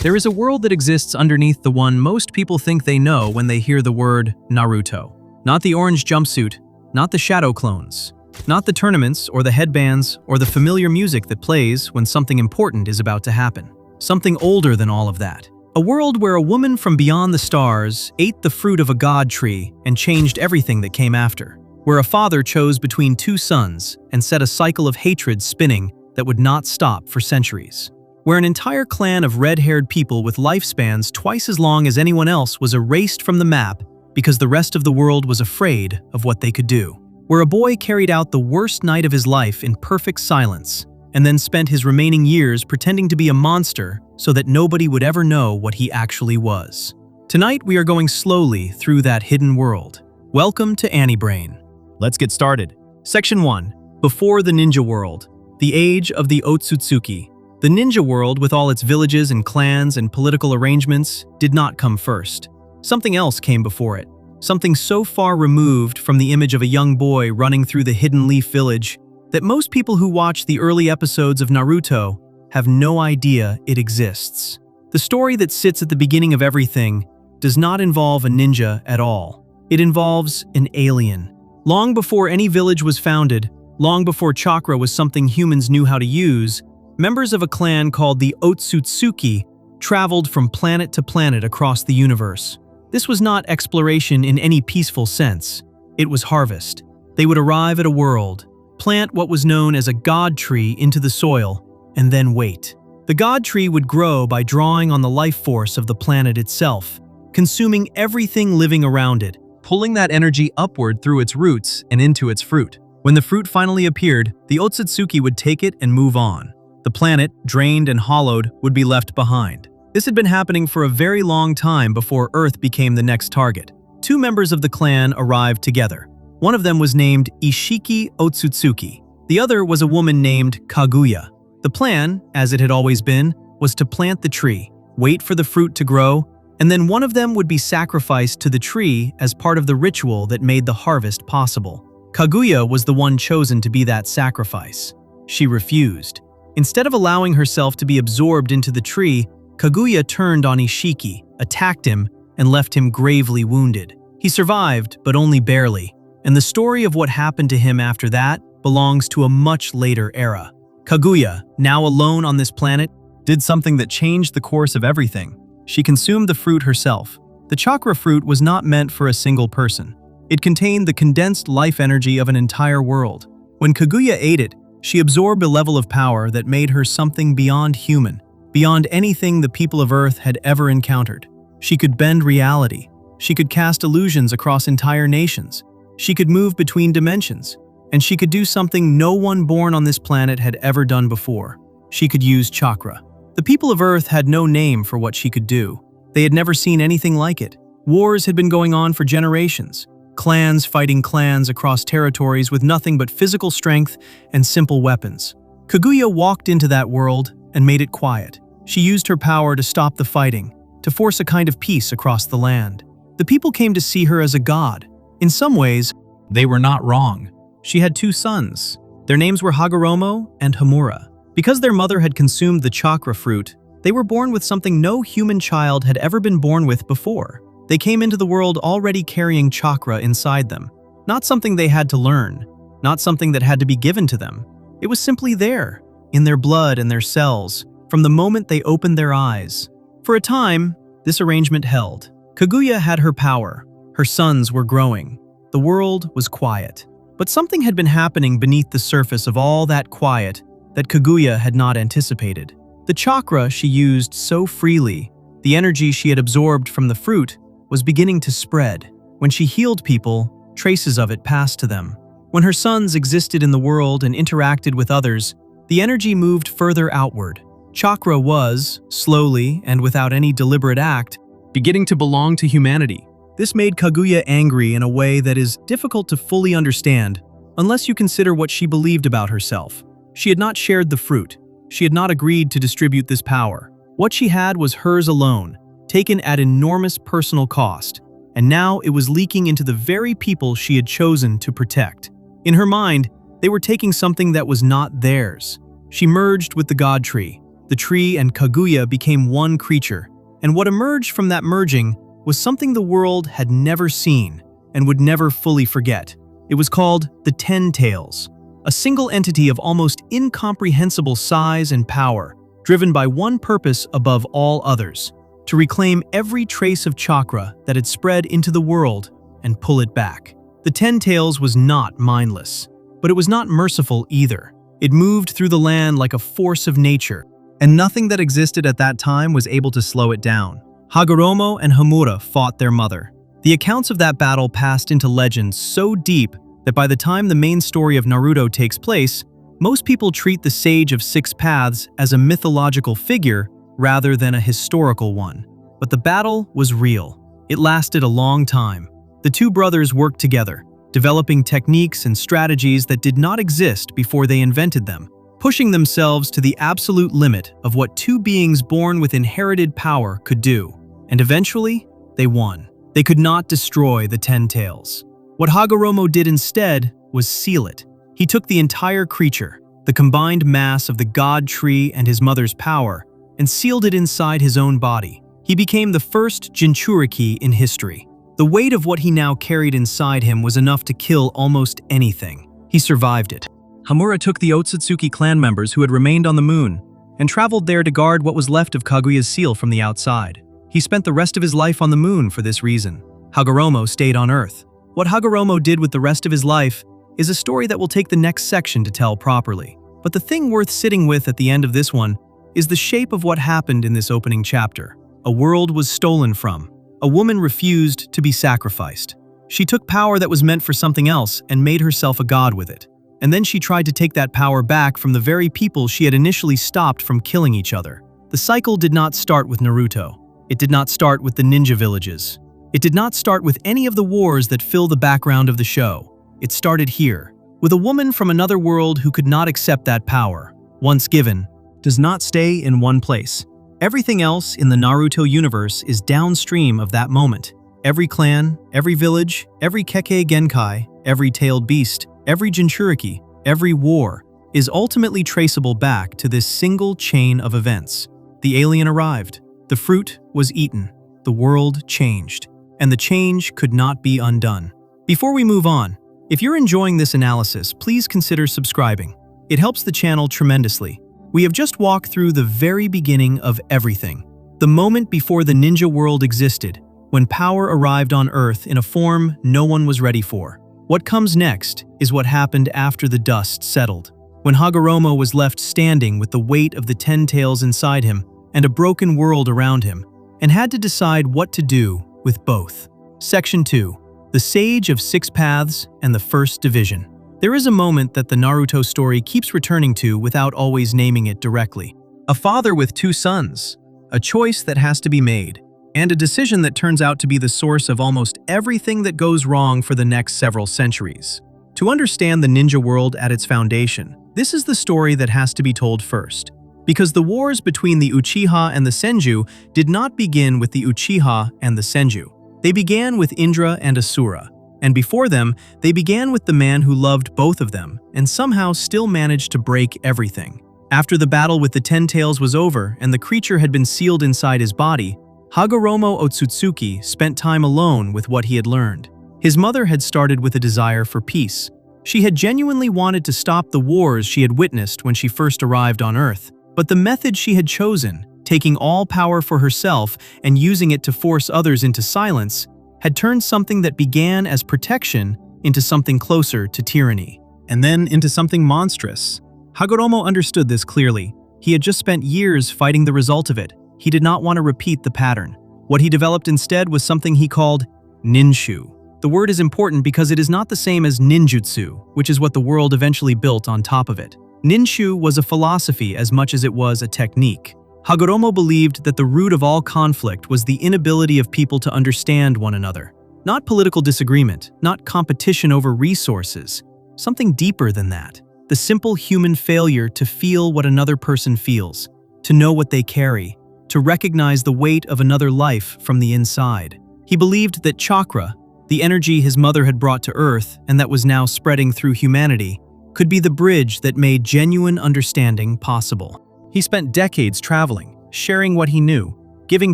There is a world that exists underneath the one most people think they know when they hear the word Naruto. Not the orange jumpsuit, not the shadow clones, not the tournaments or the headbands or the familiar music that plays when something important is about to happen. Something older than all of that. A world where a woman from beyond the stars ate the fruit of a god tree and changed everything that came after. Where a father chose between two sons and set a cycle of hatred spinning that would not stop for centuries. Where an entire clan of red-haired people with lifespans twice as long as anyone else was erased from the map because the rest of the world was afraid of what they could do. Where a boy carried out the worst night of his life in perfect silence and then spent his remaining years pretending to be a monster so that nobody would ever know what he actually was. Tonight we are going slowly through that hidden world. Welcome to Annie-Brain. Let's get started. Section 1. Before the Ninja World. The Age of the Otsutsuki. The ninja world, with all its villages and clans and political arrangements, did not come first. Something else came before it. Something so far removed from the image of a young boy running through the Hidden Leaf Village that most people who watch the early episodes of Naruto have no idea it exists. The story that sits at the beginning of everything does not involve a ninja at all. It involves an alien. Long before any village was founded, long before chakra was something humans knew how to use, members of a clan called the Otsutsuki traveled from planet to planet across the universe. This was not exploration in any peaceful sense. It was harvest. They would arrive at a world, plant what was known as a god tree into the soil, and then wait. The god tree would grow by drawing on the life force of the planet itself, consuming everything living around it, pulling that energy upward through its roots and into its fruit. When the fruit finally appeared, the Otsutsuki would take it and move on. The planet, drained and hollowed, would be left behind. This had been happening for a very long time before Earth became the next target. Two members of the clan arrived together. One of them was named Ishiki Otsutsuki. The other was a woman named Kaguya. The plan, as it had always been, was to plant the tree, wait for the fruit to grow, and then one of them would be sacrificed to the tree as part of the ritual that made the harvest possible. Kaguya was the one chosen to be that sacrifice. She refused. Instead of allowing herself to be absorbed into the tree, Kaguya turned on Ishiki, attacked him, and left him gravely wounded. He survived, but only barely, and the story of what happened to him after that belongs to a much later era. Kaguya, now alone on this planet, did something that changed the course of everything. She consumed the fruit herself. The chakra fruit was not meant for a single person. It contained the condensed life energy of an entire world. When Kaguya ate it, she absorbed a level of power that made her something beyond human, beyond anything the people of Earth had ever encountered. She could bend reality. She could cast illusions across entire nations. She could move between dimensions. And she could do something no one born on this planet had ever done before. She could use chakra. The people of Earth had no name for what she could do. They had never seen anything like it. Wars had been going on for generations. Clans fighting clans across territories with nothing but physical strength and simple weapons. Kaguya walked into that world and made it quiet. She used her power to stop the fighting, to force a kind of peace across the land. The people came to see her as a god. In some ways, they were not wrong. She had two sons. Their names were Hagoromo and Hamura. Because their mother had consumed the chakra fruit, they were born with something no human child had ever been born with before. They came into the world already carrying chakra inside them. Not something they had to learn, not something that had to be given to them. It was simply there, in their blood and their cells, from the moment they opened their eyes. For a time, this arrangement held. Kaguya had her power. Her sons were growing. The world was quiet. But something had been happening beneath the surface of all that quiet that Kaguya had not anticipated. The chakra she used so freely, the energy she had absorbed from the fruit, was beginning to spread. When she healed people, traces of it passed to them. When her sons existed in the world and interacted with others, the energy moved further outward. Chakra was, slowly and without any deliberate act, beginning to belong to humanity. This made Kaguya angry in a way that is difficult to fully understand unless you consider what she believed about herself. She had not shared the fruit. She had not agreed to distribute this power. What she had was hers alone, taken at enormous personal cost, and now it was leaking into the very people she had chosen to protect. In her mind, they were taking something that was not theirs. She merged with the god tree. The the tree and Kaguya became one creature, and what emerged from that merging was something the world had never seen and would never fully forget. It was called the Ten Tails, a single entity of almost incomprehensible size and power, driven by one purpose above all others: to reclaim every trace of chakra that had spread into the world and pull it back. The Ten Tails was not mindless, but it was not merciful either. It moved through the land like a force of nature, and nothing that existed at that time was able to slow it down. Hagoromo and Hamura fought their mother. The accounts of that battle passed into legends so deep that by the time the main story of Naruto takes place, most people treat the Sage of Six Paths as a mythological figure rather than a historical one. But the battle was real. It lasted a long time. The two brothers worked together, developing techniques and strategies that did not exist before they invented them, pushing themselves to the absolute limit of what two beings born with inherited power could do. And eventually, they won. They could not destroy the Ten Tails. What Hagoromo did instead was seal it. He took the entire creature, the combined mass of the God Tree and his mother's power, and sealed it inside his own body. He became the first Jinchuriki in history. The weight of what he now carried inside him was enough to kill almost anything. He survived it. Hamura took the Otsutsuki clan members who had remained on the moon and traveled there to guard what was left of Kaguya's seal from the outside. He spent the rest of his life on the moon for this reason. Hagoromo stayed on Earth. What Hagoromo did with the rest of his life is a story that will take the next section to tell properly. But the thing worth sitting with at the end of this one is the shape of what happened in this opening chapter. A world was stolen from. A woman refused to be sacrificed. She took power that was meant for something else and made herself a god with it. And then she tried to take that power back from the very people she had initially stopped from killing each other. The cycle did not start with Naruto. It did not start with the ninja villages. It did not start with any of the wars that fill the background of the show. It started here, with a woman from another world who could not accept that power, once given, does not stay in one place. Everything else in the Naruto universe is downstream of that moment. Every clan, every village, every Kekkei Genkai, every tailed beast, every Jinchuriki, every war is ultimately traceable back to this single chain of events. The alien arrived. The fruit was eaten. The world changed. And the change could not be undone. Before we move on, if you're enjoying this analysis, please consider subscribing. It helps the channel tremendously. We have just walked through the very beginning of everything. The moment before the ninja world existed, when power arrived on Earth in a form no one was ready for. What comes next is what happened after the dust settled, when Hagoromo was left standing with the weight of the Ten Tails inside him and a broken world around him, and had to decide what to do with both. Section 2. The Sage of Six Paths and the First Division. There is a moment that the Naruto story keeps returning to without always naming it directly. A father with two sons, a choice that has to be made, and a decision that turns out to be the source of almost everything that goes wrong for the next several centuries. To understand the ninja world at its foundation, this is the story that has to be told first. Because the wars between the Uchiha and the Senju did not begin with the Uchiha and the Senju. They began with Indra and Asura. And before them, they began with the man who loved both of them and somehow still managed to break everything. After the battle with the Ten Tails was over and the creature had been sealed inside his body, Hagoromo Otsutsuki spent time alone with what he had learned. His mother had started with a desire for peace. She had genuinely wanted to stop the wars she had witnessed when she first arrived on Earth. But the method she had chosen, taking all power for herself and using it to force others into silence, had turned something that began as protection into something closer to tyranny, and then into something monstrous. Hagoromo understood this clearly. He had just spent years fighting the result of it. He did not want to repeat the pattern. What he developed instead was something he called ninshu. The word is important because it is not the same as ninjutsu, which is what the world eventually built on top of it. Ninshu was a philosophy as much as it was a technique. Hagoromo believed that the root of all conflict was the inability of people to understand one another. Not political disagreement, not competition over resources, something deeper than that. The simple human failure to feel what another person feels, to know what they carry, to recognize the weight of another life from the inside. He believed that chakra, the energy his mother had brought to Earth and that was now spreading through humanity, could be the bridge that made genuine understanding possible. He spent decades traveling, sharing what he knew, giving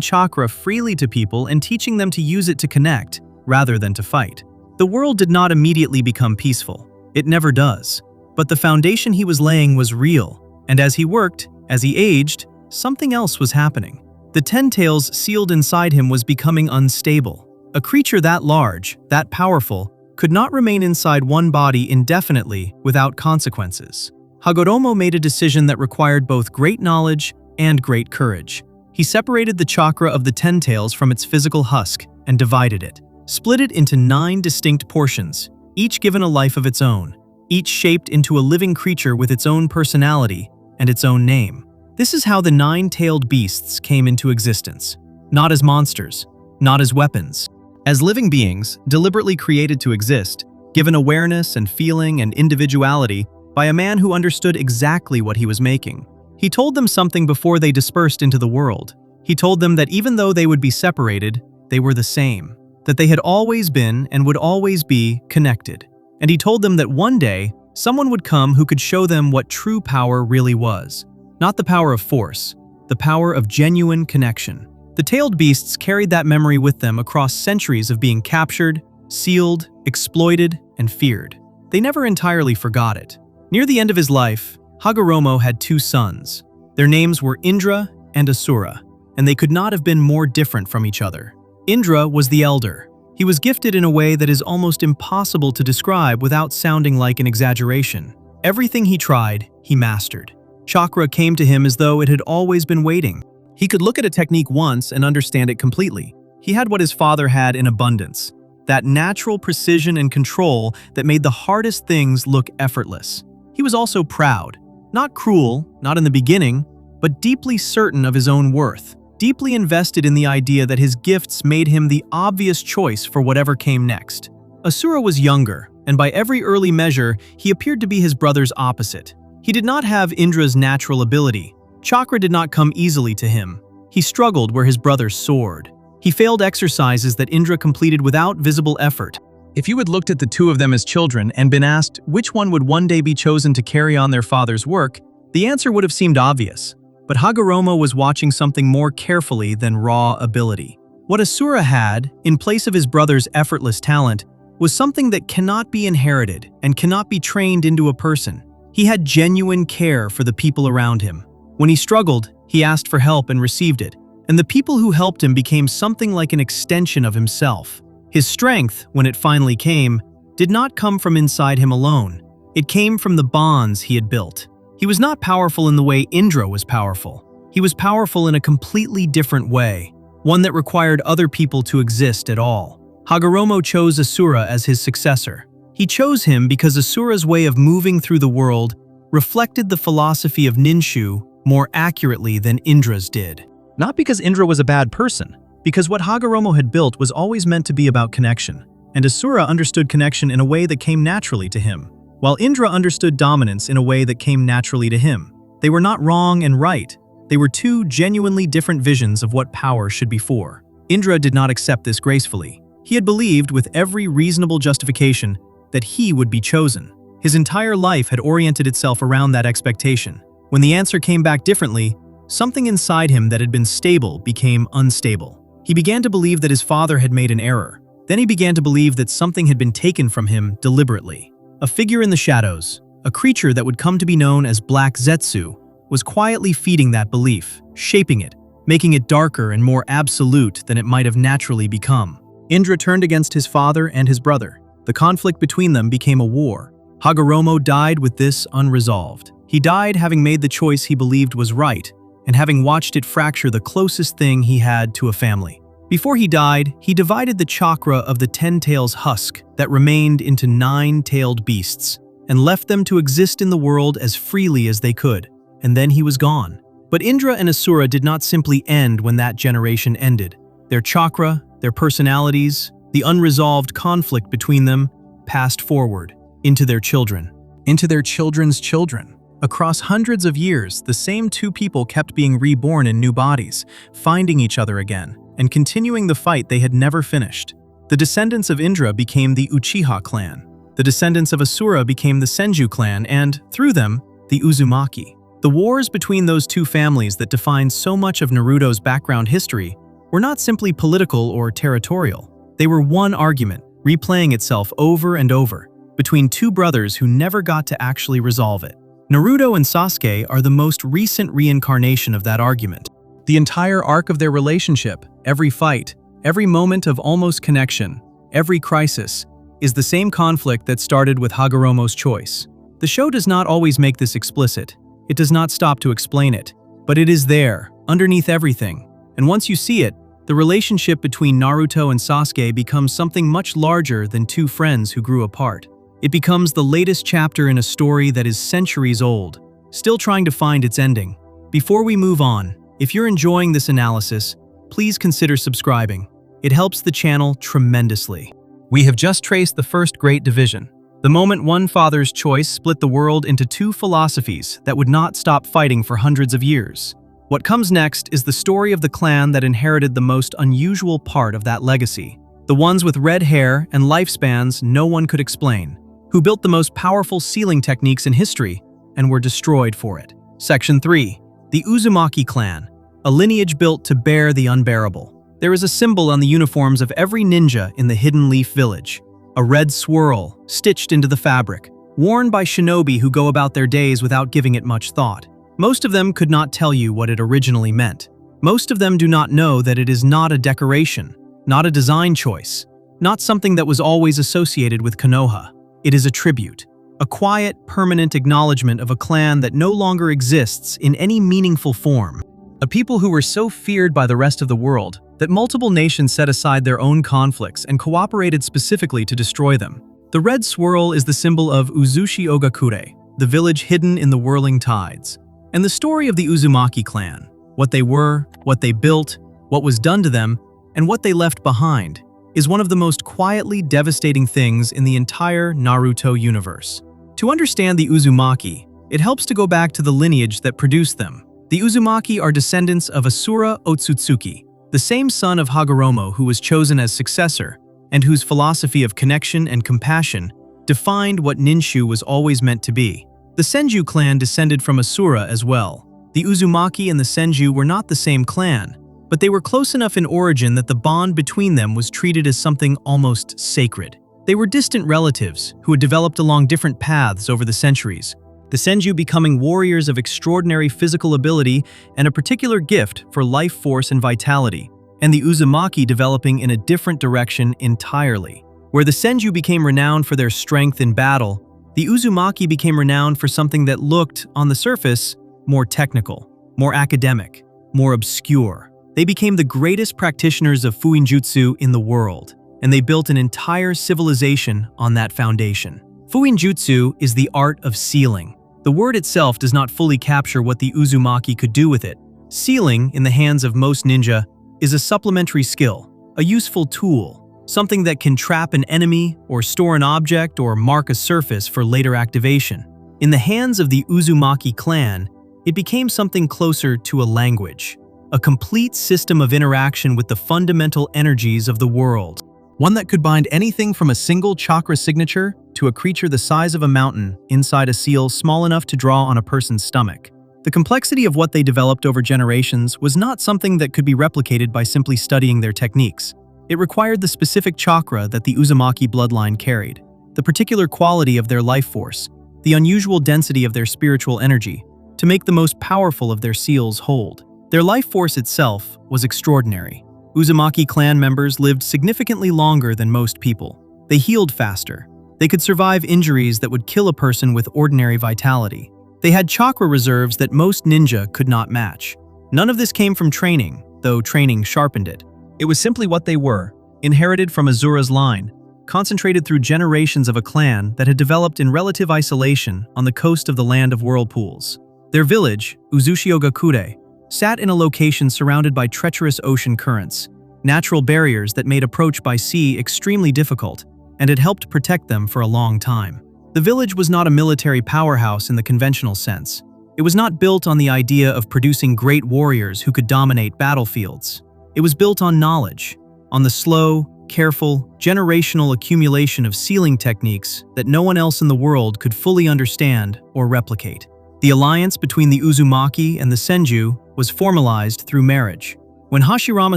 chakra freely to people and teaching them to use it to connect, rather than to fight. The world did not immediately become peaceful. It never does. But the foundation he was laying was real, and as he worked, as he aged, something else was happening. The 10 tails sealed inside him was becoming unstable. A creature that large, that powerful, could not remain inside one body indefinitely without consequences. Hagoromo made a decision that required both great knowledge and great courage. He separated the chakra of the 10 tails from its physical husk and divided it, split it into 9 distinct portions, each given a life of its own, each shaped into a living creature with its own personality and its own name. This is how the 9-tailed beasts came into existence. Not as monsters, not as weapons. As living beings, deliberately created to exist, given awareness and feeling and individuality by a man who understood exactly what he was making. He told them something before they dispersed into the world. He told them that even though they would be separated, they were the same, that they had always been and would always be connected. And he told them that one day, someone would come who could show them what true power really was. Not the power of force, the power of genuine connection. The tailed beasts carried that memory with them across centuries of being captured, sealed, exploited, and feared. They never entirely forgot it. Near the end of his life, Hagoromo had 2 sons. Their names were Indra and Asura, and they could not have been more different from each other. Indra was the elder. He was gifted in a way that is almost impossible to describe without sounding like an exaggeration. Everything he tried, he mastered. Chakra came to him as though it had always been waiting. He could look at a technique once and understand it completely. He had what his father had in abundance, that natural precision and control that made the hardest things look effortless. He was also proud, not cruel, not in the beginning, but deeply certain of his own worth, deeply invested in the idea that his gifts made him the obvious choice for whatever came next. Asura was younger, and by every early measure, he appeared to be his brother's opposite. He did not have Indra's natural ability. Chakra did not come easily to him. He struggled where his brother soared. He failed exercises that Indra completed without visible effort. If you had looked at the 2 of them as children and been asked which one would one day be chosen to carry on their father's work, the answer would have seemed obvious. But Hagoromo was watching something more carefully than raw ability. What Asura had, in place of his brother's effortless talent, was something that cannot be inherited and cannot be trained into a person. He had genuine care for the people around him. When he struggled, he asked for help and received it, and the people who helped him became something like an extension of himself. His strength, when it finally came, did not come from inside him alone. It came from the bonds he had built. He was not powerful in the way Indra was powerful. He was powerful in a completely different way, one that required other people to exist at all. Hagoromo chose Asura as his successor. He chose him because Asura's way of moving through the world reflected the philosophy of Ninshu more accurately than Indra's did. Not because Indra was a bad person, because what Hagoromo had built was always meant to be about connection, and Asura understood connection in a way that came naturally to him, while Indra understood dominance in a way that came naturally to him. They were not wrong and right. They were 2 genuinely different visions of what power should be for. Indra did not accept this gracefully. He had believed, with every reasonable justification, that he would be chosen. His entire life had oriented itself around that expectation. When the answer came back differently, something inside him that had been stable became unstable. He began to believe that his father had made an error. Then he began to believe that something had been taken from him deliberately. A figure in the shadows, a creature that would come to be known as Black Zetsu, was quietly feeding that belief, shaping it, making it darker and more absolute than it might have naturally become. Indra turned against his father and his brother. The conflict between them became a war. Hagoromo died with this unresolved. He died having made the choice he believed was right, and having watched it fracture the closest thing he had to a family. Before he died, he divided the chakra of the 10 tails husk that remained into 9-tailed beasts, and left them to exist in the world as freely as they could, and then he was gone. But Indra and Asura did not simply end when that generation ended. Their chakra, their personalities, the unresolved conflict between them passed forward into their children, into their children's children. Across hundreds of years, the same 2 people kept being reborn in new bodies, finding each other again, and continuing the fight they had never finished. The descendants of Indra became the Uchiha clan. The descendants of Asura became the Senju clan and, through them, the Uzumaki. The wars between those two families that define so much of Naruto's background history were not simply political or territorial. They were one argument, replaying itself over and over, between two brothers who never got to actually resolve it. Naruto and Sasuke are the most recent reincarnation of that argument. The entire arc of their relationship, every fight, every moment of almost connection, every crisis, is the same conflict that started with Hagoromo's choice. The show does not always make this explicit. It does not stop to explain it, but it is there, underneath everything. And once you see it, the relationship between Naruto and Sasuke becomes something much larger than two friends who grew apart. It becomes the latest chapter in a story that is centuries old, still trying to find its ending. Before we move on, if you're enjoying this analysis, please consider subscribing. It helps the channel tremendously. We have just traced the first great division, the moment one father's choice split the world into two philosophies that would not stop fighting for hundreds of years. What comes next is the story of the clan that inherited the most unusual part of that legacy, the ones with red hair and lifespans no one could explain, who built the most powerful sealing techniques in history and were destroyed for it. Section 3. The Uzumaki clan, a lineage built to bear the unbearable. There is a symbol on the uniforms of every ninja in the Hidden Leaf village, a red swirl stitched into the fabric, worn by shinobi who go about their days without giving it much thought. Most of them could not tell you what it originally meant. Most of them do not know that it is not a decoration, not a design choice, not something that was always associated with Konoha. It is a tribute, a quiet, permanent acknowledgement of a clan that no longer exists in any meaningful form. A people who were so feared by the rest of the world that multiple nations set aside their own conflicts and cooperated specifically to destroy them. The red swirl is the symbol of Uzushi Ogakure, the village hidden in the whirling tides. And the story of the Uzumaki clan, what they were, what they built, what was done to them, and what they left behind, is one of the most quietly devastating things in the entire Naruto universe. To understand the Uzumaki, it helps to go back to the lineage that produced them. The Uzumaki are descendants of Asura Otsutsuki, the same son of Hagoromo who was chosen as successor, and whose philosophy of connection and compassion defined what Ninshu was always meant to be. The Senju clan descended from Asura as well. The Uzumaki and the Senju were not the same clan, but they were close enough in origin that the bond between them was treated as something almost sacred. They were distant relatives who had developed along different paths over the centuries, the Senju becoming warriors of extraordinary physical ability and a particular gift for life force and vitality, and the Uzumaki developing in a different direction entirely. Where the Senju became renowned for their strength in battle, the Uzumaki became renowned for something that looked, on the surface, more technical, more academic, more obscure. They became the greatest practitioners of Fuinjutsu in the world, and they built an entire civilization on that foundation. Fuinjutsu is the art of sealing. The word itself does not fully capture what the Uzumaki could do with it. Sealing, in the hands of most ninja, is a supplementary skill, a useful tool, something that can trap an enemy or store an object or mark a surface for later activation. In the hands of the Uzumaki clan, it became something closer to a language, a complete system of interaction with the fundamental energies of the world. One that could bind anything from a single chakra signature to a creature the size of a mountain inside a seal small enough to draw on a person's stomach. The complexity of what they developed over generations was not something that could be replicated by simply studying their techniques. It required the specific chakra that the Uzumaki bloodline carried, the particular quality of their life force, the unusual density of their spiritual energy, to make the most powerful of their seals hold. Their life force itself was extraordinary. Uzumaki clan members lived significantly longer than most people. They healed faster. They could survive injuries that would kill a person with ordinary vitality. They had chakra reserves that most ninja could not match. None of this came from training, though training sharpened it. It was simply what they were, inherited from Azura's line, concentrated through generations of a clan that had developed in relative isolation on the coast of the land of whirlpools. Their village, Uzushi Ogakure, sat in a location surrounded by treacherous ocean currents, natural barriers that made approach by sea extremely difficult, and had helped protect them for a long time. The village was not a military powerhouse in the conventional sense. It was not built on the idea of producing great warriors who could dominate battlefields. It was built on knowledge, on the slow, careful, generational accumulation of sealing techniques that no one else in the world could fully understand or replicate. The alliance between the Uzumaki and the Senju was formalized through marriage. When Hashirama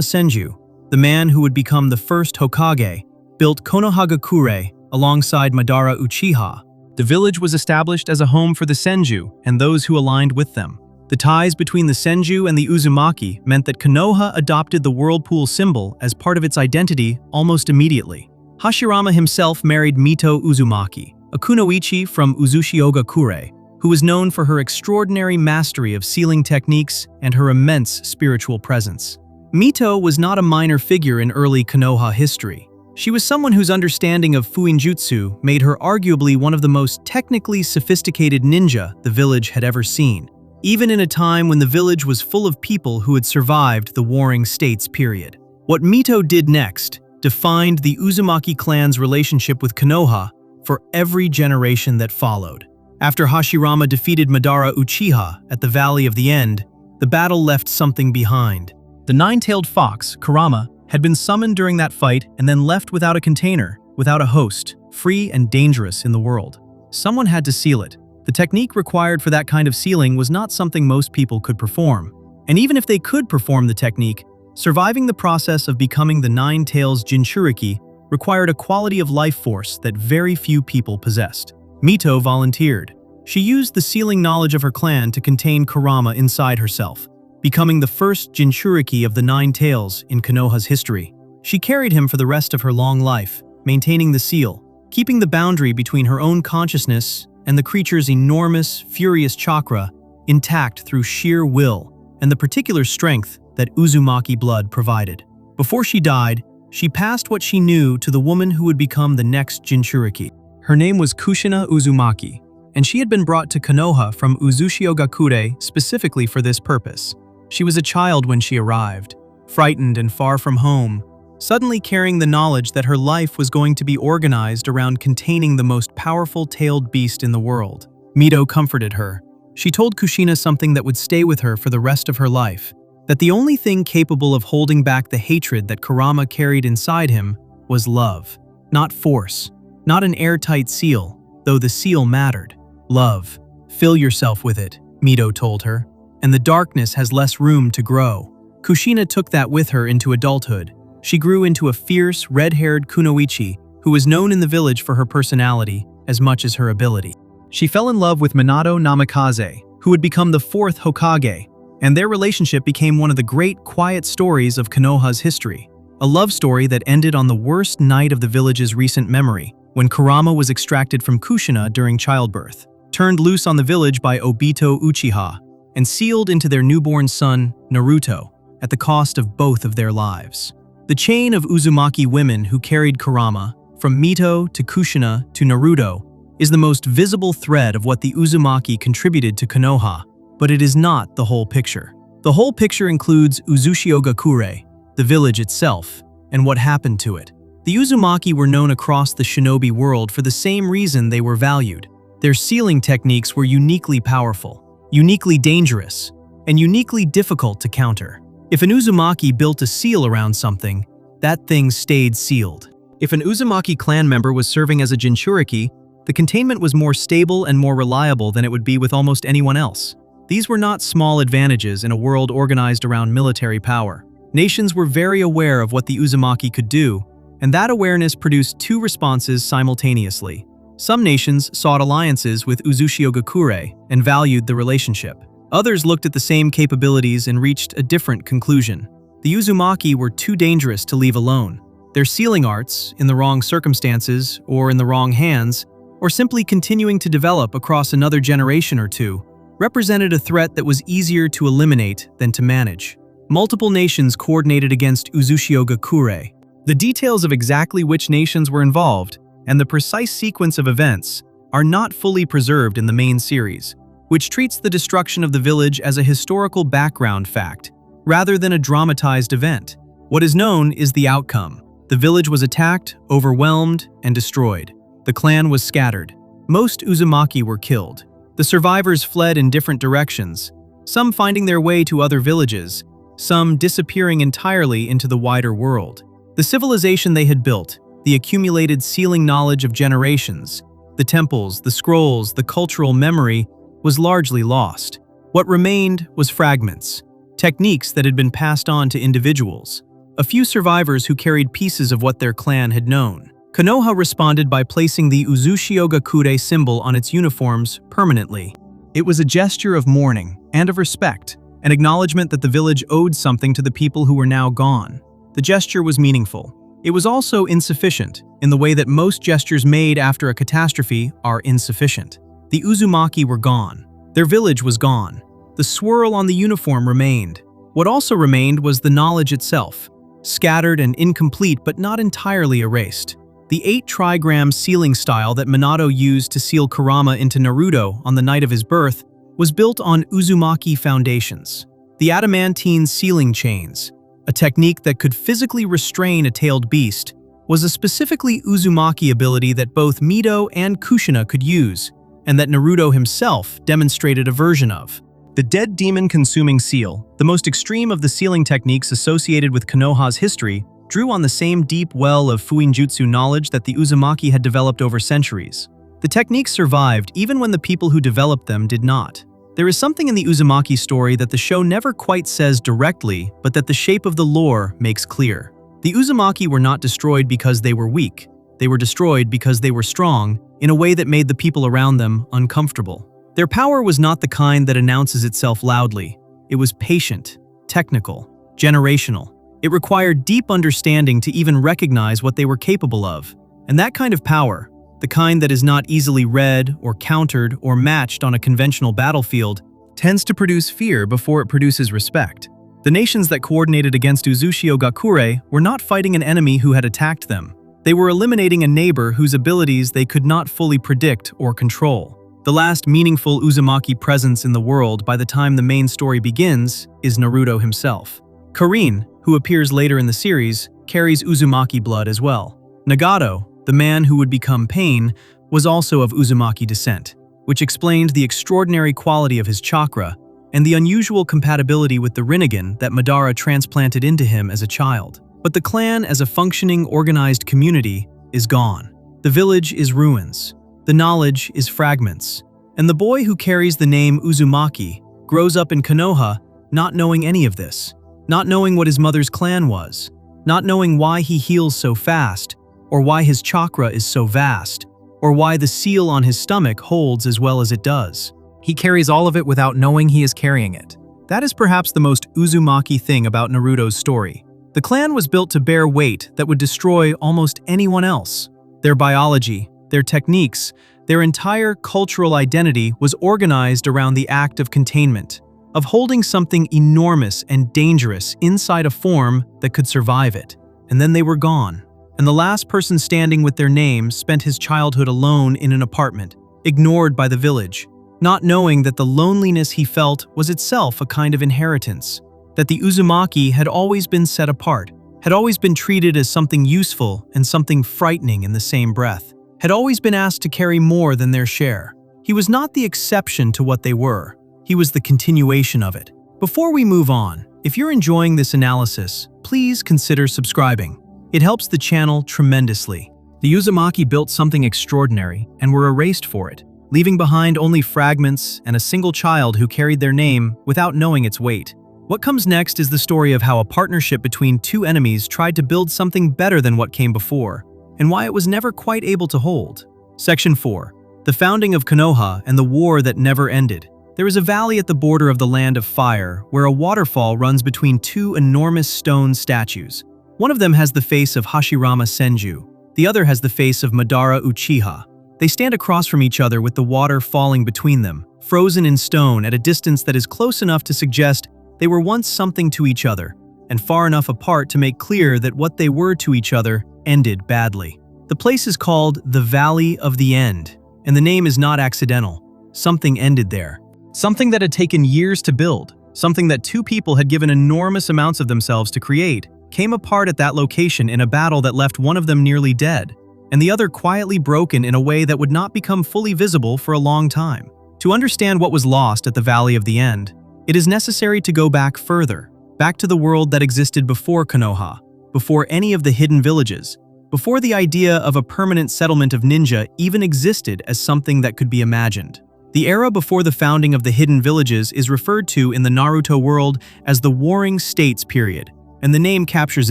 Senju, the man who would become the first Hokage, built Konohagakure alongside Madara Uchiha, the village was established as a home for the Senju and those who aligned with them. The ties between the Senju and the Uzumaki meant that Konoha adopted the whirlpool symbol as part of its identity almost immediately. Hashirama himself married Mito Uzumaki, a kunoichi from Uzushi-Ogakure, who was known for her extraordinary mastery of sealing techniques and her immense spiritual presence. Mito was not a minor figure in early Konoha history. She was someone whose understanding of fuinjutsu made her arguably one of the most technically sophisticated ninja the village had ever seen, even in a time when the village was full of people who had survived the Warring States period. What Mito did next defined the Uzumaki clan's relationship with Konoha for every generation that followed. After Hashirama defeated Madara Uchiha at the Valley of the End, the battle left something behind. The nine-tailed fox, Kurama, had been summoned during that fight and then left without a container, without a host, free and dangerous in the world. Someone had to seal it. The technique required for that kind of sealing was not something most people could perform. And even if they could perform the technique, surviving the process of becoming the Nine Tails Jinchuriki required a quality of life force that very few people possessed. Mito volunteered. She used the sealing knowledge of her clan to contain Kurama inside herself, becoming the first Jinchuriki of the Nine Tails in Konoha's history. She carried him for the rest of her long life, maintaining the seal, keeping the boundary between her own consciousness and the creature's enormous, furious chakra intact through sheer will and the particular strength that Uzumaki blood provided. Before she died, she passed what she knew to the woman who would become the next Jinchuriki. Her name was Kushina Uzumaki, and she had been brought to Konoha from Uzushi-Ogakure specifically for this purpose. She was a child when she arrived, frightened and far from home, suddenly carrying the knowledge that her life was going to be organized around containing the most powerful tailed beast in the world. Mito comforted her. She told Kushina something that would stay with her for the rest of her life, that the only thing capable of holding back the hatred that Kurama carried inside him was love, not force, not an airtight seal, though the seal mattered. Love. Fill yourself with it, Mito told her, and the darkness has less room to grow. Kushina took that with her into adulthood. She grew into a fierce, red-haired kunoichi who was known in the village for her personality as much as her ability. She fell in love with Minato Namikaze, who would become the fourth Hokage, and their relationship became one of the great quiet stories of Konoha's history. A love story that ended on the worst night of the village's recent memory, when Kurama was extracted from Kushina during childbirth, turned loose on the village by Obito Uchiha, and sealed into their newborn son, Naruto, at the cost of both of their lives. The chain of Uzumaki women who carried Kurama, from Mito to Kushina to Naruto, is the most visible thread of what the Uzumaki contributed to Konoha, but it is not the whole picture. The whole picture includes Uzushi-Ogakure, the village itself, and what happened to it. The Uzumaki were known across the shinobi world for the same reason they were valued. Their sealing techniques were uniquely powerful, uniquely dangerous, and uniquely difficult to counter. If an Uzumaki built a seal around something, that thing stayed sealed. If an Uzumaki clan member was serving as a Jinchuriki, the containment was more stable and more reliable than it would be with almost anyone else. These were not small advantages in a world organized around military power. Nations were very aware of what the Uzumaki could do, and that awareness produced two responses simultaneously. Some nations sought alliances with Uzushi-Ogakure and valued the relationship. Others looked at the same capabilities and reached a different conclusion. The Uzumaki were too dangerous to leave alone. Their sealing arts, in the wrong circumstances or in the wrong hands, or simply continuing to develop across another generation or two, represented a threat that was easier to eliminate than to manage. Multiple nations coordinated against Uzushi-Ogakure. The details of exactly which nations were involved and the precise sequence of events are not fully preserved in the main series, which treats the destruction of the village as a historical background fact, rather than a dramatized event. What is known is the outcome. The village was attacked, overwhelmed, and destroyed. The clan was scattered. Most Uzumaki were killed. The survivors fled in different directions, some finding their way to other villages, some disappearing entirely into the wider world. The civilization they had built, the accumulated sealing knowledge of generations, the temples, the scrolls, the cultural memory, was largely lost. What remained was fragments, techniques that had been passed on to individuals, a few survivors who carried pieces of what their clan had known. Konoha responded by placing the Uchiha Gakure symbol on its uniforms permanently. It was a gesture of mourning and of respect, an acknowledgement that the village owed something to the people who were now gone. The gesture was meaningful. It was also insufficient, in the way that most gestures made after a catastrophe are insufficient. The Uzumaki were gone. Their village was gone. The swirl on the uniform remained. What also remained was the knowledge itself, scattered and incomplete but not entirely erased. The 8 trigram sealing style that Minato used to seal Kurama into Naruto on the night of his birth was built on Uzumaki foundations. The adamantine sealing chains, a technique that could physically restrain a tailed beast, was a specifically Uzumaki ability that both Mito and Kushina could use, and that Naruto himself demonstrated a version of. The dead demon-consuming seal, the most extreme of the sealing techniques associated with Konoha's history, drew on the same deep well of Fuinjutsu knowledge that the Uzumaki had developed over centuries. The techniques survived even when the people who developed them did not. There is something in the Uzumaki story that the show never quite says directly, but that the shape of the lore makes clear. The Uzumaki were not destroyed because they were weak. They were destroyed because they were strong, in a way that made the people around them uncomfortable. Their power was not the kind that announces itself loudly. It was patient, technical, generational. It required deep understanding to even recognize what they were capable of. And that kind of power, the kind that is not easily read or countered or matched on a conventional battlefield, tends to produce fear before it produces respect. The nations that coordinated against Uchiha Gakure were not fighting an enemy who had attacked them. They were eliminating a neighbor whose abilities they could not fully predict or control. The last meaningful Uzumaki presence in the world by the time the main story begins is Naruto himself. Karin, who appears later in the series, carries Uzumaki blood as well. Nagato, the man who would become Pain, was also of Uzumaki descent, which explained the extraordinary quality of his chakra and the unusual compatibility with the Rinnegan that Madara transplanted into him as a child. But the clan as a functioning, organized community is gone. The village is ruins. The knowledge is fragments. And the boy who carries the name Uzumaki grows up in Konoha not knowing any of this, not knowing what his mother's clan was, not knowing why he heals so fast, or why his chakra is so vast, or why the seal on his stomach holds as well as it does. He carries all of it without knowing he is carrying it. That is perhaps the most Uzumaki thing about Naruto's story. The clan was built to bear weight that would destroy almost anyone else. Their biology, their techniques, their entire cultural identity was organized around the act of containment, of holding something enormous and dangerous inside a form that could survive it. And then they were gone. And the last person standing with their name spent his childhood alone in an apartment, ignored by the village, not knowing that the loneliness he felt was itself a kind of inheritance, that the Uzumaki had always been set apart, had always been treated as something useful and something frightening in the same breath, had always been asked to carry more than their share. He was not the exception to what they were. He was the continuation of it. Before we move on, if you're enjoying this analysis, please consider subscribing. It helps the channel tremendously. The Uzumaki built something extraordinary and were erased for it, leaving behind only fragments and a single child who carried their name without knowing its weight. What comes next is the story of how a partnership between two enemies tried to build something better than what came before, and why it was never quite able to hold. Section 4. The founding of Konoha and the war that never ended. There is a valley at the border of the Land of Fire where a waterfall runs between two enormous stone statues. One of them has the face of Hashirama Senju. The other has the face of Madara Uchiha. They stand across from each other with the water falling between them, frozen in stone at a distance that is close enough to suggest they were once something to each other, and far enough apart to make clear that what they were to each other ended badly. The place is called the Valley of the End, and the name is not accidental. Something ended there. Something that had taken years to build, something that two people had given enormous amounts of themselves to create, came apart at that location in a battle that left one of them nearly dead, and the other quietly broken in a way that would not become fully visible for a long time. To understand what was lost at the Valley of the End, it is necessary to go back further, back to the world that existed before Konoha, before any of the hidden villages, before the idea of a permanent settlement of ninja even existed as something that could be imagined. The era before the founding of the hidden villages is referred to in the Naruto world as the Warring States period, and the name captures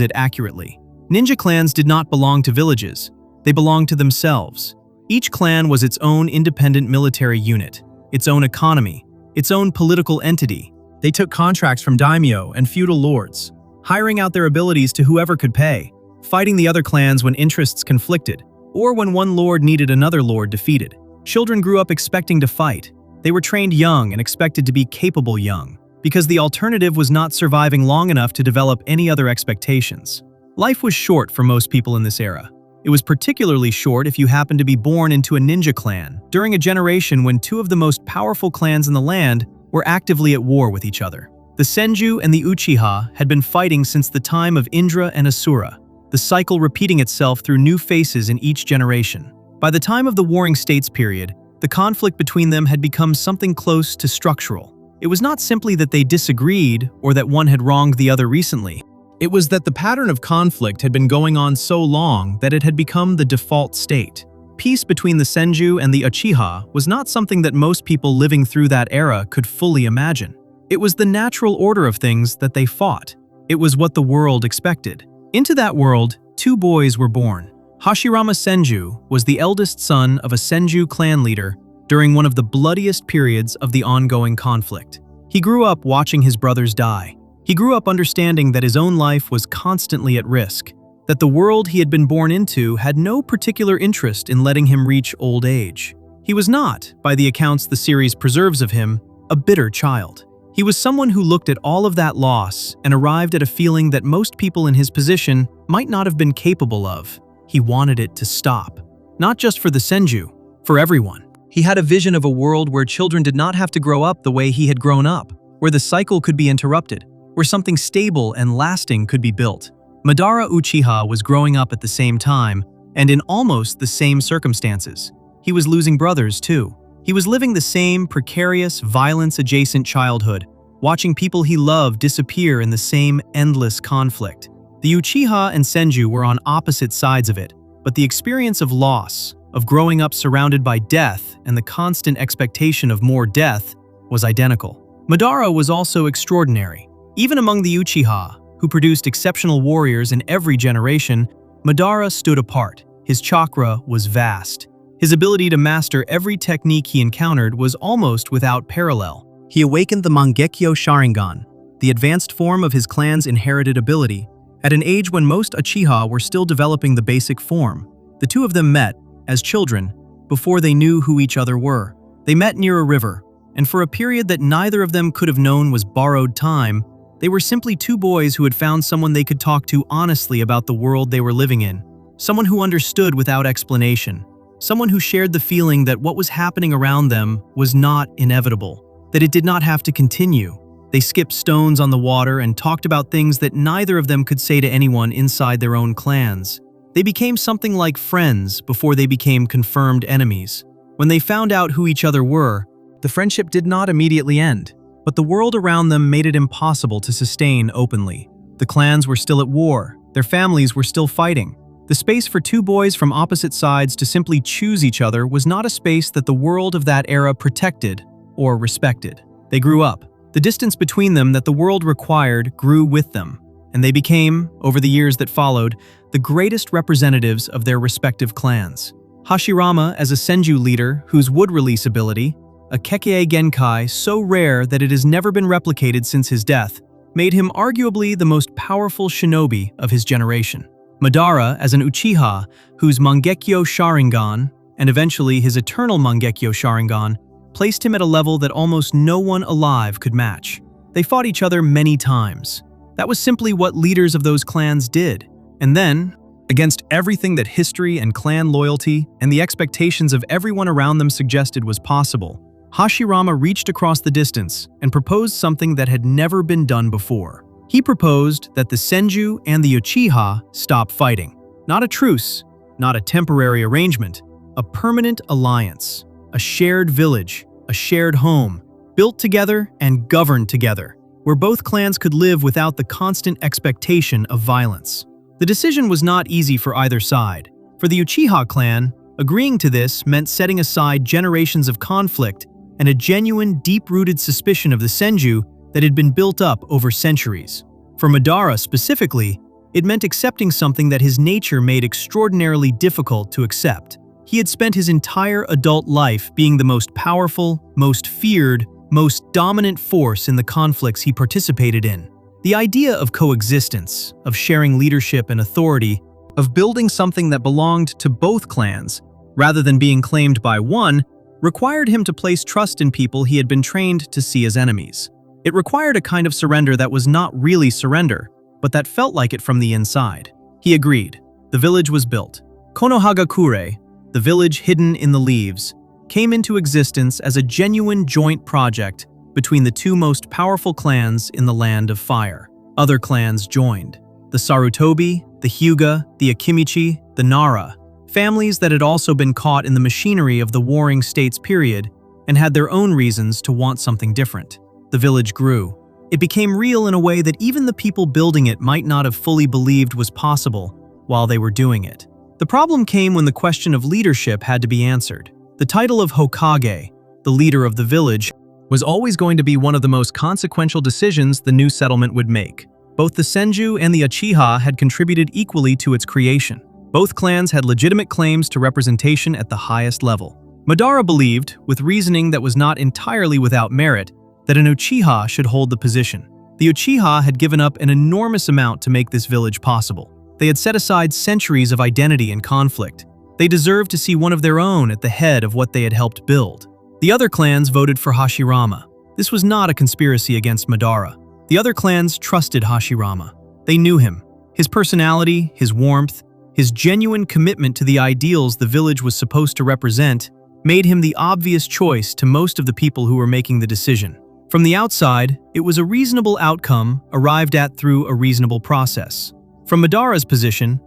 it accurately. Ninja clans did not belong to villages. They belonged to themselves. Each clan was its own independent military unit, its own economy, its own political entity. They took contracts from daimyo and feudal lords, hiring out their abilities to whoever could pay, fighting the other clans when interests conflicted, or when one lord needed another lord defeated. Children grew up expecting to fight. They were trained young and expected to be capable young, because the alternative was not surviving long enough to develop any other expectations. Life was short for most people in this era. It was particularly short if you happened to be born into a ninja clan, during a generation when two of the most powerful clans in the land were actively at war with each other. The Senju and the Uchiha had been fighting since the time of Indra and Asura, the cycle repeating itself through new faces in each generation. By the time of the Warring States period, the conflict between them had become something close to structural. It was not simply that they disagreed or that one had wronged the other recently. It was that the pattern of conflict had been going on so long that it had become the default state. Peace between the Senju and the Uchiha was not something that most people living through that era could fully imagine. It was the natural order of things that they fought. It was what the world expected. Into that world, two boys were born. Hashirama Senju was the eldest son of a Senju clan leader during one of the bloodiest periods of the ongoing conflict. He grew up watching his brothers die. He grew up understanding that his own life was constantly at risk, that the world he had been born into had no particular interest in letting him reach old age. He was not, by the accounts the series preserves of him, a bitter child. He was someone who looked at all of that loss and arrived at a feeling that most people in his position might not have been capable of. He wanted it to stop. Not just for the Senju, for everyone. He had a vision of a world where children did not have to grow up the way he had grown up, where the cycle could be interrupted, where something stable and lasting could be built. Madara Uchiha was growing up at the same time, and in almost the same circumstances. He was losing brothers, too. He was living the same precarious, violence-adjacent childhood, watching people he loved disappear in the same endless conflict. The Uchiha and Senju were on opposite sides of it, but the experience of loss, of growing up surrounded by death and the constant expectation of more death, was identical. Madara was also extraordinary. Even among the Uchiha, who produced exceptional warriors in every generation, Madara stood apart. His chakra was vast. His ability to master every technique he encountered was almost without parallel. He awakened the Mangekyo Sharingan, the advanced form of his clan's inherited ability, at an age when most Uchiha were still developing the basic form. The two of them met, as children, before they knew who each other were. They met near a river, and for a period that neither of them could have known was borrowed time, they were simply two boys who had found someone they could talk to honestly about the world they were living in. Someone who understood without explanation. Someone who shared the feeling that what was happening around them was not inevitable, that it did not have to continue. They skipped stones on the water and talked about things that neither of them could say to anyone inside their own clans. They became something like friends before they became confirmed enemies. When they found out who each other were, the friendship did not immediately end, but the world around them made it impossible to sustain openly. The clans were still at war, their families were still fighting. The space for two boys from opposite sides to simply choose each other was not a space that the world of that era protected or respected. They grew up. The distance between them that the world required grew with them, and they became, over the years that followed, the greatest representatives of their respective clans. Hashirama as a Senju leader whose wood release ability, a Kekkei Genkai so rare that it has never been replicated since his death, made him arguably the most powerful shinobi of his generation. Madara as an Uchiha whose Mangekyo Sharingan, and eventually his eternal Mangekyo Sharingan, placed him at a level that almost no one alive could match. They fought each other many times. That was simply what leaders of those clans did. And then, against everything that history and clan loyalty and the expectations of everyone around them suggested was possible, Hashirama reached across the distance and proposed something that had never been done before. He proposed that the Senju and the Uchiha stop fighting. Not a truce, not a temporary arrangement, a permanent alliance, a shared village, a shared home, built together and governed together, where both clans could live without the constant expectation of violence. The decision was not easy for either side. For the Uchiha clan, agreeing to this meant setting aside generations of conflict and a genuine, deep-rooted suspicion of the Senju that had been built up over centuries. For Madara specifically, it meant accepting something that his nature made extraordinarily difficult to accept. He had spent his entire adult life being the most powerful, most feared, most dominant force in the conflicts he participated in. The idea of coexistence, of sharing leadership and authority, of building something that belonged to both clans, rather than being claimed by one, required him to place trust in people he had been trained to see as enemies. It required a kind of surrender that was not really surrender, but that felt like it from the inside. He agreed. The village was built. Konohagakure, the village hidden in the leaves, came into existence as a genuine joint project between the two most powerful clans in the Land of Fire. Other clans joined. The Sarutobi, the Hyuga, the Akimichi, the Nara, families that had also been caught in the machinery of the Warring States period and had their own reasons to want something different. The village grew. It became real in a way that even the people building it might not have fully believed was possible while they were doing it. The problem came when the question of leadership had to be answered. The title of Hokage, the leader of the village, was always going to be one of the most consequential decisions the new settlement would make. Both the Senju and the Uchiha had contributed equally to its creation. Both clans had legitimate claims to representation at the highest level. Madara believed, with reasoning that was not entirely without merit, that an Uchiha should hold the position. The Uchiha had given up an enormous amount to make this village possible. They had set aside centuries of identity and conflict. They deserved to see one of their own at the head of what they had helped build. The other clans voted for Hashirama. This was not a conspiracy against Madara. The other clans trusted Hashirama. They knew him. His personality, his warmth, his genuine commitment to the ideals the village was supposed to represent made him the obvious choice to most of the people who were making the decision. From the outside, it was a reasonable outcome arrived at through a reasonable process. From Madara's position,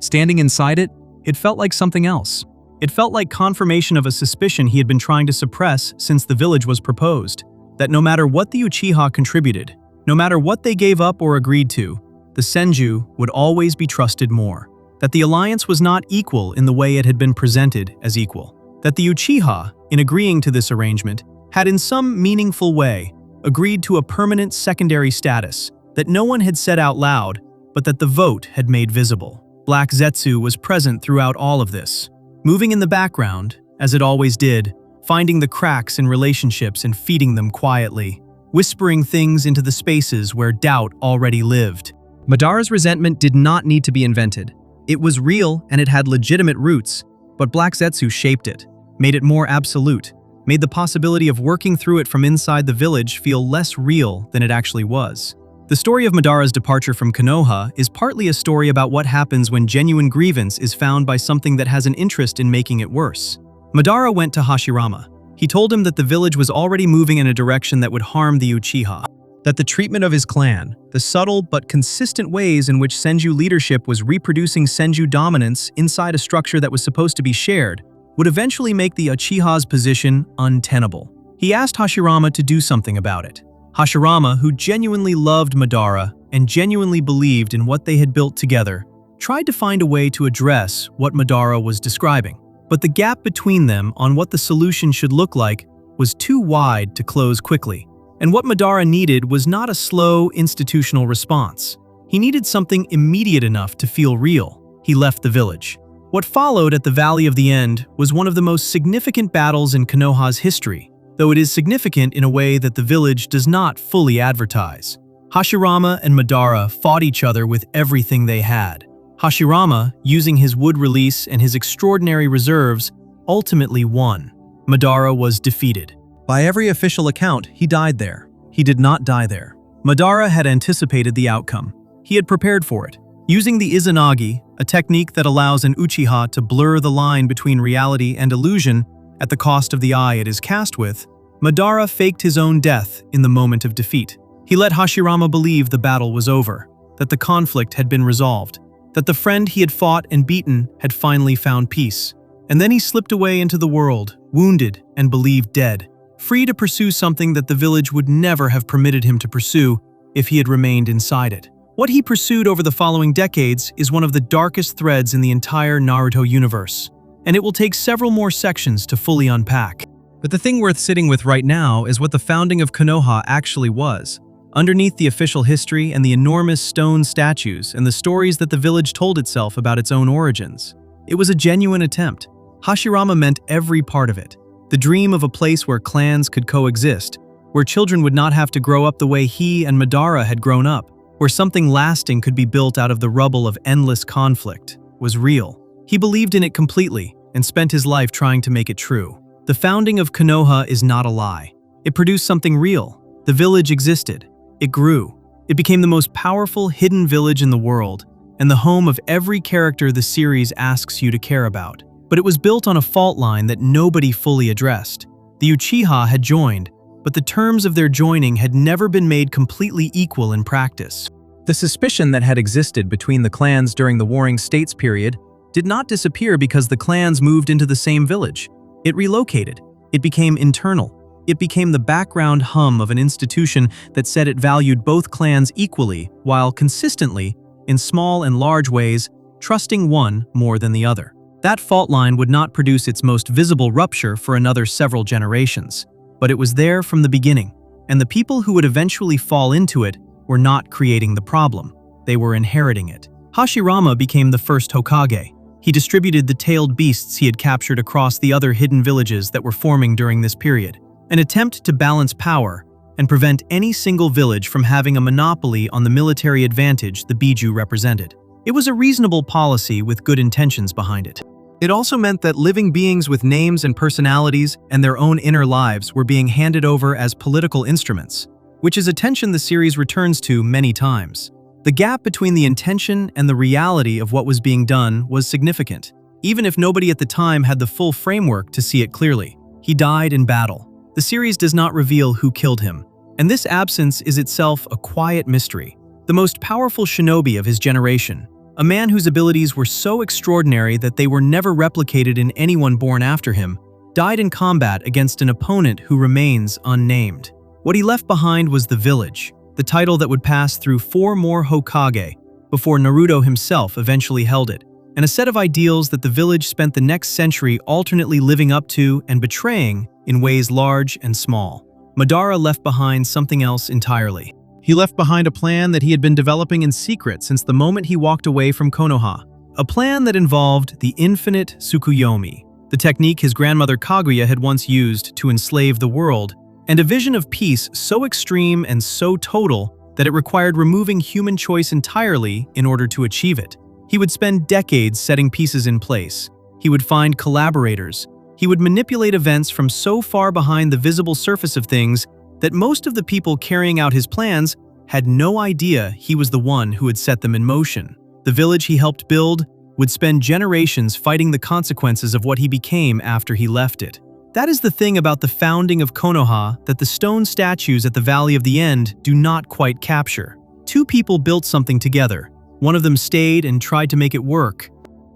standing inside it, it felt like something else. It felt like confirmation of a suspicion he had been trying to suppress since the village was proposed, that no matter what the Uchiha contributed, no matter what they gave up or agreed to, the Senju would always be trusted more. That the alliance was not equal in the way it had been presented as equal. That the Uchiha, in agreeing to this arrangement, had in some meaningful way agreed to a permanent secondary status that no one had said out loud, but that the vote had made visible. Black Zetsu was present throughout all of this, moving in the background, as it always did, finding the cracks in relationships and feeding them quietly, whispering things into the spaces where doubt already lived. Madara's resentment did not need to be invented. It was real and it had legitimate roots, but Black Zetsu shaped it, made it more absolute, made the possibility of working through it from inside the village feel less real than it actually was. The story of Madara's departure from Konoha is partly a story about what happens when genuine grievance is found by something that has an interest in making it worse. Madara went to Hashirama. He told him that the village was already moving in a direction that would harm the Uchiha, that the treatment of his clan, the subtle but consistent ways in which Senju leadership was reproducing Senju dominance inside a structure that was supposed to be shared, would eventually make the Uchiha's position untenable. He asked Hashirama to do something about it. Hashirama, who genuinely loved Madara and genuinely believed in what they had built together, tried to find a way to address what Madara was describing. But the gap between them on what the solution should look like was too wide to close quickly. And what Madara needed was not a slow, institutional response. He needed something immediate enough to feel real. He left the village. What followed at the Valley of the End was one of the most significant battles in Konoha's history, though it is significant in a way that the village does not fully advertise. Hashirama and Madara fought each other with everything they had. Hashirama, using his wood release and his extraordinary reserves, ultimately won. Madara was defeated. By every official account, he died there. He did not die there. Madara had anticipated the outcome. He had prepared for it. Using the Izanagi, a technique that allows an Uchiha to blur the line between reality and illusion at the cost of the eye it is cast with, Madara faked his own death in the moment of defeat. He let Hashirama believe the battle was over, that the conflict had been resolved, that the friend he had fought and beaten had finally found peace. And then he slipped away into the world, wounded and believed dead, free to pursue something that the village would never have permitted him to pursue if he had remained inside it. What he pursued over the following decades is one of the darkest threads in the entire Naruto universe, and it will take several more sections to fully unpack. But the thing worth sitting with right now is what the founding of Konoha actually was. Underneath the official history and the enormous stone statues and the stories that the village told itself about its own origins, it was a genuine attempt. Hashirama meant every part of it. The dream of a place where clans could coexist, where children would not have to grow up the way he and Madara had grown up, where something lasting could be built out of the rubble of endless conflict, was real. He believed in it completely and spent his life trying to make it true. The founding of Konoha is not a lie. It produced something real. The village existed. It grew. It became the most powerful hidden village in the world, and the home of every character the series asks you to care about. But it was built on a fault line that nobody fully addressed. The Uchiha had joined, but the terms of their joining had never been made completely equal in practice. The suspicion that had existed between the clans during the Warring States period did not disappear because the clans moved into the same village. It relocated. It became internal. It became the background hum of an institution that said it valued both clans equally, while consistently, in small and large ways, trusting one more than the other. That fault line would not produce its most visible rupture for another several generations, but it was there from the beginning, and the people who would eventually fall into it were not creating the problem. They were inheriting it. Hashirama became the first Hokage. He distributed the tailed beasts he had captured across the other hidden villages that were forming during this period. An attempt to balance power and prevent any single village from having a monopoly on the military advantage the Biju represented. It was a reasonable policy with good intentions behind it. It also meant that living beings with names and personalities and their own inner lives were being handed over as political instruments, which is a tension the series returns to many times. The gap between the intention and the reality of what was being done was significant, even if nobody at the time had the full framework to see it clearly. He died in battle. The series does not reveal who killed him, and this absence is itself a quiet mystery. The most powerful shinobi of his generation, a man whose abilities were so extraordinary that they were never replicated in anyone born after him, died in combat against an opponent who remains unnamed. What he left behind was the village, the title that would pass through 4 more Hokage before Naruto himself eventually held it, and a set of ideals that the village spent the next century alternately living up to and betraying in ways large and small. Madara left behind something else entirely. He left behind a plan that he had been developing in secret since the moment he walked away from Konoha. A plan that involved the infinite Tsukuyomi, the technique his grandmother Kaguya had once used to enslave the world, and a vision of peace so extreme and so total that it required removing human choice entirely in order to achieve it. He would spend decades setting pieces in place. He would find collaborators. He would manipulate events from so far behind the visible surface of things that most of the people carrying out his plans had no idea he was the one who had set them in motion. The village he helped build would spend generations fighting the consequences of what he became after he left it. That is the thing about the founding of Konoha that the stone statues at the Valley of the End do not quite capture. 2 people built something together. One of them stayed and tried to make it work.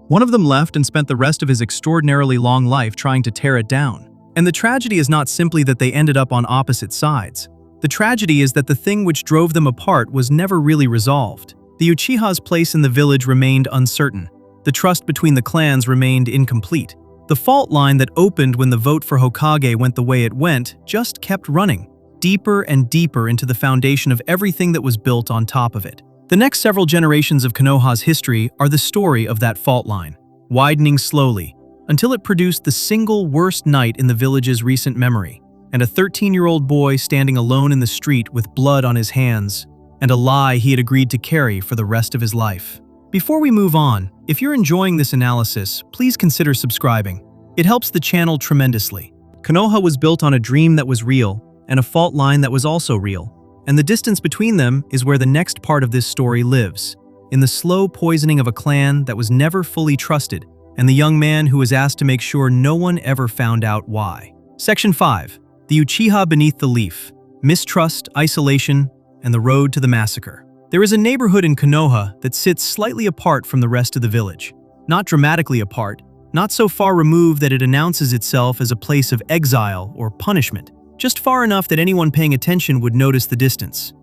One of them left and spent the rest of his extraordinarily long life trying to tear it down. And the tragedy is not simply that they ended up on opposite sides. The tragedy is that the thing which drove them apart was never really resolved. The Uchiha's place in the village remained uncertain. The trust between the clans remained incomplete. The fault line that opened when the vote for Hokage went the way it went just kept running, deeper and deeper into the foundation of everything that was built on top of it. The next several generations of Konoha's history are the story of that fault line, widening slowly, until it produced the single worst night in the village's recent memory, and a 13-year-old boy standing alone in the street with blood on his hands, and a lie he had agreed to carry for the rest of his life. Before we move on, if you're enjoying this analysis, please consider subscribing. It helps the channel tremendously. Konoha was built on a dream that was real, and a fault line that was also real, and the distance between them is where the next part of this story lives, in the slow poisoning of a clan that was never fully trusted, and the young man who was asked to make sure no one ever found out why. Section 5. The Uchiha Beneath the Leaf. Mistrust, Isolation, and the Road to the Massacre. There is a neighborhood in Konoha that sits slightly apart from the rest of the village. Not dramatically apart, not so far removed that it announces itself as a place of exile or punishment, just far enough that anyone paying attention would notice the distance.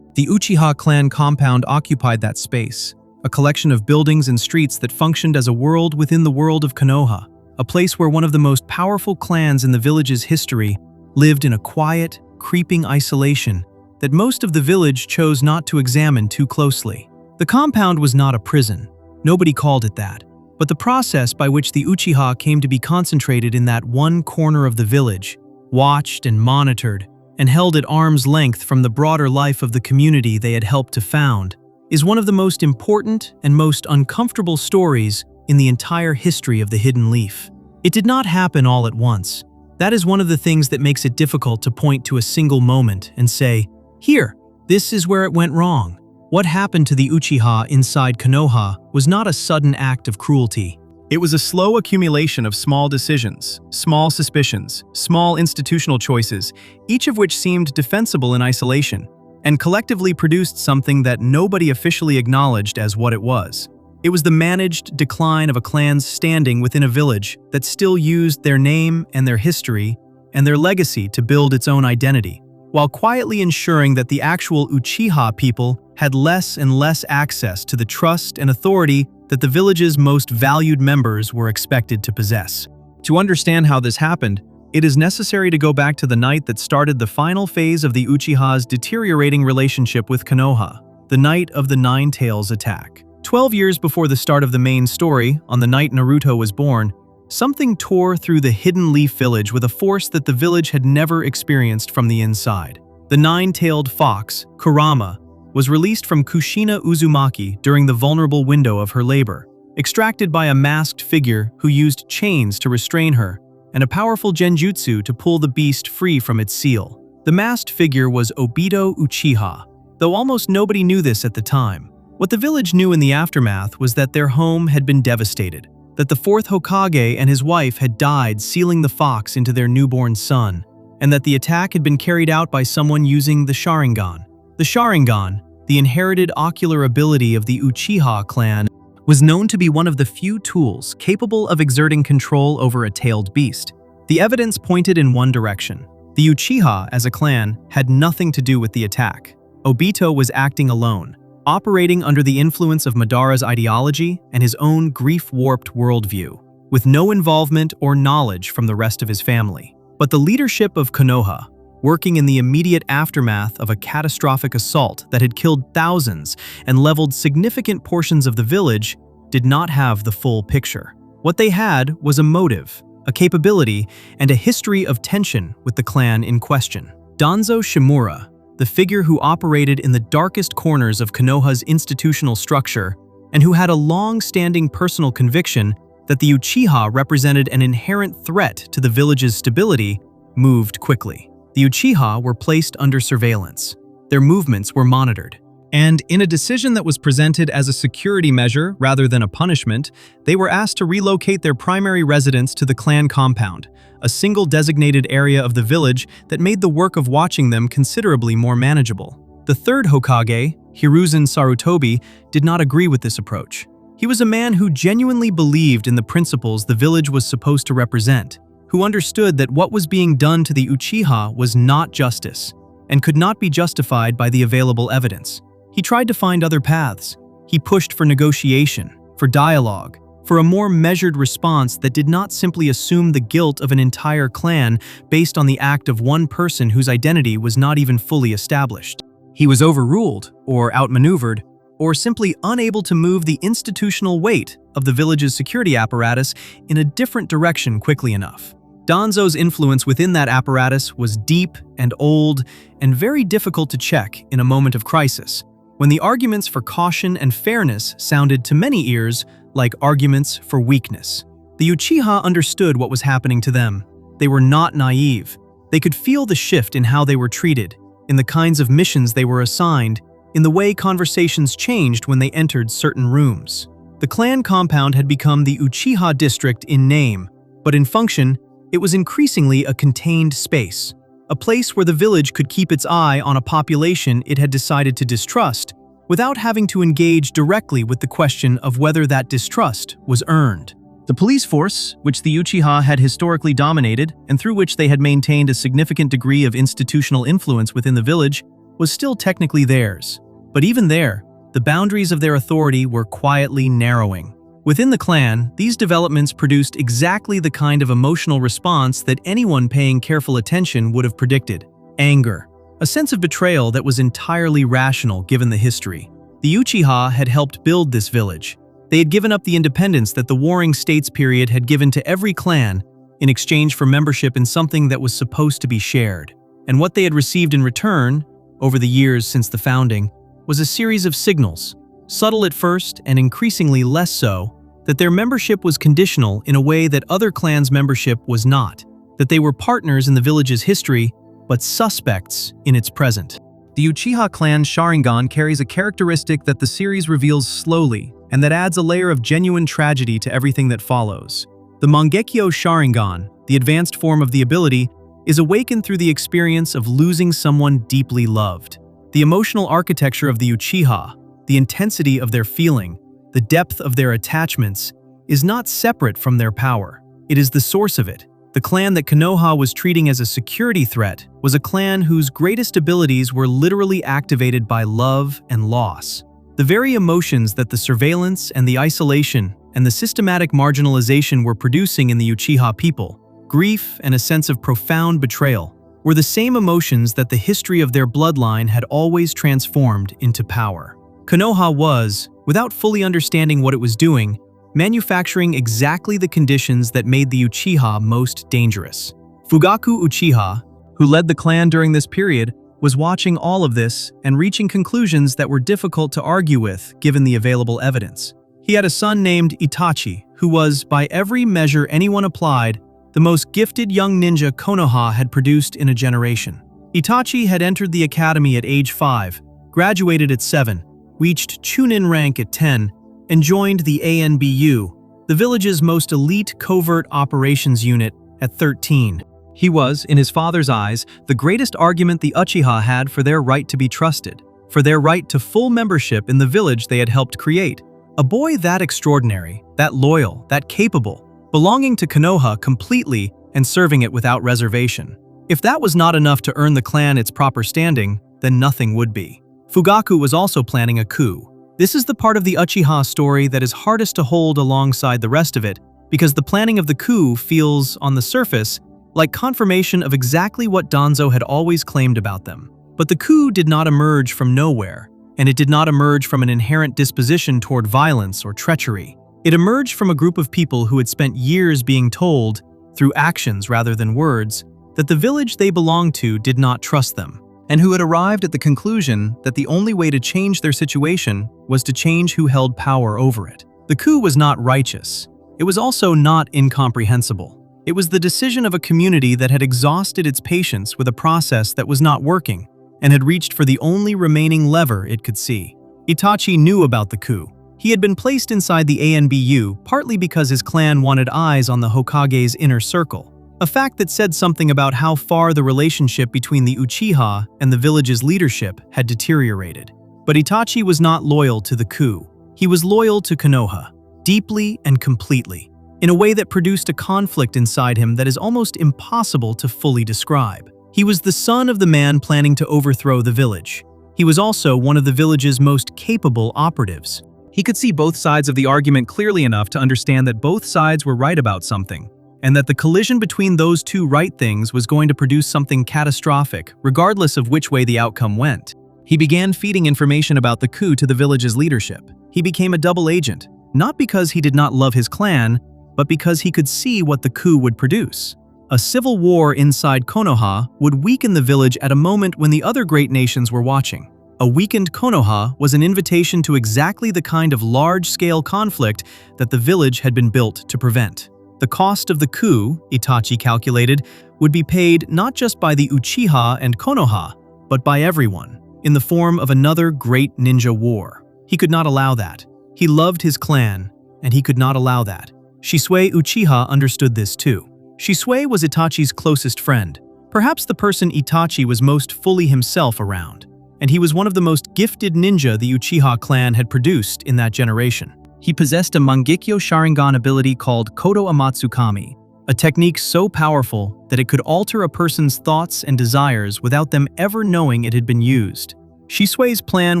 The Uchiha clan compound occupied that space, a collection of buildings and streets that functioned as a world within the world of Konoha, a place where one of the most powerful clans in the village's history lived in a quiet, creeping isolation that most of the village chose not to examine too closely. The compound was not a prison. Nobody called it that. But the process by which the Uchiha came to be concentrated in that one corner of the village, watched and monitored, and held at arm's length from the broader life of the community they had helped to found, is one of the most important and most uncomfortable stories in the entire history of the Hidden Leaf. It did not happen all at once. That is one of the things that makes it difficult to point to a single moment and say, "Here, this is where it went wrong." What happened to the Uchiha inside Konoha was not a sudden act of cruelty. It was a slow accumulation of small decisions, small suspicions, small institutional choices, each of which seemed defensible in isolation, and collectively produced something that nobody officially acknowledged as what it was. It was the managed decline of a clan's standing within a village that still used their name and their history and their legacy to build its own identity, while quietly ensuring that the actual Uchiha people had less and less access to the trust and authority that the village's most valued members were expected to possess. To understand how this happened, it is necessary to go back to the night that started the final phase of the Uchiha's deteriorating relationship with Konoha, the night of the Nine Tails attack. 12 years before the start of the main story, on the night Naruto was born, something tore through the Hidden Leaf village with a force that the village had never experienced from the inside. The nine-tailed fox, Kurama, was released from Kushina Uzumaki during the vulnerable window of her labor, extracted by a masked figure who used chains to restrain her and a powerful genjutsu to pull the beast free from its seal. The masked figure was Obito Uchiha, though almost nobody knew this at the time. What the village knew in the aftermath was that their home had been devastated, that the fourth Hokage and his wife had died sealing the fox into their newborn son, and that the attack had been carried out by someone using the Sharingan. The Sharingan, the inherited ocular ability of the Uchiha clan, was known to be one of the few tools capable of exerting control over a tailed beast. The evidence pointed in one direction. The Uchiha, as a clan, had nothing to do with the attack. Obito was acting alone, operating under the influence of Madara's ideology and his own grief-warped worldview, with no involvement or knowledge from the rest of his family. But the leadership of Konoha, working in the immediate aftermath of a catastrophic assault that had killed thousands and leveled significant portions of the village, did not have the full picture. What they had was a motive, a capability, and a history of tension with the clan in question. Danzo Shimura, the figure who operated in the darkest corners of Konoha's institutional structure and who had a long-standing personal conviction that the Uchiha represented an inherent threat to the village's stability, moved quickly. The Uchiha were placed under surveillance. Their movements were monitored. And in a decision that was presented as a security measure rather than a punishment, they were asked to relocate their primary residence to the clan compound, a single designated area of the village that made the work of watching them considerably more manageable. The third Hokage, Hiruzen Sarutobi, did not agree with this approach. He was a man who genuinely believed in the principles the village was supposed to represent, who understood that what was being done to the Uchiha was not justice and could not be justified by the available evidence. He tried to find other paths. He pushed for negotiation, for dialogue, for a more measured response that did not simply assume the guilt of an entire clan based on the act of one person whose identity was not even fully established. He was overruled, or outmaneuvered, or simply unable to move the institutional weight of the village's security apparatus in a different direction quickly enough. Danzo's influence within that apparatus was deep and old and very difficult to check in a moment of crisis, when the arguments for caution and fairness sounded to many ears like arguments for weakness. The Uchiha understood what was happening to them. They were not naive. They could feel the shift in how they were treated, in the kinds of missions they were assigned, in the way conversations changed when they entered certain rooms. The clan compound had become the Uchiha district in name, but in function, it was increasingly a contained space, a place where the village could keep its eye on a population it had decided to distrust, without having to engage directly with the question of whether that distrust was earned. The police force, which the Uchiha had historically dominated and through which they had maintained a significant degree of institutional influence within the village, was still technically theirs. But even there, the boundaries of their authority were quietly narrowing. Within the clan, these developments produced exactly the kind of emotional response that anyone paying careful attention would have predicted: anger. A sense of betrayal that was entirely rational given the history. The Uchiha had helped build this village. They had given up the independence that the Warring States period had given to every clan in exchange for membership in something that was supposed to be shared. And what they had received in return, over the years since the founding, was a series of signals, subtle at first and increasingly less so, that their membership was conditional in a way that other clans' membership was not, that they were partners in the village's history, but suspects in its present. The Uchiha clan Sharingan carries a characteristic that the series reveals slowly, and that adds a layer of genuine tragedy to everything that follows. The Mangekyo Sharingan, the advanced form of the ability, is awakened through the experience of losing someone deeply loved. The emotional architecture of the Uchiha, the intensity of their feeling, the depth of their attachments, is not separate from their power. It is the source of it. The clan that Konoha was treating as a security threat was a clan whose greatest abilities were literally activated by love and loss. The very emotions that the surveillance and the isolation and the systematic marginalization were producing in the Uchiha people, grief and a sense of profound betrayal, were the same emotions that the history of their bloodline had always transformed into power. Konoha was, without fully understanding what it was doing, manufacturing exactly the conditions that made the Uchiha most dangerous. Fugaku Uchiha, who led the clan during this period, was watching all of this and reaching conclusions that were difficult to argue with given the available evidence. He had a son named Itachi, who was, by every measure anyone applied, the most gifted young ninja Konoha had produced in a generation. Itachi had entered the academy at age 5, graduated at 7, reached Chunin rank at 10, and joined the ANBU, the village's most elite covert operations unit, at 13. He was, in his father's eyes, the greatest argument the Uchiha had for their right to be trusted, for their right to full membership in the village they had helped create. A boy that extraordinary, that loyal, that capable, belonging to Konoha completely and serving it without reservation. If that was not enough to earn the clan its proper standing, then nothing would be. Fugaku was also planning a coup. This is the part of the Uchiha story that is hardest to hold alongside the rest of it, because the planning of the coup feels, on the surface, like confirmation of exactly what Danzo had always claimed about them. But the coup did not emerge from nowhere, and it did not emerge from an inherent disposition toward violence or treachery. It emerged from a group of people who had spent years being told, through actions rather than words, that the village they belonged to did not trust them, and who had arrived at the conclusion that the only way to change their situation was to change who held power over it. The coup was not righteous. It was also not incomprehensible. It was the decision of a community that had exhausted its patience with a process that was not working, and had reached for the only remaining lever it could see. Itachi knew about the coup. He had been placed inside the ANBU partly because his clan wanted eyes on the Hokage's inner circle, a fact that said something about how far the relationship between the Uchiha and the village's leadership had deteriorated. But Itachi was not loyal to the coup. He was loyal to Konoha, deeply and completely, in a way that produced a conflict inside him that is almost impossible to fully describe. He was the son of the man planning to overthrow the village. He was also one of the village's most capable operatives. He could see both sides of the argument clearly enough to understand that both sides were right about something, and that the collision between those two right things was going to produce something catastrophic, regardless of which way the outcome went. He began feeding information about the coup to the village's leadership. He became a double agent, not because he did not love his clan, but because he could see what the coup would produce. A civil war inside Konoha would weaken the village at a moment when the other great nations were watching. A weakened Konoha was an invitation to exactly the kind of large-scale conflict that the village had been built to prevent. The cost of the coup, Itachi calculated, would be paid not just by the Uchiha and Konoha, but by everyone, in the form of another great ninja war. He could not allow that. He loved his clan, and he could not allow that. Shisui Uchiha understood this too. Shisui was Itachi's closest friend, perhaps the person Itachi was most fully himself around, and he was one of the most gifted ninja the Uchiha clan had produced in that generation. He possessed a Mangekyo Sharingan ability called Kodo Amatsukami, a technique so powerful that it could alter a person's thoughts and desires without them ever knowing it had been used. Shisui's plan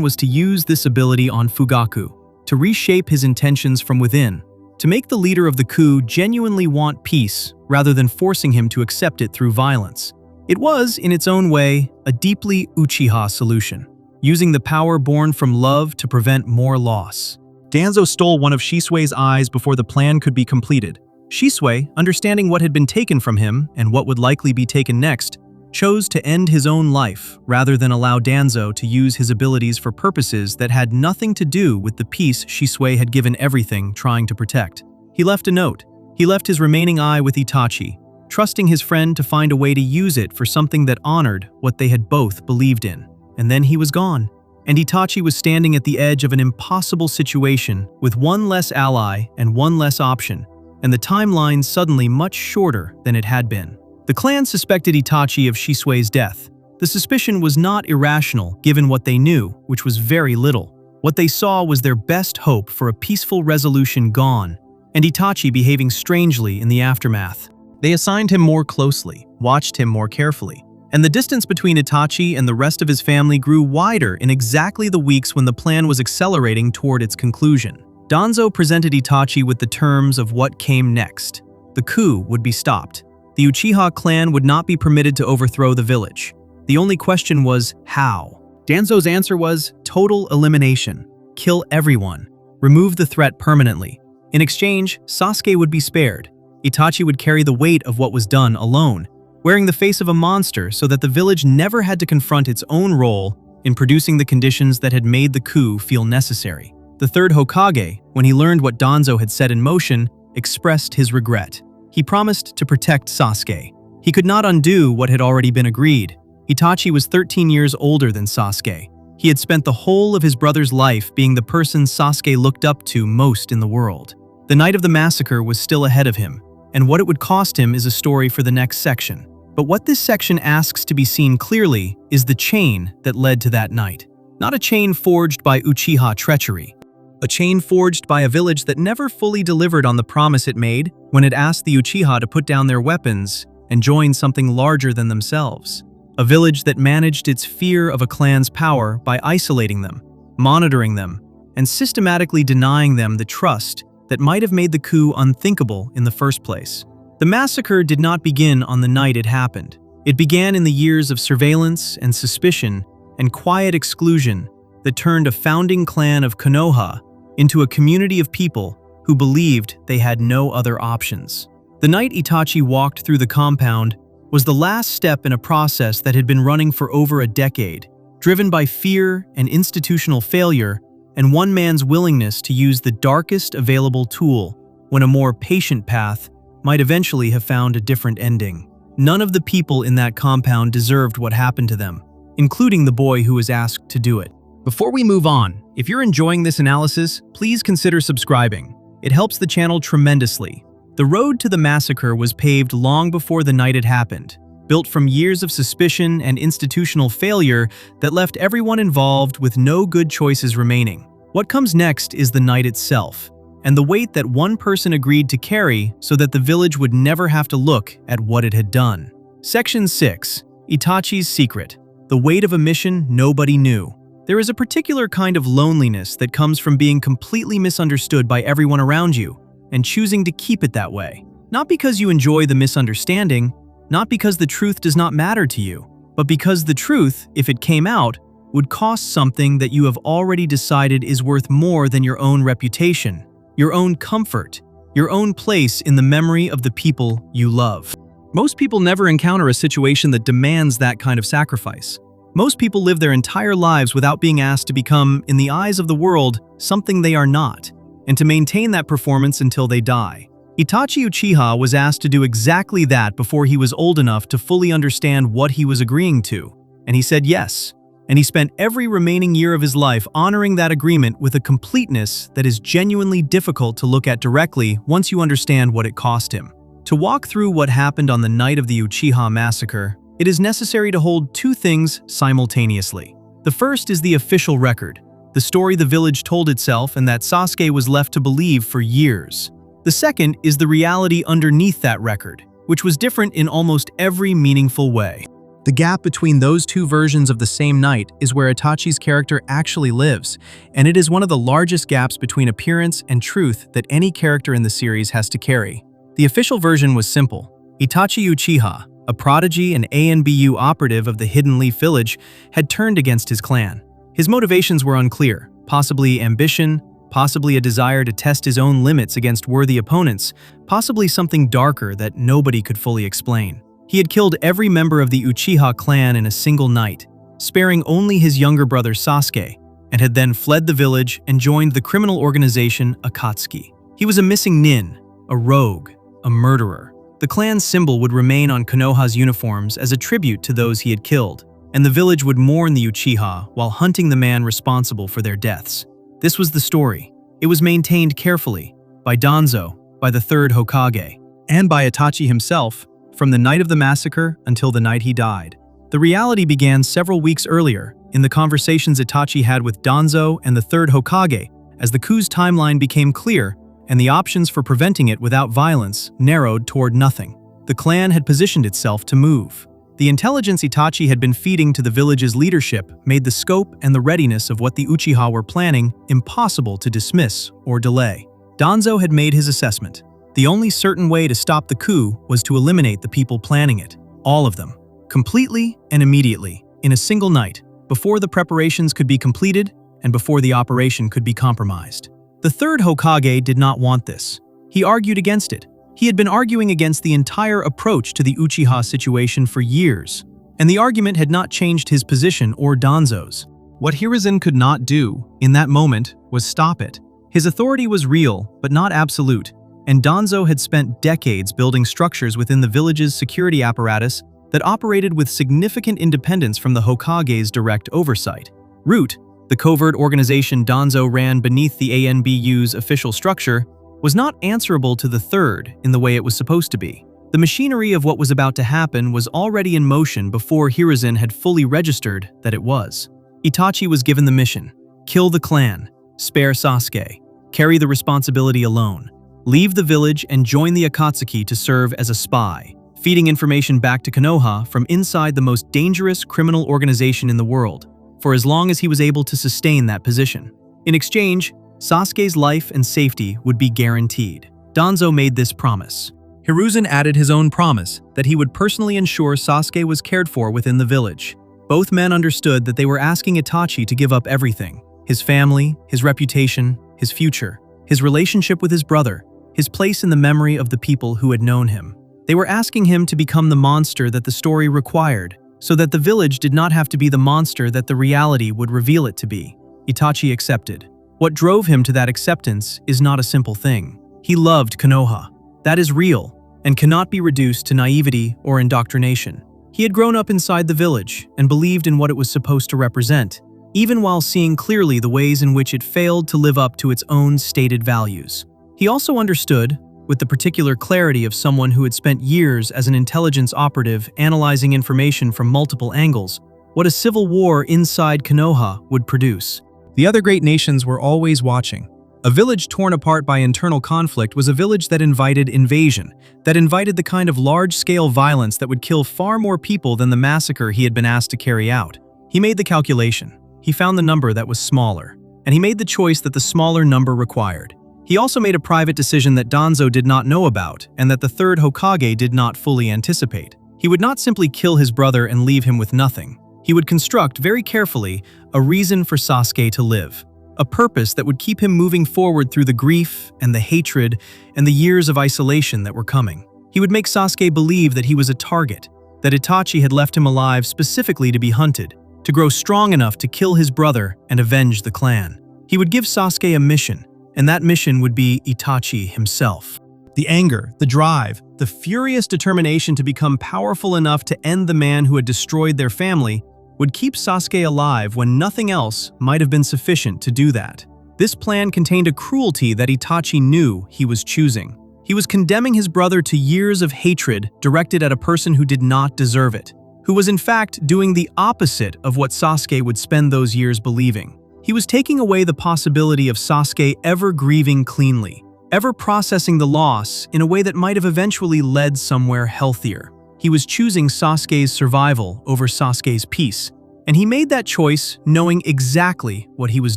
was to use this ability on Fugaku, to reshape his intentions from within, to make the leader of the coup genuinely want peace rather than forcing him to accept it through violence. It was, in its own way, a deeply Uchiha solution, using the power born from love to prevent more loss. Danzo stole one of Shisui's eyes before the plan could be completed. Shisui, understanding what had been taken from him and what would likely be taken next, chose to end his own life rather than allow Danzo to use his abilities for purposes that had nothing to do with the peace Shisui had given everything trying to protect. He left a note. He left his remaining eye with Itachi, trusting his friend to find a way to use it for something that honored what they had both believed in. And then he was gone. And Itachi was standing at the edge of an impossible situation with one less ally and one less option, and the timeline suddenly much shorter than it had been. The clan suspected Itachi of Shisui's death. The suspicion was not irrational given what they knew, which was very little. What they saw was their best hope for a peaceful resolution gone, and Itachi behaving strangely in the aftermath. They assigned him more closely, watched him more carefully, and the distance between Itachi and the rest of his family grew wider in exactly the weeks when the plan was accelerating toward its conclusion. Danzo presented Itachi with the terms of what came next. The coup would be stopped. The Uchiha clan would not be permitted to overthrow the village. The only question was how. Danzo's answer was total elimination. Kill everyone. Remove the threat permanently. In exchange, Sasuke would be spared. Itachi would carry the weight of what was done alone, wearing the face of a monster so that the village never had to confront its own role in producing the conditions that had made the coup feel necessary. The third Hokage, when he learned what Danzo had set in motion, expressed his regret. He promised to protect Sasuke. He could not undo what had already been agreed. Itachi was 13 years older than Sasuke. He had spent the whole of his brother's life being the person Sasuke looked up to most in the world. The night of the massacre was still ahead of him, and what it would cost him is a story for the next section. But what this section asks to be seen clearly is the chain that led to that night. Not a chain forged by Uchiha treachery. A chain forged by a village that never fully delivered on the promise it made when it asked the Uchiha to put down their weapons and join something larger than themselves. A village that managed its fear of a clan's power by isolating them, monitoring them, and systematically denying them the trust that might have made the coup unthinkable in the first place. The massacre did not begin on the night it happened. It began in the years of surveillance and suspicion and quiet exclusion that turned a founding clan of Konoha into a community of people who believed they had no other options. The night Itachi walked through the compound was the last step in a process that had been running for over a decade, driven by fear and institutional failure and one man's willingness to use the darkest available tool when a more patient path might eventually have found a different ending. None of the people in that compound deserved what happened to them, including the boy who was asked to do it. Before we move on, if you're enjoying this analysis, please consider subscribing. It helps the channel tremendously. The road to the massacre was paved long before the night it happened, built from years of suspicion and institutional failure that left everyone involved with no good choices remaining. What comes next is the night itself, and the weight that one person agreed to carry so that the village would never have to look at what it had done. Section 6. Itachi's Secret. The weight of a mission nobody knew. There is a particular kind of loneliness that comes from being completely misunderstood by everyone around you and choosing to keep it that way. Not because you enjoy the misunderstanding, not because the truth does not matter to you, but because the truth, if it came out, would cost something that you have already decided is worth more than your own reputation, your own comfort, your own place in the memory of the people you love. Most people never encounter a situation that demands that kind of sacrifice. Most people live their entire lives without being asked to become, in the eyes of the world, something they are not, and to maintain that performance until they die. Itachi Uchiha was asked to do exactly that before he was old enough to fully understand what he was agreeing to, and he said yes. And he spent every remaining year of his life honoring that agreement with a completeness that is genuinely difficult to look at directly once you understand what it cost him. To walk through what happened on the night of the Uchiha massacre, it is necessary to hold two things simultaneously. The first is the official record, the story the village told itself and that Sasuke was left to believe for years. The second is the reality underneath that record, which was different in almost every meaningful way. The gap between those two versions of the same knight is where Itachi's character actually lives, and it is one of the largest gaps between appearance and truth that any character in the series has to carry. The official version was simple. Itachi Uchiha, a prodigy and ANBU operative of the Hidden Leaf Village, had turned against his clan. His motivations were unclear, possibly ambition, possibly a desire to test his own limits against worthy opponents, possibly something darker that nobody could fully explain. He had killed every member of the Uchiha clan in a single night, sparing only his younger brother Sasuke, and had then fled the village and joined the criminal organization Akatsuki. He was a missing nin, a rogue, a murderer. The clan's symbol would remain on Konoha's uniforms as a tribute to those he had killed, and the village would mourn the Uchiha while hunting the man responsible for their deaths. This was the story. It was maintained carefully, by Danzo, by the third Hokage, and by Itachi himself, from the night of the massacre until the night he died. The reality began several weeks earlier, in the conversations Itachi had with Danzo and the third Hokage, as the coup's timeline became clear and the options for preventing it without violence narrowed toward nothing. The clan had positioned itself to move. The intelligence Itachi had been feeding to the village's leadership made the scope and the readiness of what the Uchiha were planning impossible to dismiss or delay. Danzo had made his assessment. The only certain way to stop the coup was to eliminate the people planning it, all of them, completely and immediately, in a single night, before the preparations could be completed and before the operation could be compromised. The third Hokage did not want this. He argued against it. He had been arguing against the entire approach to the Uchiha situation for years, and the argument had not changed his position or Danzo's. What Hiruzen could not do, in that moment, was stop it. His authority was real, but not absolute, and Danzo had spent decades building structures within the village's security apparatus that operated with significant independence from the Hokage's direct oversight. Root, the covert organization Danzo ran beneath the ANBU's official structure, was not answerable to the third in the way it was supposed to be. The machinery of what was about to happen was already in motion before Hiruzen had fully registered that it was. Itachi was given the mission: kill the clan, spare Sasuke, carry the responsibility alone, leave the village and join the Akatsuki to serve as a spy, feeding information back to Konoha from inside the most dangerous criminal organization in the world, for as long as he was able to sustain that position. In exchange, Sasuke's life and safety would be guaranteed. Danzo made this promise. Hiruzen added his own promise that he would personally ensure Sasuke was cared for within the village. Both men understood that they were asking Itachi to give up everything: his family, his reputation, his future, his relationship with his brother, his place in the memory of the people who had known him. They were asking him to become the monster that the story required, so that the village did not have to be the monster that the reality would reveal it to be. Itachi accepted. What drove him to that acceptance is not a simple thing. He loved Konoha. That is real, and cannot be reduced to naivety or indoctrination. He had grown up inside the village and believed in what it was supposed to represent, even while seeing clearly the ways in which it failed to live up to its own stated values. He also understood, with the particular clarity of someone who had spent years as an intelligence operative analyzing information from multiple angles, what a civil war inside Konoha would produce. The other great nations were always watching. A village torn apart by internal conflict was a village that invited invasion, that invited the kind of large-scale violence that would kill far more people than the massacre he had been asked to carry out. He made the calculation. He found the number that was smaller, and he made the choice that the smaller number required. He also made a private decision that Danzo did not know about and that the third Hokage did not fully anticipate. He would not simply kill his brother and leave him with nothing. He would construct very carefully a reason for Sasuke to live, a purpose that would keep him moving forward through the grief and the hatred and the years of isolation that were coming. He would make Sasuke believe that he was a target, that Itachi had left him alive specifically to be hunted, to grow strong enough to kill his brother and avenge the clan. He would give Sasuke a mission, and that mission would be Itachi himself. The anger, the drive, the furious determination to become powerful enough to end the man who had destroyed their family would keep Sasuke alive when nothing else might have been sufficient to do that. This plan contained a cruelty that Itachi knew he was choosing. He was condemning his brother to years of hatred directed at a person who did not deserve it, who was in fact doing the opposite of what Sasuke would spend those years believing. He was taking away the possibility of Sasuke ever grieving cleanly, ever processing the loss in a way that might have eventually led somewhere healthier. He was choosing Sasuke's survival over Sasuke's peace, and he made that choice knowing exactly what he was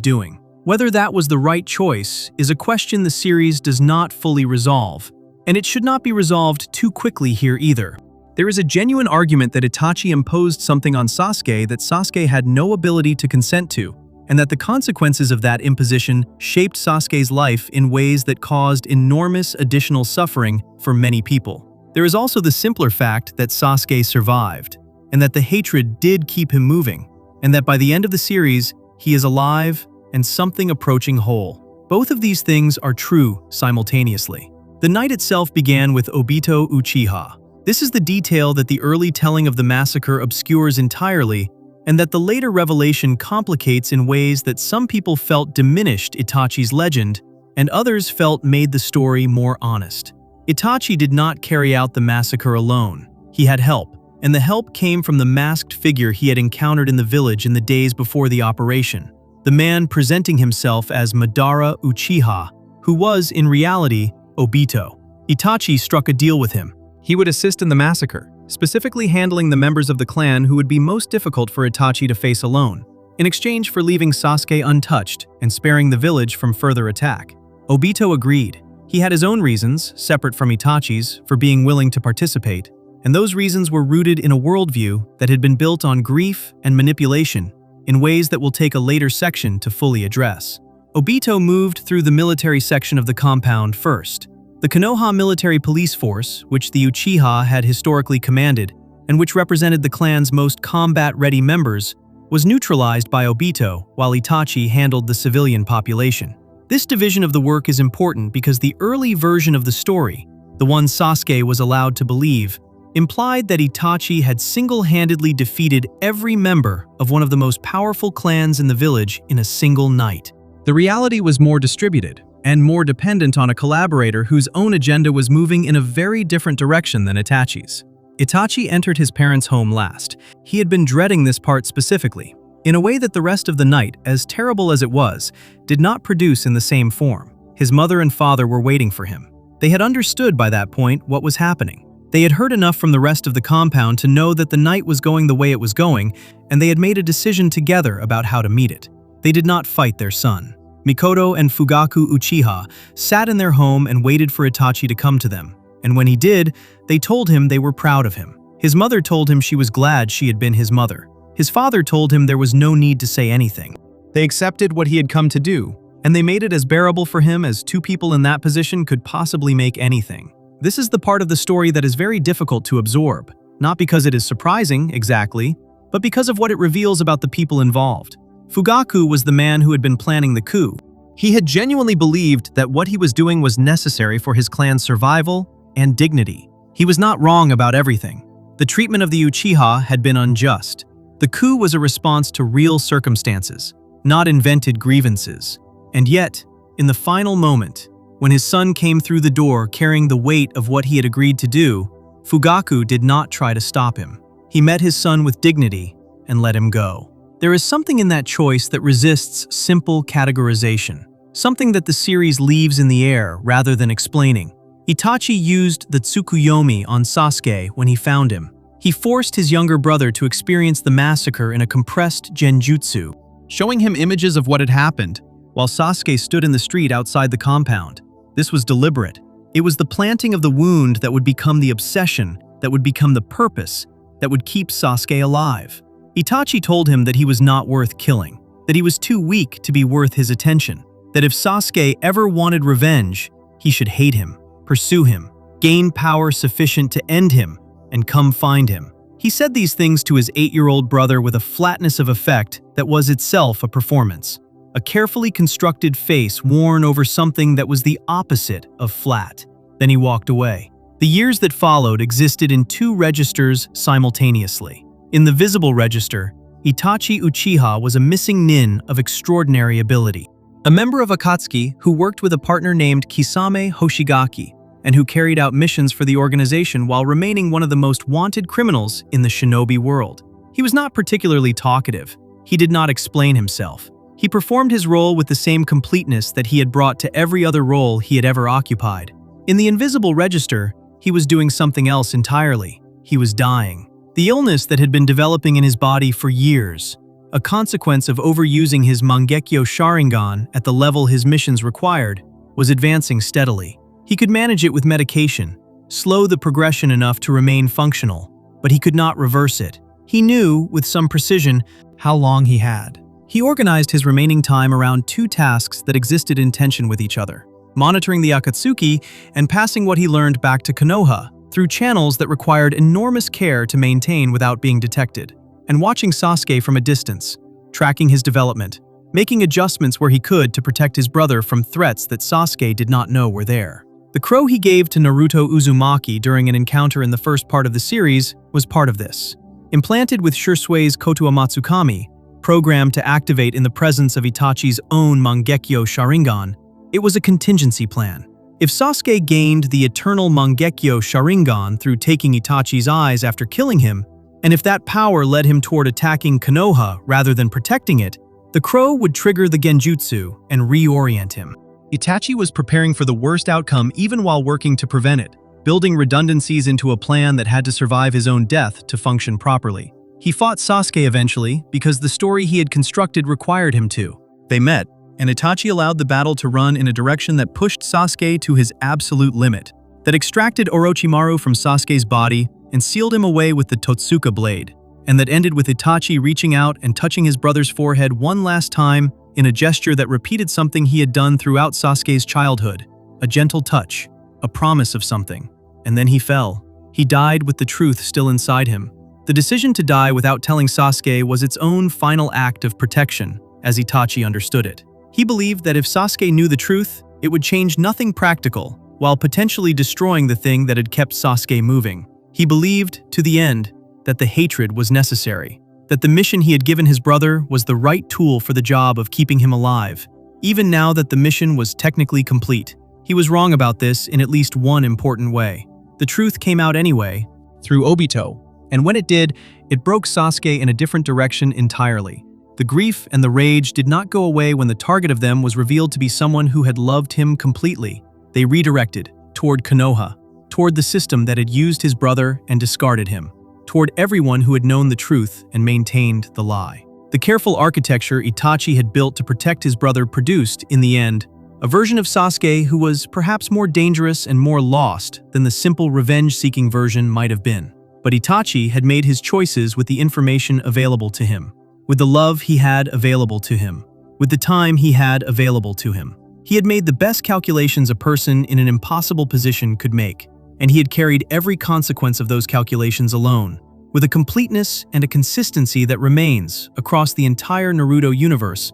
doing. Whether that was the right choice is a question the series does not fully resolve, and it should not be resolved too quickly here either. There is a genuine argument that Itachi imposed something on Sasuke that Sasuke had no ability to consent to, and that the consequences of that imposition shaped Sasuke's life in ways that caused enormous additional suffering for many people. There is also the simpler fact that Sasuke survived, and that the hatred did keep him moving, and that by the end of the series, he is alive and something approaching whole. Both of these things are true simultaneously. The night itself began with Obito Uchiha. This is the detail that the early telling of the massacre obscures entirely, and that the later revelation complicates in ways that some people felt diminished Itachi's legend, and others felt made the story more honest. Itachi did not carry out the massacre alone. He had help, and the help came from the masked figure he had encountered in the village in the days before the operation. The man presenting himself as Madara Uchiha, who was, in reality, Obito. Itachi struck a deal with him. He would assist in the massacre, specifically handling the members of the clan who would be most difficult for Itachi to face alone, in exchange for leaving Sasuke untouched and sparing the village from further attack. Obito agreed. He had his own reasons, separate from Itachi's, for being willing to participate, and those reasons were rooted in a worldview that had been built on grief and manipulation in ways that will take a later section to fully address. Obito moved through the military section of the compound first. The Konoha military police force, which the Uchiha had historically commanded, and which represented the clan's most combat-ready members, was neutralized by Obito while Itachi handled the civilian population. This division of the work is important because the early version of the story, the one Sasuke was allowed to believe, implied that Itachi had single-handedly defeated every member of one of the most powerful clans in the village in a single night. The reality was more distributed, and more dependent on a collaborator whose own agenda was moving in a very different direction than Itachi's. Itachi entered his parents' home last. He had been dreading this part specifically, in a way that the rest of the night, as terrible as it was, did not produce in the same form. His mother and father were waiting for him. They had understood by that point what was happening. They had heard enough from the rest of the compound to know that the night was going the way it was going, and they had made a decision together about how to meet it. They did not fight their son. Mikoto and Fugaku Uchiha sat in their home and waited for Itachi to come to them, and when he did, they told him they were proud of him. His mother told him she was glad she had been his mother. His father told him there was no need to say anything. They accepted what he had come to do, and they made it as bearable for him as two people in that position could possibly make anything. This is the part of the story that is very difficult to absorb, not because it is surprising, exactly, but because of what it reveals about the people involved. Fugaku was the man who had been planning the coup. He had genuinely believed that what he was doing was necessary for his clan's survival and dignity. He was not wrong about everything. The treatment of the Uchiha had been unjust. The coup was a response to real circumstances, not invented grievances. And yet, in the final moment, when his son came through the door carrying the weight of what he had agreed to do, Fugaku did not try to stop him. He met his son with dignity and let him go. There is something in that choice that resists simple categorization, something that the series leaves in the air rather than explaining. Itachi used the Tsukuyomi on Sasuke when he found him. He forced his younger brother to experience the massacre in a compressed genjutsu, showing him images of what had happened, while Sasuke stood in the street outside the compound. This was deliberate. It was the planting of the wound that would become the obsession, that would become the purpose, that would keep Sasuke alive. Itachi told him that he was not worth killing, that he was too weak to be worth his attention, that if Sasuke ever wanted revenge, he should hate him, pursue him, gain power sufficient to end him, and come find him. He said these things to his 8-year-old brother with a flatness of effect that was itself a performance, a carefully constructed face worn over something that was the opposite of flat. Then he walked away. The years that followed existed in two registers simultaneously. In the visible register, Itachi Uchiha was a missing nin of extraordinary ability, a member of Akatsuki who worked with a partner named Kisame Hoshigaki, and who carried out missions for the organization while remaining one of the most wanted criminals in the shinobi world. He was not particularly talkative. He did not explain himself. He performed his role with the same completeness that he had brought to every other role he had ever occupied. In the invisible register, he was doing something else entirely. he was dying. The illness that had been developing in his body for years, a consequence of overusing his Mangekyo Sharingan at the level his missions required, was advancing steadily. He could manage it with medication, slow the progression enough to remain functional, but he could not reverse it. He knew, with some precision, how long he had. He organized his remaining time around two tasks that existed in tension with each other: monitoring the Akatsuki and passing what he learned back to Konoha through channels that required enormous care to maintain without being detected, and watching Sasuke from a distance, tracking his development, making adjustments where he could to protect his brother from threats that Sasuke did not know were there. The crow he gave to Naruto Uzumaki during an encounter in the first part of the series was part of this. Implanted with Shusui's Kotoa Matsukami, programmed to activate in the presence of Itachi's own Mangekyo Sharingan, it was a contingency plan. If Sasuke gained the eternal Mangekyo Sharingan through taking Itachi's eyes after killing him, and if that power led him toward attacking Konoha rather than protecting it, the crow would trigger the Genjutsu and reorient him. Itachi was preparing for the worst outcome even while working to prevent it, building redundancies into a plan that had to survive his own death to function properly. He fought Sasuke eventually because the story he had constructed required him to. They met, and Itachi allowed the battle to run in a direction that pushed Sasuke to his absolute limit, that extracted Orochimaru from Sasuke's body and sealed him away with the Totsuka blade, and that ended with Itachi reaching out and touching his brother's forehead one last time in a gesture that repeated something he had done throughout Sasuke's childhood, a gentle touch, a promise of something. And then he fell. He died with the truth still inside him. The decision to die without telling Sasuke was its own final act of protection, as Itachi understood it. He believed that if Sasuke knew the truth, it would change nothing practical, while potentially destroying the thing that had kept Sasuke moving. He believed, to the end, that the hatred was necessary, that the mission he had given his brother was the right tool for the job of keeping him alive, even now that the mission was technically complete. He was wrong about this in at least one important way. The truth came out anyway, through Obito, and when it did, it broke Sasuke in a different direction entirely. The grief and the rage did not go away when the target of them was revealed to be someone who had loved him completely. They redirected, toward Konoha, toward the system that had used his brother and discarded him, toward everyone who had known the truth and maintained the lie. The careful architecture Itachi had built to protect his brother produced, in the end, a version of Sasuke who was perhaps more dangerous and more lost than the simple revenge-seeking version might have been. But Itachi had made his choices with the information available to him, with the love he had available to him, with the time he had available to him. He had made the best calculations a person in an impossible position could make, and he had carried every consequence of those calculations alone, with a completeness and a consistency that remains, across the entire Naruto universe,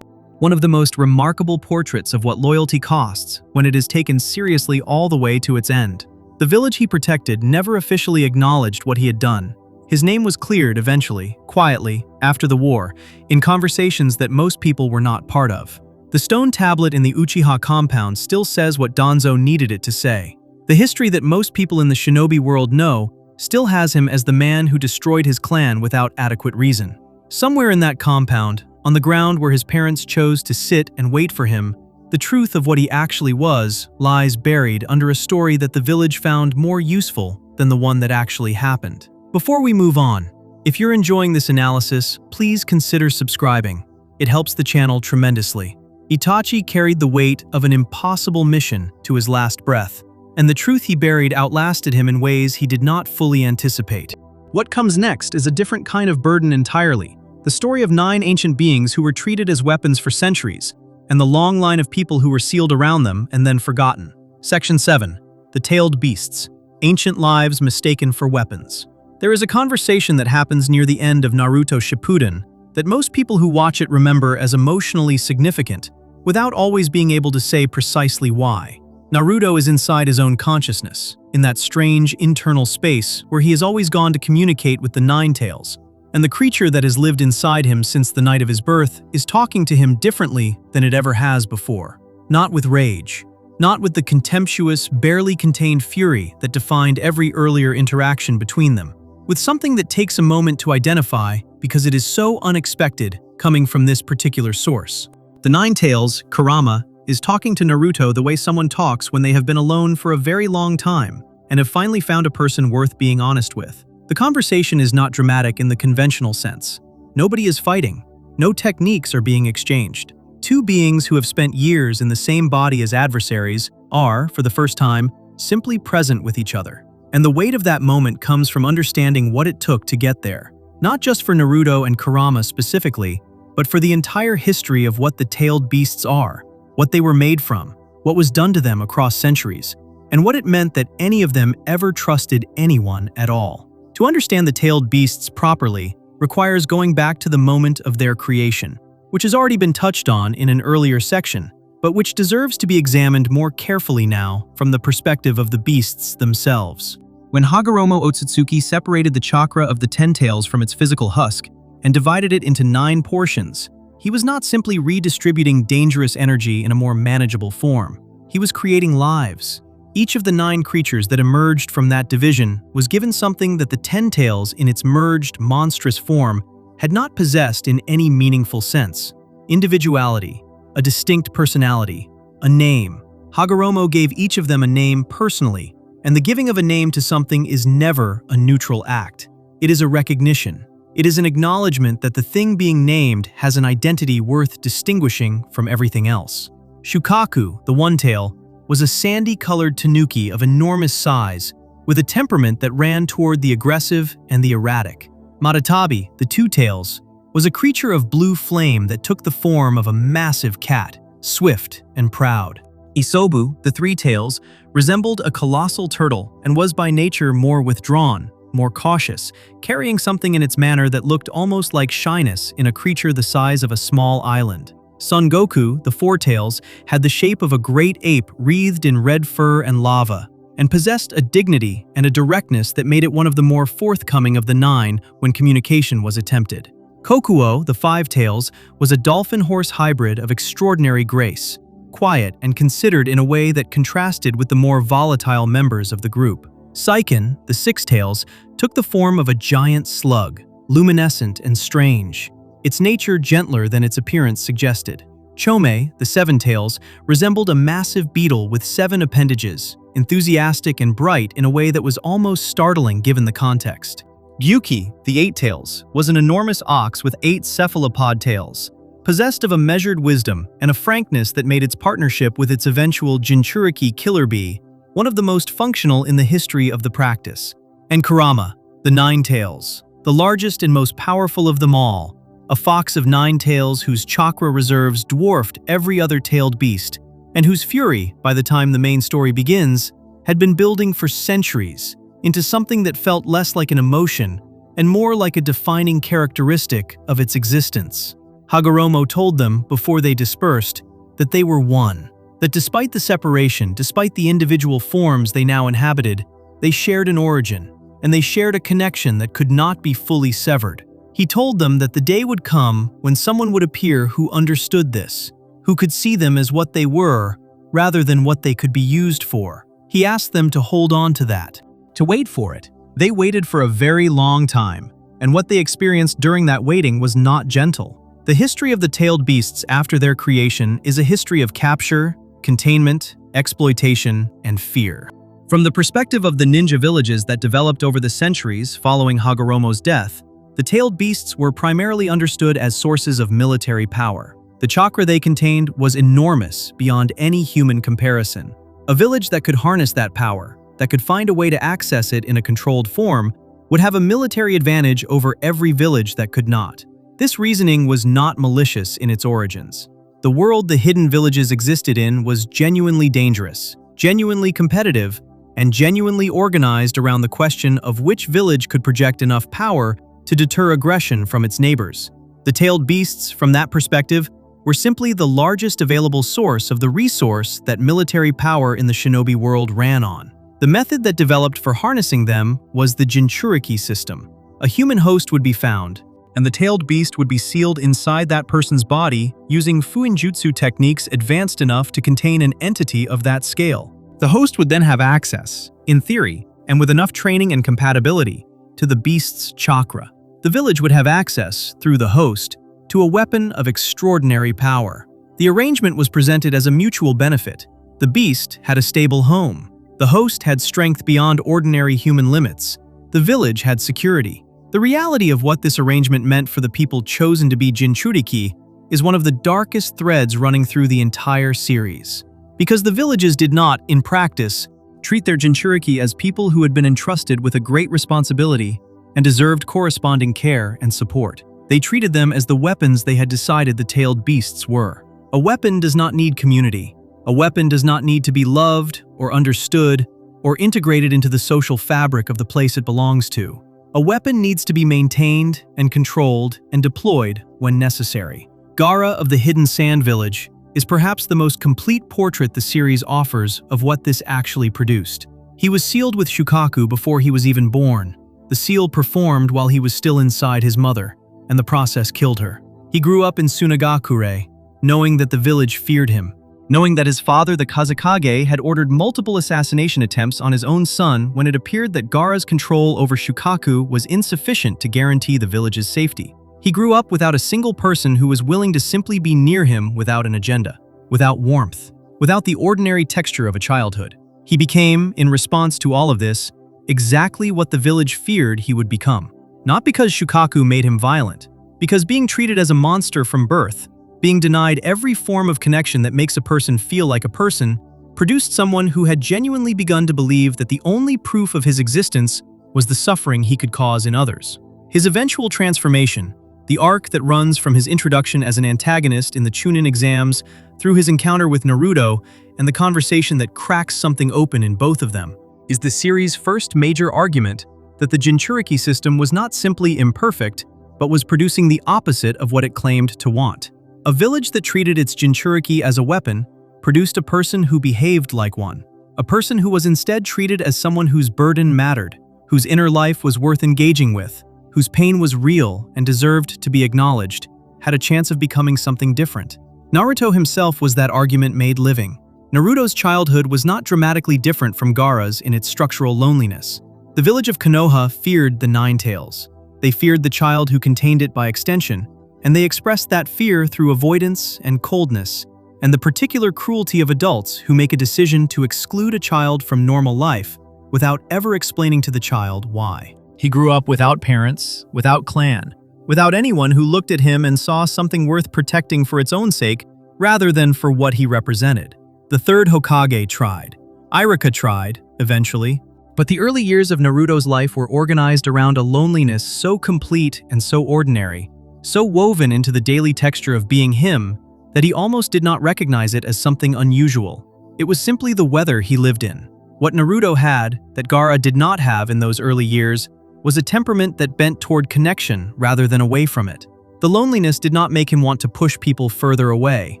one of the most remarkable portraits of what loyalty costs when it is taken seriously all the way to its end. The village he protected never officially acknowledged what he had done. His name was cleared eventually, quietly, after the war, in conversations that most people were not part of. The stone tablet in the Uchiha compound still says what Danzo needed it to say. The history that most people in the shinobi world know still has him as the man who destroyed his clan without adequate reason. Somewhere in that compound, on the ground where his parents chose to sit and wait for him, the truth of what he actually was lies buried under a story that the village found more useful than the one that actually happened. Before we move on, if you're enjoying this analysis, please consider subscribing. It helps the channel tremendously. Itachi carried the weight of an impossible mission to his last breath, and the truth he buried outlasted him in ways he did not fully anticipate. What comes next is a different kind of burden entirely. The story of 9 ancient beings who were treated as weapons for centuries, and the long line of people who were sealed around them and then forgotten. Section 7. The Tailed Beasts. Ancient Lives Mistaken for Weapons. There is a conversation that happens near the end of Naruto Shippuden that most people who watch it remember as emotionally significant, without always being able to say precisely why. Naruto is inside his own consciousness, in that strange internal space where he has always gone to communicate with the Nine Tails, and the creature that has lived inside him since the night of his birth is talking to him differently than it ever has before. Not with rage, not with the contemptuous, barely contained fury that defined every earlier interaction between them, with something that takes a moment to identify because it is so unexpected coming from this particular source. The Nine Tails, Kurama, is talking to Naruto the way someone talks when they have been alone for a very long time and have finally found a person worth being honest with. The conversation is not dramatic in the conventional sense. Nobody is fighting. No techniques are being exchanged. Two beings who have spent years in the same body as adversaries are, for the first time, simply present with each other. And the weight of that moment comes from understanding what it took to get there. Not just for Naruto and Kurama specifically, but for the entire history of what the tailed beasts are, what they were made from, what was done to them across centuries, and what it meant that any of them ever trusted anyone at all. To understand the tailed beasts properly requires going back to the moment of their creation, which has already been touched on in an earlier section, but which deserves to be examined more carefully now from the perspective of the beasts themselves. When Hagoromo Otsutsuki separated the chakra of the Ten Tails from its physical husk and divided it into 9 portions, he was not simply redistributing dangerous energy in a more manageable form. He was creating lives. Each of the 9 creatures that emerged from that division was given something that the Ten Tails in its merged, monstrous form had not possessed in any meaningful sense. Individuality, a distinct personality, a name. Hagoromo gave each of them a name personally, and the giving of a name to something is never a neutral act. It is a recognition. It is an acknowledgement that the thing being named has an identity worth distinguishing from everything else. Shukaku, the one-tail, was a sandy-colored tanuki of enormous size, with a temperament that ran toward the aggressive and the erratic. Matatabi, the two-tails, was a creature of blue flame that took the form of a massive cat, swift and proud. Isobu, the three-tails, resembled a colossal turtle and was by nature more withdrawn, more cautious, carrying something in its manner that looked almost like shyness in a creature the size of a small island. Son Goku, the four-tails, had the shape of a great ape wreathed in red fur and lava, and possessed a dignity and a directness that made it one of the more forthcoming of the 9 when communication was attempted. Kokuo, the five-tails, was a dolphin-horse hybrid of extraordinary grace, quiet and considered in a way that contrasted with the more volatile members of the group. Seiken, the six-tails, took the form of a giant slug, luminescent and strange, its nature gentler than its appearance suggested. Chome, the seven-tails, resembled a massive beetle with 7 appendages, enthusiastic and bright in a way that was almost startling given the context. Gyuki, the eight-tails, was an enormous ox with 8 cephalopod tails, possessed of a measured wisdom and a frankness that made its partnership with its eventual Jinchuriki killer bee one of the most functional in the history of the practice. And Kurama, the nine-tails, the largest and most powerful of them all, a fox of 9 tails whose chakra reserves dwarfed every other tailed beast, and whose fury, by the time the main story begins, had been building for centuries into something that felt less like an emotion and more like a defining characteristic of its existence. Hagoromo told them, before they dispersed, that they were one, that despite the separation, despite the individual forms they now inhabited, they shared an origin, and they shared a connection that could not be fully severed. He told them that the day would come when someone would appear who understood this, who could see them as what they were, rather than what they could be used for. He asked them to hold on to that, to wait for it. They waited for a very long time, and what they experienced during that waiting was not gentle. The history of the tailed beasts after their creation is a history of capture, containment, exploitation, and fear. From the perspective of the ninja villages that developed over the centuries following Hagoromo's death, the tailed beasts were primarily understood as sources of military power. The chakra they contained was enormous beyond any human comparison. A village that could harness that power, that could find a way to access it in a controlled form, would have a military advantage over every village that could not. This reasoning was not malicious in its origins. The world the hidden villages existed in was genuinely dangerous, genuinely competitive, and genuinely organized around the question of which village could project enough power to deter aggression from its neighbors. The tailed beasts, from that perspective, were simply the largest available source of the resource that military power in the shinobi world ran on. The method that developed for harnessing them was the Jinchuriki system. A human host would be found, and the tailed beast would be sealed inside that person's body using fuinjutsu techniques advanced enough to contain an entity of that scale. The host would then have access, in theory, and with enough training and compatibility, to the beast's chakra. The village would have access, through the host, to a weapon of extraordinary power. The arrangement was presented as a mutual benefit. The beast had a stable home. The host had strength beyond ordinary human limits, the village had security. The reality of what this arrangement meant for the people chosen to be Jinchuriki is one of the darkest threads running through the entire series. Because the villages did not, in practice, treat their Jinchuriki as people who had been entrusted with a great responsibility and deserved corresponding care and support. They treated them as the weapons they had decided the tailed beasts were. A weapon does not need community. A weapon does not need to be loved or understood or integrated into the social fabric of the place it belongs to. A weapon needs to be maintained and controlled and deployed when necessary. Gaara of the Hidden Sand Village is perhaps the most complete portrait the series offers of what this actually produced. He was sealed with Shukaku before he was even born. The seal performed while he was still inside his mother, and the process killed her. He grew up in Sunagakure, knowing that the village feared him, knowing that his father, the Kazekage, had ordered multiple assassination attempts on his own son when it appeared that Gaara's control over Shukaku was insufficient to guarantee the village's safety. He grew up without a single person who was willing to simply be near him without an agenda, without warmth, without the ordinary texture of a childhood. He became, in response to all of this, exactly what the village feared he would become. Not because Shukaku made him violent, because being treated as a monster from birth, being denied every form of connection that makes a person feel like a person, produced someone who had genuinely begun to believe that the only proof of his existence was the suffering he could cause in others. His eventual transformation, the arc that runs from his introduction as an antagonist in the Chunin exams through his encounter with Naruto and the conversation that cracks something open in both of them, is the series' first major argument that the Jinchuriki system was not simply imperfect, but was producing the opposite of what it claimed to want. A village that treated its Jinchuriki as a weapon produced a person who behaved like one, a person who was instead treated as someone whose burden mattered, whose inner life was worth engaging with, whose pain was real and deserved to be acknowledged, had a chance of becoming something different. Naruto himself was that argument made living. Naruto's childhood was not dramatically different from Gaara's in its structural loneliness. The village of Konoha feared the Nine Tails. They feared the child who contained it by extension, and they expressed that fear through avoidance and coldness, and the particular cruelty of adults who make a decision to exclude a child from normal life without ever explaining to the child why. He grew up without parents, without clan, without anyone who looked at him and saw something worth protecting for its own sake rather than for what he represented. The third Hokage tried. Iruka tried, eventually. But the early years of Naruto's life were organized around a loneliness so complete and so ordinary, so woven into the daily texture of being him, that he almost did not recognize it as something unusual. It was simply the weather he lived in. What Naruto had, that Gaara did not have in those early years, was a temperament that bent toward connection rather than away from it. The loneliness did not make him want to push people further away.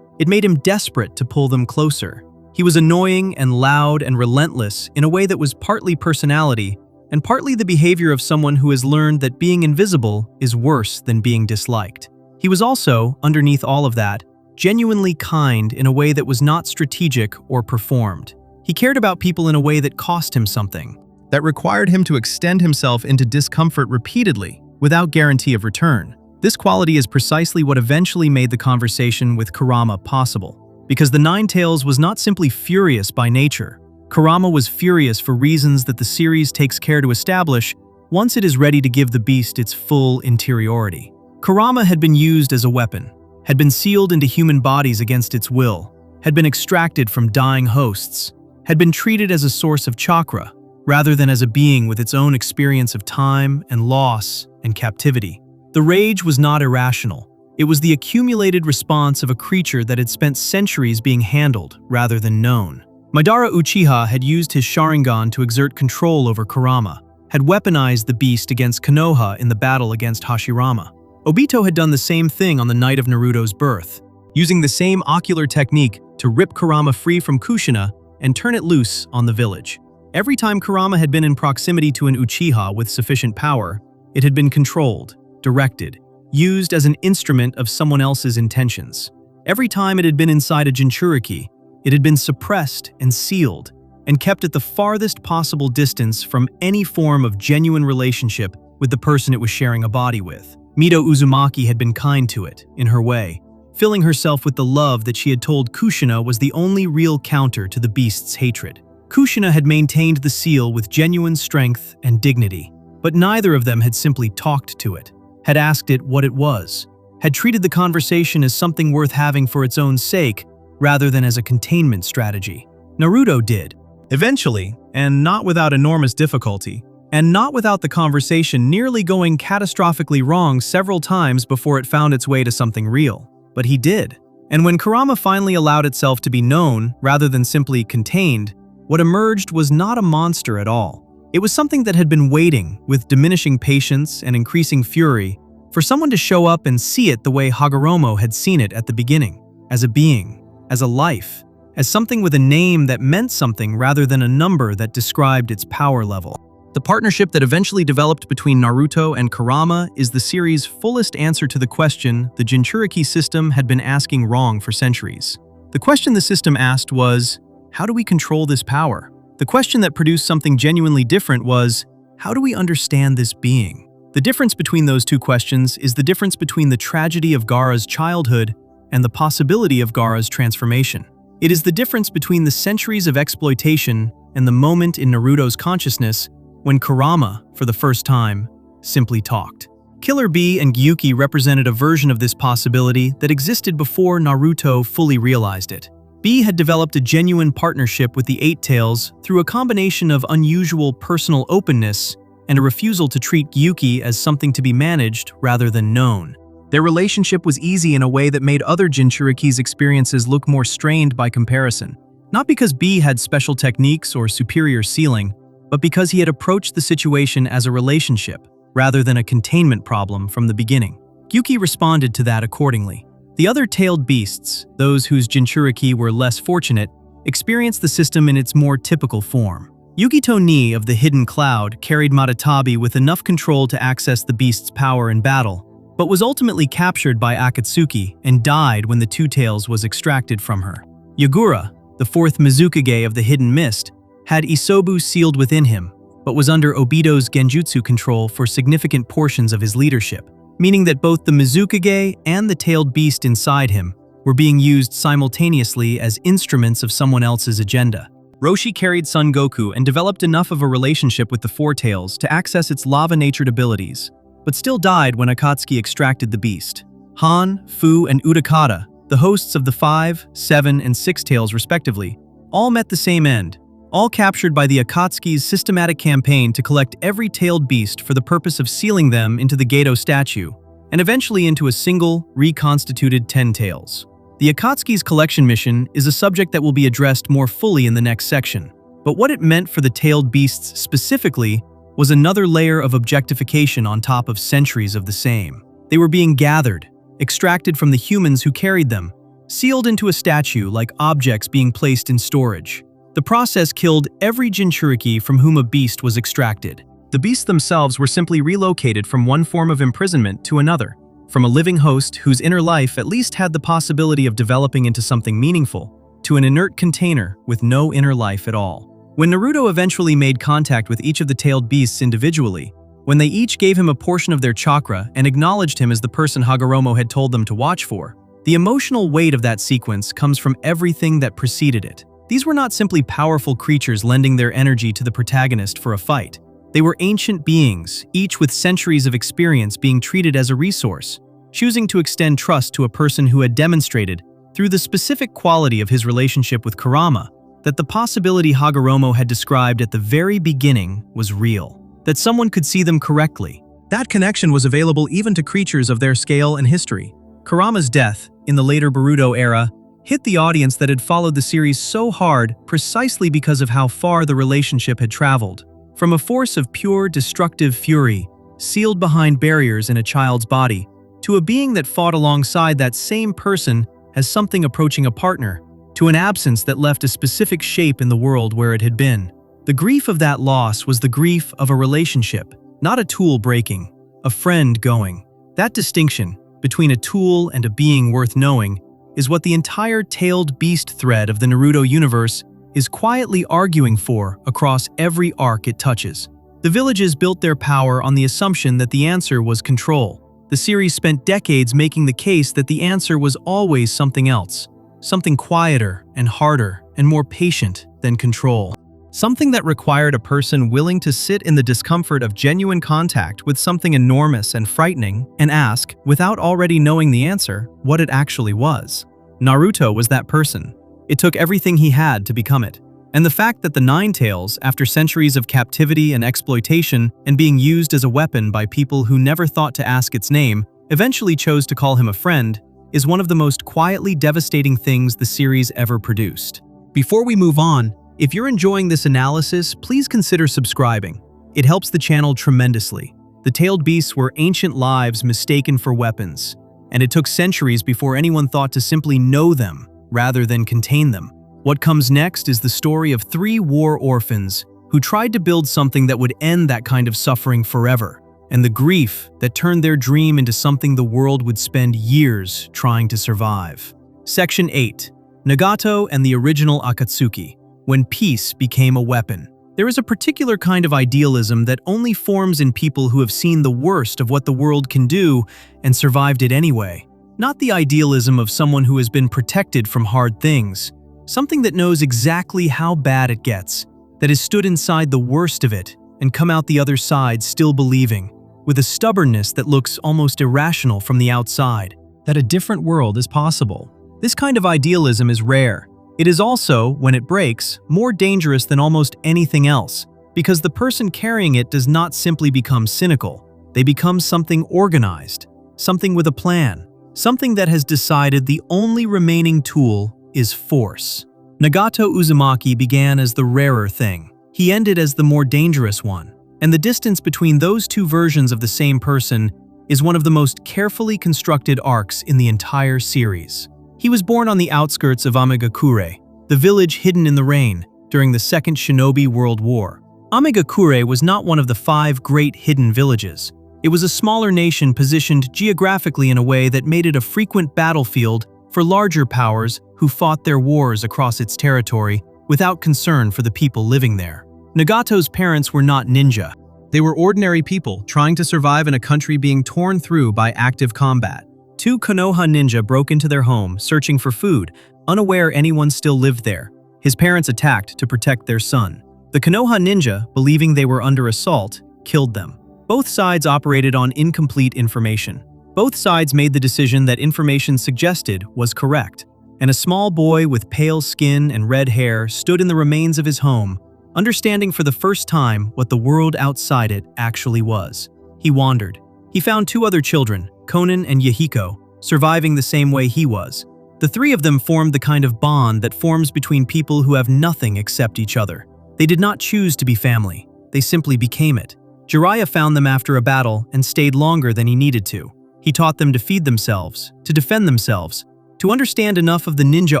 It made him desperate to pull them closer. He was annoying and loud and relentless in a way that was partly personality and partly the behavior of someone who has learned that being invisible is worse than being disliked. He was also, underneath all of that, genuinely kind in a way that was not strategic or performed. He cared about people in a way that cost him something, that required him to extend himself into discomfort repeatedly, without guarantee of return. This quality is precisely what eventually made the conversation with Kurama possible. Because the Nine Tails was not simply furious by nature. Kurama was furious for reasons that the series takes care to establish once it is ready to give the beast its full interiority. Kurama had been used as a weapon, had been sealed into human bodies against its will, had been extracted from dying hosts, had been treated as a source of chakra, rather than as a being with its own experience of time and loss and captivity. The rage was not irrational. It was the accumulated response of a creature that had spent centuries being handled rather than known. Madara Uchiha had used his Sharingan to exert control over Kurama, had weaponized the beast against Konoha in the battle against Hashirama. Obito had done the same thing on the night of Naruto's birth, using the same ocular technique to rip Kurama free from Kushina and turn it loose on the village. Every time Kurama had been in proximity to an Uchiha with sufficient power, it had been controlled, directed, used as an instrument of someone else's intentions. Every time it had been inside a Jinchuriki, it had been suppressed and sealed, and kept at the farthest possible distance from any form of genuine relationship with the person it was sharing a body with. Mido Uzumaki had been kind to it, in her way, filling herself with the love that she had told Kushina was the only real counter to the beast's hatred. Kushina had maintained the seal with genuine strength and dignity. But neither of them had simply talked to it, had asked it what it was, had treated the conversation as something worth having for its own sake rather than as a containment strategy. Naruto did. Eventually, and not without enormous difficulty, and not without the conversation nearly going catastrophically wrong several times before it found its way to something real. But he did. And when Kurama finally allowed itself to be known rather than simply contained, what emerged was not a monster at all. It was something that had been waiting, with diminishing patience and increasing fury, for someone to show up and see it the way Hagoromo had seen it at the beginning, as a being, as a life, as something with a name that meant something rather than a number that described its power level. The partnership that eventually developed between Naruto and Kurama is the series' fullest answer to the question the Jinchuriki system had been asking wrong for centuries. The question the system asked was, how do we control this power? The question that produced something genuinely different was, how do we understand this being? The difference between those two questions is the difference between the tragedy of Gaara's childhood and the possibility of Gaara's transformation. It is the difference between the centuries of exploitation and the moment in Naruto's consciousness when Kurama, for the first time, simply talked. Killer Bee and Gyuki represented a version of this possibility that existed before Naruto fully realized it. Bee had developed a genuine partnership with the Eight Tails through a combination of unusual personal openness and a refusal to treat Gyuki as something to be managed rather than known. Their relationship was easy in a way that made other Jinchuriki's experiences look more strained by comparison. Not because Bee had special techniques or superior ceiling, but because he had approached the situation as a relationship, rather than a containment problem from the beginning. Gyuki responded to that accordingly. The other tailed beasts, those whose Jinchuriki were less fortunate, experienced the system in its more typical form. Yugito Ni of the Hidden Cloud carried Matatabi with enough control to access the beast's power in battle, but was ultimately captured by Akatsuki and died when the Two Tails was extracted from her. Yagura, the fourth Mizukage of the Hidden Mist, had Isobu sealed within him, but was under Obito's genjutsu control for significant portions of his leadership, meaning that both the Mizukage and the tailed beast inside him were being used simultaneously as instruments of someone else's agenda. Roshi carried Son Goku and developed enough of a relationship with the Four Tails to access its lava-natured abilities, but still died when Akatsuki extracted the beast. Han, Fu, and Utakata, the hosts of the 5, 7, and 6 Tails respectively, all met the same end, all captured by the Akatsuki's systematic campaign to collect every tailed beast for the purpose of sealing them into the Gedo statue, and eventually into a single, reconstituted 10 Tails. The Akatsuki's collection mission is a subject that will be addressed more fully in the next section, but what it meant for the tailed beasts specifically was another layer of objectification on top of centuries of the same. They were being gathered, extracted from the humans who carried them, sealed into a statue like objects being placed in storage. The process killed every Jinchuriki from whom a beast was extracted. The beasts themselves were simply relocated from one form of imprisonment to another, from a living host whose inner life at least had the possibility of developing into something meaningful, to an inert container with no inner life at all. When Naruto eventually made contact with each of the tailed beasts individually, when they each gave him a portion of their chakra and acknowledged him as the person Hagoromo had told them to watch for, the emotional weight of that sequence comes from everything that preceded it. These were not simply powerful creatures lending their energy to the protagonist for a fight. They were ancient beings, each with centuries of experience being treated as a resource, choosing to extend trust to a person who had demonstrated, through the specific quality of his relationship with Kurama, that the possibility Hagoromo had described at the very beginning was real, that someone could see them correctly. That connection was available even to creatures of their scale and history. Kurama's death, in the later Boruto era, hit the audience that had followed the series so hard precisely because of how far the relationship had traveled. From a force of pure destructive fury, sealed behind barriers in a child's body, to a being that fought alongside that same person as something approaching a partner, to an absence that left a specific shape in the world where it had been. The grief of that loss was the grief of a relationship, not a tool breaking, a friend going. That distinction, between a tool and a being worth knowing, is what the entire tailed beast thread of the Naruto universe is quietly arguing for across every arc it touches. The villages built their power on the assumption that the answer was control. The series spent decades making the case that the answer was always something else, something quieter and harder and more patient than control. something that required a person willing to sit in the discomfort of genuine contact with something enormous and frightening and ask, without already knowing the answer, what it actually was. Naruto was that person. It took everything he had to become it. And the fact that the Nine Tails, after centuries of captivity and exploitation and being used as a weapon by people who never thought to ask its name, eventually chose to call him a friend, is one of the most quietly devastating things the series ever produced. Before we move on, if you're enjoying this analysis, please consider subscribing. It helps the channel tremendously. The tailed beasts were ancient lives mistaken for weapons, and it took centuries before anyone thought to simply know them rather than contain them. What comes next is the story of 3 war orphans who tried to build something that would end that kind of suffering forever, and the grief that turned their dream into something the world would spend years trying to survive. Section 8. Nagato and the original Akatsuki. When peace became a weapon. There is a particular kind of idealism that only forms in people who have seen the worst of what the world can do and survived it anyway. Not the idealism of someone who has been protected from hard things. Something that knows exactly how bad it gets, that has stood inside the worst of it and come out the other side still believing, with a stubbornness that looks almost irrational from the outside, that a different world is possible. This kind of idealism is rare. It is also, when it breaks, more dangerous than almost anything else, because the person carrying it does not simply become cynical. They become something organized, something with a plan, something that has decided the only remaining tool is force. Nagato Uzumaki began as the rarer thing. He ended as the more dangerous one. And the distance between those two versions of the same person is one of the most carefully constructed arcs in the entire series. He was born on the outskirts of Amigakure, the village hidden in the rain, during the Second Shinobi World War. Amigakure was not one of the 5 great hidden villages. It was a smaller nation positioned geographically in a way that made it a frequent battlefield for larger powers who fought their wars across its territory without concern for the people living there. Nagato's parents were not ninja. They were ordinary people trying to survive in a country being torn through by active combat. 2 Konoha ninja broke into their home, searching for food, unaware anyone still lived there. His parents attacked to protect their son. The Konoha ninja, believing they were under assault, killed them. Both sides operated on incomplete information. Both sides made the decision that information suggested was correct, and a small boy with pale skin and red hair stood in the remains of his home, understanding for the first time what the world outside it actually was. He wandered. He found 2 other children, Konan and Yahiko, surviving the same way he was. The 3 of them formed the kind of bond that forms between people who have nothing except each other. They did not choose to be family. They simply became it. Jiraiya found them after a battle and stayed longer than he needed to. He taught them to feed themselves, to defend themselves, to understand enough of the ninja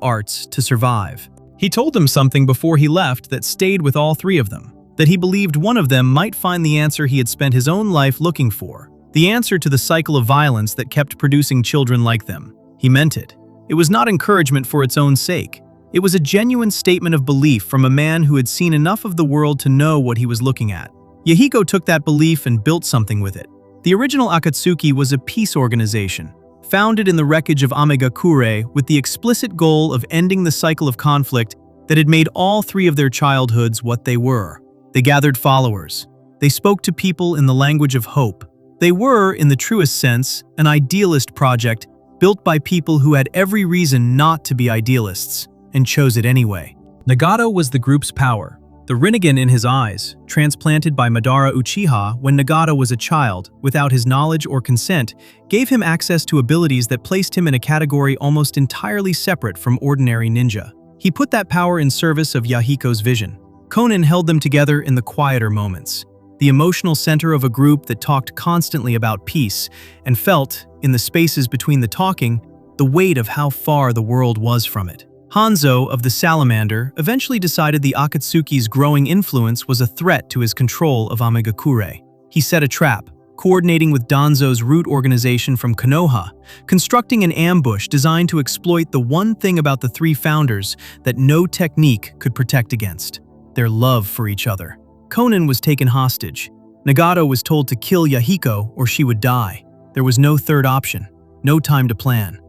arts to survive. He told them something before he left that stayed with all 3 of them, that he believed one of them might find the answer he had spent his own life looking for, the answer to the cycle of violence that kept producing children like them. He meant it. It was not encouragement for its own sake. It was a genuine statement of belief from a man who had seen enough of the world to know what he was looking at. Yahiko took that belief and built something with it. The original Akatsuki was a peace organization, founded in the wreckage of Amigakure with the explicit goal of ending the cycle of conflict that had made all 3 of their childhoods what they were. They gathered followers. They spoke to people in the language of hope. They were, in the truest sense, an idealist project built by people who had every reason not to be idealists, and chose it anyway. Nagato was the group's power. The Rinnegan in his eyes, transplanted by Madara Uchiha when Nagato was a child, without his knowledge or consent, gave him access to abilities that placed him in a category almost entirely separate from ordinary ninja. He put that power in service of Yahiko's vision. Konan held them together in the quieter moments, the emotional center of a group that talked constantly about peace and felt, in the spaces between the talking, the weight of how far the world was from it. Hanzo of the Salamander eventually decided the Akatsuki's growing influence was a threat to his control of Amigakure. He set a trap, coordinating with Danzo's root organization from Konoha, constructing an ambush designed to exploit the one thing about the 3 founders that no technique could protect against: their love for each other. Konan was taken hostage. Nagato was told to kill Yahiko or she would die. There was no third option, no time to plan.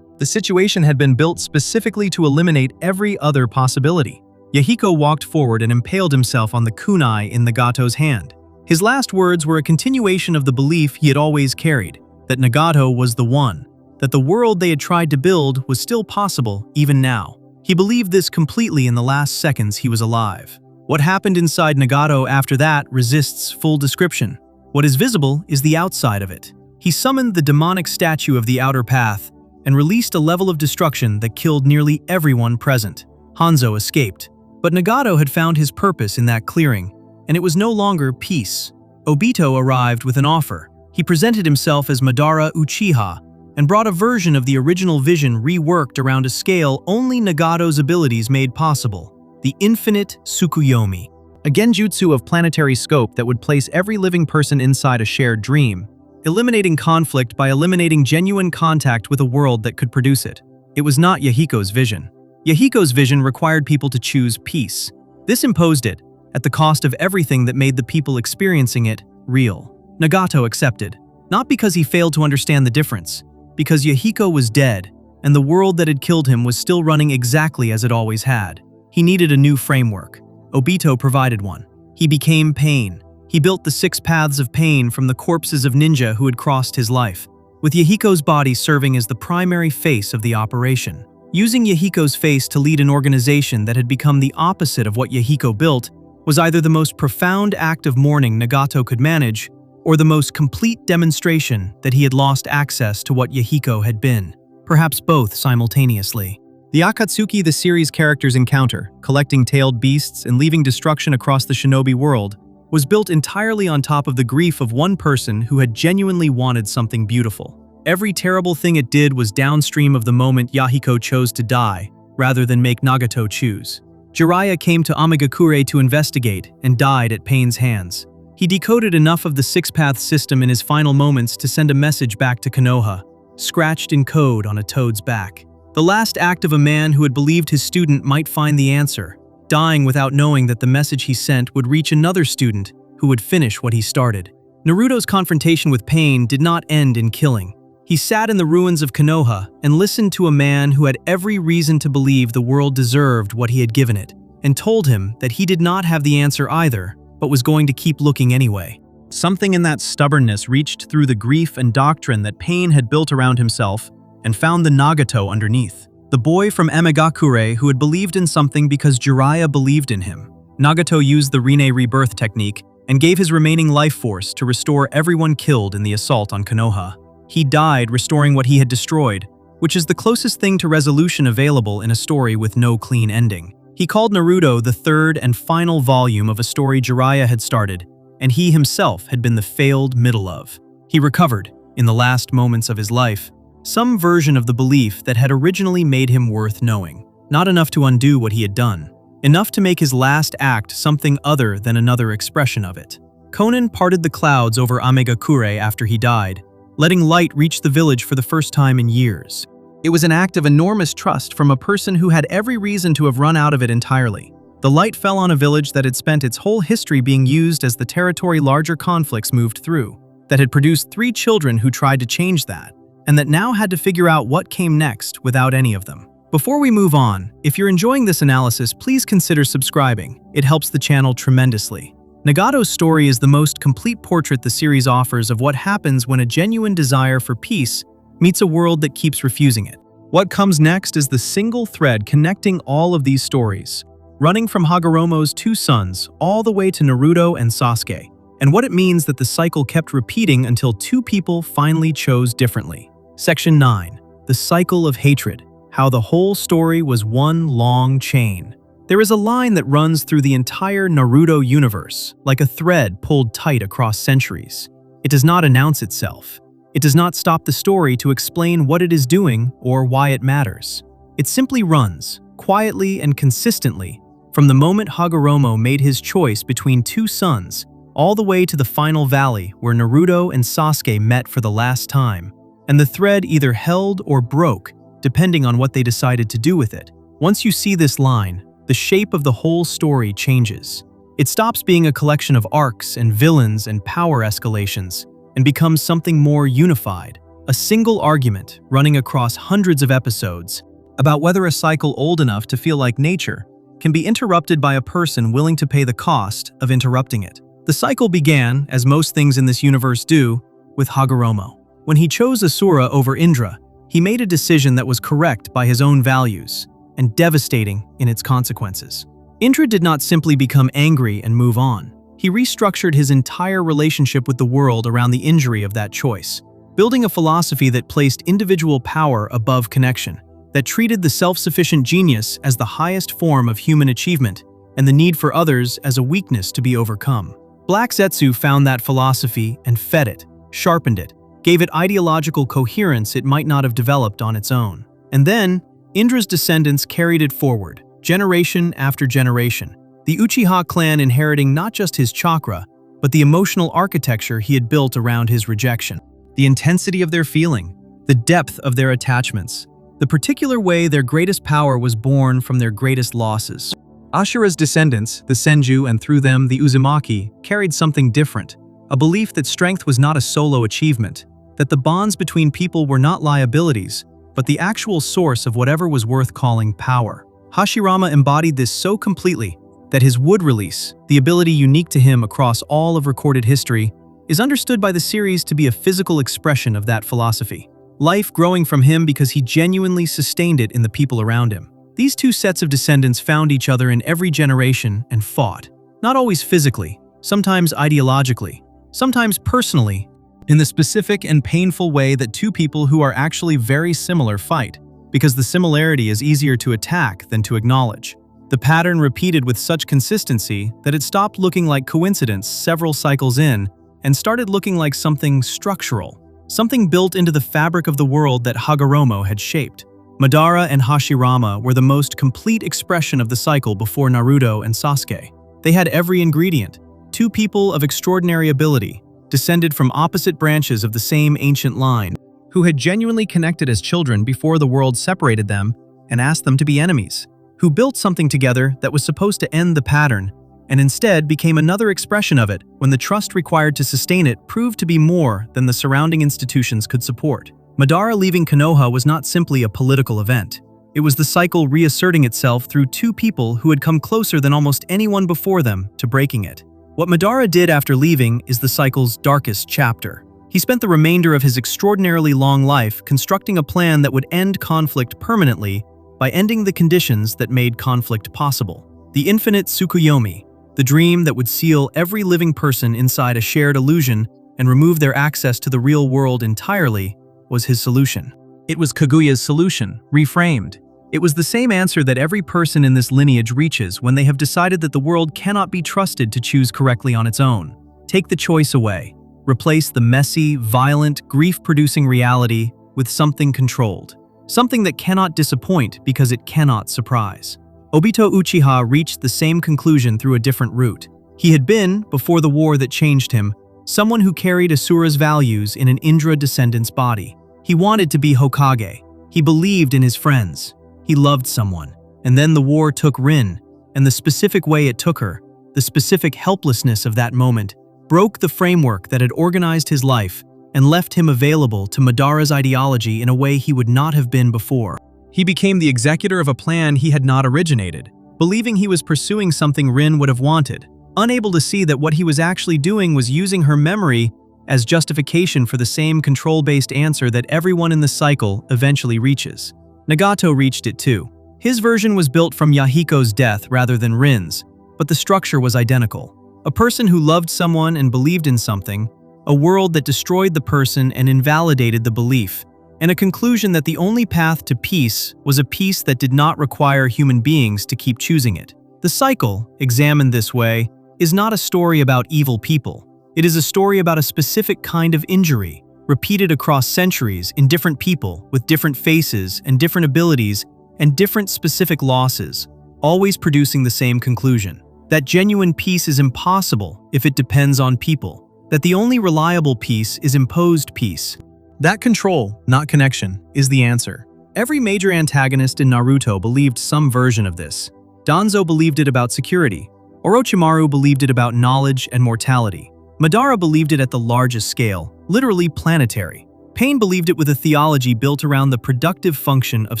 The situation had been built specifically to eliminate every other possibility. Yahiko walked forward and impaled himself on the kunai in Nagato's hand. His last words were a continuation of the belief he had always carried, that Nagato was the one, that the world they had tried to build was still possible even now. He believed this completely in the last seconds he was alive. What happened inside Nagato after that resists full description. What is visible is the outside of it. He summoned the demonic statue of the outer path and released a level of destruction that killed nearly everyone present. Hanzo escaped, but Nagato had found his purpose in that clearing, and it was no longer peace. Obito arrived with an offer. He presented himself as Madara Uchiha and brought a version of the original vision reworked around a scale only Nagato's abilities made possible, the infinite Tsukuyomi, a genjutsu of planetary scope that would place every living person inside a shared dream, eliminating conflict by eliminating genuine contact with a world that could produce it. It was not Yahiko's vision. Yahiko's vision required people to choose peace. This imposed it, at the cost of everything that made the people experiencing it real. Nagato accepted, not because he failed to understand the difference, because Yahiko was dead, and the world that had killed him was still running exactly as it always had. He needed a new framework. Obito provided one. He became pain. He built the 6 paths of pain from the corpses of ninja who had crossed his life, with Yahiko's body serving as the primary face of the operation. Using Yahiko's face to lead an organization that had become the opposite of what Yahiko built was either the most profound act of mourning Nagato could manage, or the most complete demonstration that he had lost access to what Yahiko had been. Perhaps both simultaneously. The Akatsuki the series characters encounter, collecting tailed beasts and leaving destruction across the shinobi world, was built entirely on top of the grief of one person who had genuinely wanted something beautiful. Every terrible thing it did was downstream of the moment Yahiko chose to die, rather than make Nagato choose. Jiraiya came to Amigakure to investigate and died at Pain's hands. He decoded enough of the 6-path system in his final moments to send a message back to Konoha, scratched in code on a toad's back. The last act of a man who had believed his student might find the answer, dying without knowing that the message he sent would reach another student who would finish what he started. Naruto's confrontation with Pain did not end in killing. He sat in the ruins of Konoha and listened to a man who had every reason to believe the world deserved what he had given it, and told him that he did not have the answer either, but was going to keep looking anyway. Something in that stubbornness reached through the grief and doctrine that Pain had built around himself and found the Nagato underneath. The boy from Amigakure who had believed in something because Jiraiya believed in him. Nagato used the Rinne rebirth technique and gave his remaining life force to restore everyone killed in the assault on Konoha. He died restoring what he had destroyed, which is the closest thing to resolution available in a story with no clean ending. He called Naruto the third and final volume of a story Jiraiya had started, and he himself had been the failed middle of. He recovered, in the last moments of his life, some version of the belief that had originally made him worth knowing. Not enough to undo what he had done. Enough to make his last act something other than another expression of it. Conan parted the clouds over Amigakure after he died, letting light reach the village for the first time in years. It was an act of enormous trust from a person who had every reason to have run out of it entirely. The light fell on a village that had spent its whole history being used as the territory larger conflicts moved through, that had produced 3 children who tried to change that, and that now had to figure out what came next without any of them. Before we move on, if you're enjoying this analysis, please consider subscribing. It helps the channel tremendously. Nagato's story is the most complete portrait the series offers of what happens when a genuine desire for peace meets a world that keeps refusing it. What comes next is the single thread connecting all of these stories, running from Hagoromo's 2 sons all the way to Naruto and Sasuke, and what it means that the cycle kept repeating until 2 people finally chose differently. Section 9. The Cycle of Hatred. How the whole story was one long chain. There is a line that runs through the entire Naruto universe, like a thread pulled tight across centuries. It does not announce itself. It does not stop the story to explain what it is doing or why it matters. It simply runs, quietly and consistently, from the moment Hagoromo made his choice between 2 sons, all the way to the final valley where Naruto and Sasuke met for the last time, and the thread either held or broke, depending on what they decided to do with it. Once you see this line, the shape of the whole story changes. It stops being a collection of arcs and villains and power escalations, and becomes something more unified, a single argument running across hundreds of episodes about whether a cycle old enough to feel like nature can be interrupted by a person willing to pay the cost of interrupting it. The cycle began, as most things in this universe do, with Hagoromo. When he chose Asura over Indra, he made a decision that was correct by his own values and devastating in its consequences. Indra did not simply become angry and move on. He restructured his entire relationship with the world around the injury of that choice, building a philosophy that placed individual power above connection, that treated the self-sufficient genius as the highest form of human achievement and the need for others as a weakness to be overcome. Black Zetsu found that philosophy and fed it, sharpened it, gave it ideological coherence it might not have developed on its own. And then, Indra's descendants carried it forward, generation after generation, the Uchiha clan inheriting not just his chakra, but the emotional architecture he had built around his rejection. The intensity of their feeling, the depth of their attachments, the particular way their greatest power was born from their greatest losses. Ashura's descendants, the Senju and through them the Uzumaki, carried something different, a belief that strength was not a solo achievement, that the bonds between people were not liabilities, but the actual source of whatever was worth calling power. Hashirama embodied this so completely that his wood release, the ability unique to him across all of recorded history, is understood by the series to be a physical expression of that philosophy. Life growing from him because he genuinely sustained it in the people around him. These two sets of descendants found each other in every generation and fought, not always physically, sometimes ideologically, sometimes personally, in the specific and painful way that two people who are actually very similar fight, because the similarity is easier to attack than to acknowledge. The pattern repeated with such consistency that it stopped looking like coincidence several cycles in and started looking like something structural, something built into the fabric of the world that Hagoromo had shaped. Madara and Hashirama were the most complete expression of the cycle before Naruto and Sasuke. They had every ingredient, two people of extraordinary ability, descended from opposite branches of the same ancient line, who had genuinely connected as children before the world separated them and asked them to be enemies, who built something together that was supposed to end the pattern and instead became another expression of it when the trust required to sustain it proved to be more than the surrounding institutions could support. Madara leaving Konoha was not simply a political event. It was the cycle reasserting itself through two people who had come closer than almost anyone before them to breaking it. What Madara did after leaving is the cycle's darkest chapter. He spent the remainder of his extraordinarily long life constructing a plan that would end conflict permanently by ending the conditions that made conflict possible. The infinite Tsukuyomi, the dream that would seal every living person inside a shared illusion and remove their access to the real world entirely, was his solution. It was Kaguya's solution, reframed. It was the same answer that every person in this lineage reaches when they have decided that the world cannot be trusted to choose correctly on its own. Take the choice away. Replace the messy, violent, grief-producing reality with something controlled. Something that cannot disappoint because it cannot surprise. Obito Uchiha reached the same conclusion through a different route. He had been, before the war that changed him, someone who carried Asura's values in an Indra descendant's body. He wanted to be Hokage. He believed in his friends. He loved someone. And then the war took Rin, and the specific way it took her, the specific helplessness of that moment, broke the framework that had organized his life and left him available to Madara's ideology in a way he would not have been before. He became the executor of a plan he had not originated, believing he was pursuing something Rin would have wanted, unable to see that what he was actually doing was using her memory as justification for the same control-based answer that everyone in the cycle eventually reaches. Nagato reached it too. His version was built from Yahiko's death rather than Rin's, but the structure was identical. A person who loved someone and believed in something, a world that destroyed the person and invalidated the belief, and a conclusion that the only path to peace was a peace that did not require human beings to keep choosing it. The cycle, examined this way, is not a story about evil people. It is a story about a specific kind of injury, repeated across centuries in different people with different faces and different abilities and different specific losses, always producing the same conclusion. That genuine peace is impossible if it depends on people. That the only reliable peace is imposed peace. That control, not connection, is the answer. Every major antagonist in Naruto believed some version of this. Danzo believed it about security. Orochimaru believed it about knowledge and mortality. Madara believed it at the largest scale, literally planetary. Pain believed it with a theology built around the productive function of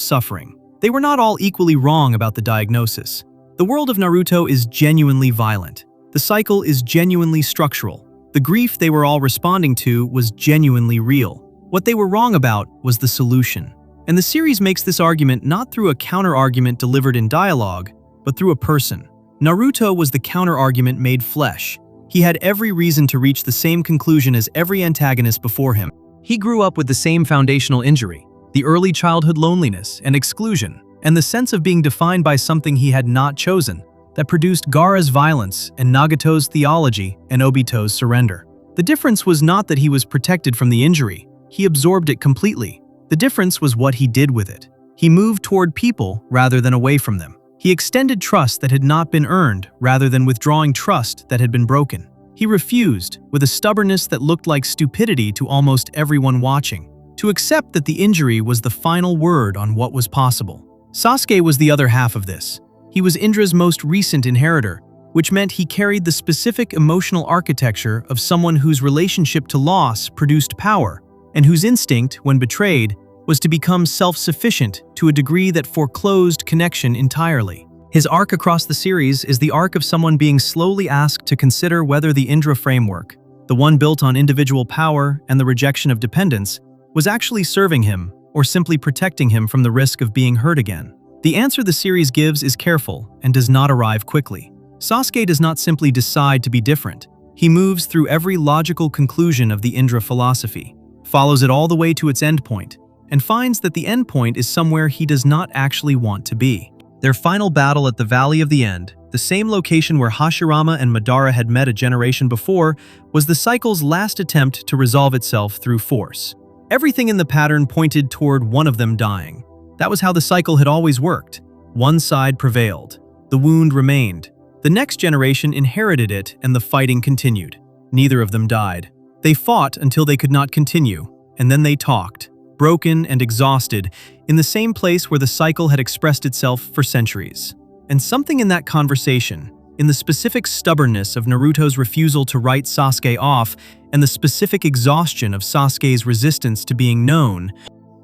suffering. They were not all equally wrong about the diagnosis. The The world of Naruto is genuinely violent. The cycle is genuinely structural. The grief they were all responding to was genuinely real. What they were wrong about was the solution. And the series makes this argument not through a counter-argument delivered in dialogue, but through a person. Naruto was the counter-argument made flesh. He had every reason to reach the same conclusion as every antagonist before him. He grew up with the same foundational injury, the early childhood loneliness and exclusion, and the sense of being defined by something he had not chosen, that produced Gaara's violence and Nagato's theology and Obito's surrender. The difference was not that he was protected from the injury, he absorbed it completely. The difference was what he did with it. He moved toward people rather than away from them. He extended trust that had not been earned rather than withdrawing trust that had been broken. He refused, with a stubbornness that looked like stupidity to almost everyone watching, to accept that the injury was the final word on what was possible. Sasuke was the other half of this. He was Indra's most recent inheritor, which meant he carried the specific emotional architecture of someone whose relationship to loss produced power, and whose instinct, when betrayed, was to become self-sufficient to a degree that foreclosed connection entirely. His arc across the series is the arc of someone being slowly asked to consider whether the Indra framework, the one built on individual power and the rejection of dependence, was actually serving him or simply protecting him from the risk of being hurt again. The answer the series gives is careful and does not arrive quickly. Sasuke does not simply decide to be different. He moves through every logical conclusion of the Indra philosophy, follows it all the way to its endpoint, and finds that the endpoint is somewhere he does not actually want to be. Their final battle at the Valley of the End, the same location where Hashirama and Madara had met a generation before, was the cycle's last attempt to resolve itself through force. Everything in the pattern pointed toward one of them dying. That was how the cycle had always worked. One side prevailed. The wound remained. The next generation inherited it and the fighting continued. Neither of them died. They fought until they could not continue, and then they talked, broken and exhausted, in the same place where the cycle had expressed itself for centuries. And something in that conversation, in the specific stubbornness of Naruto's refusal to write Sasuke off and the specific exhaustion of Sasuke's resistance to being known,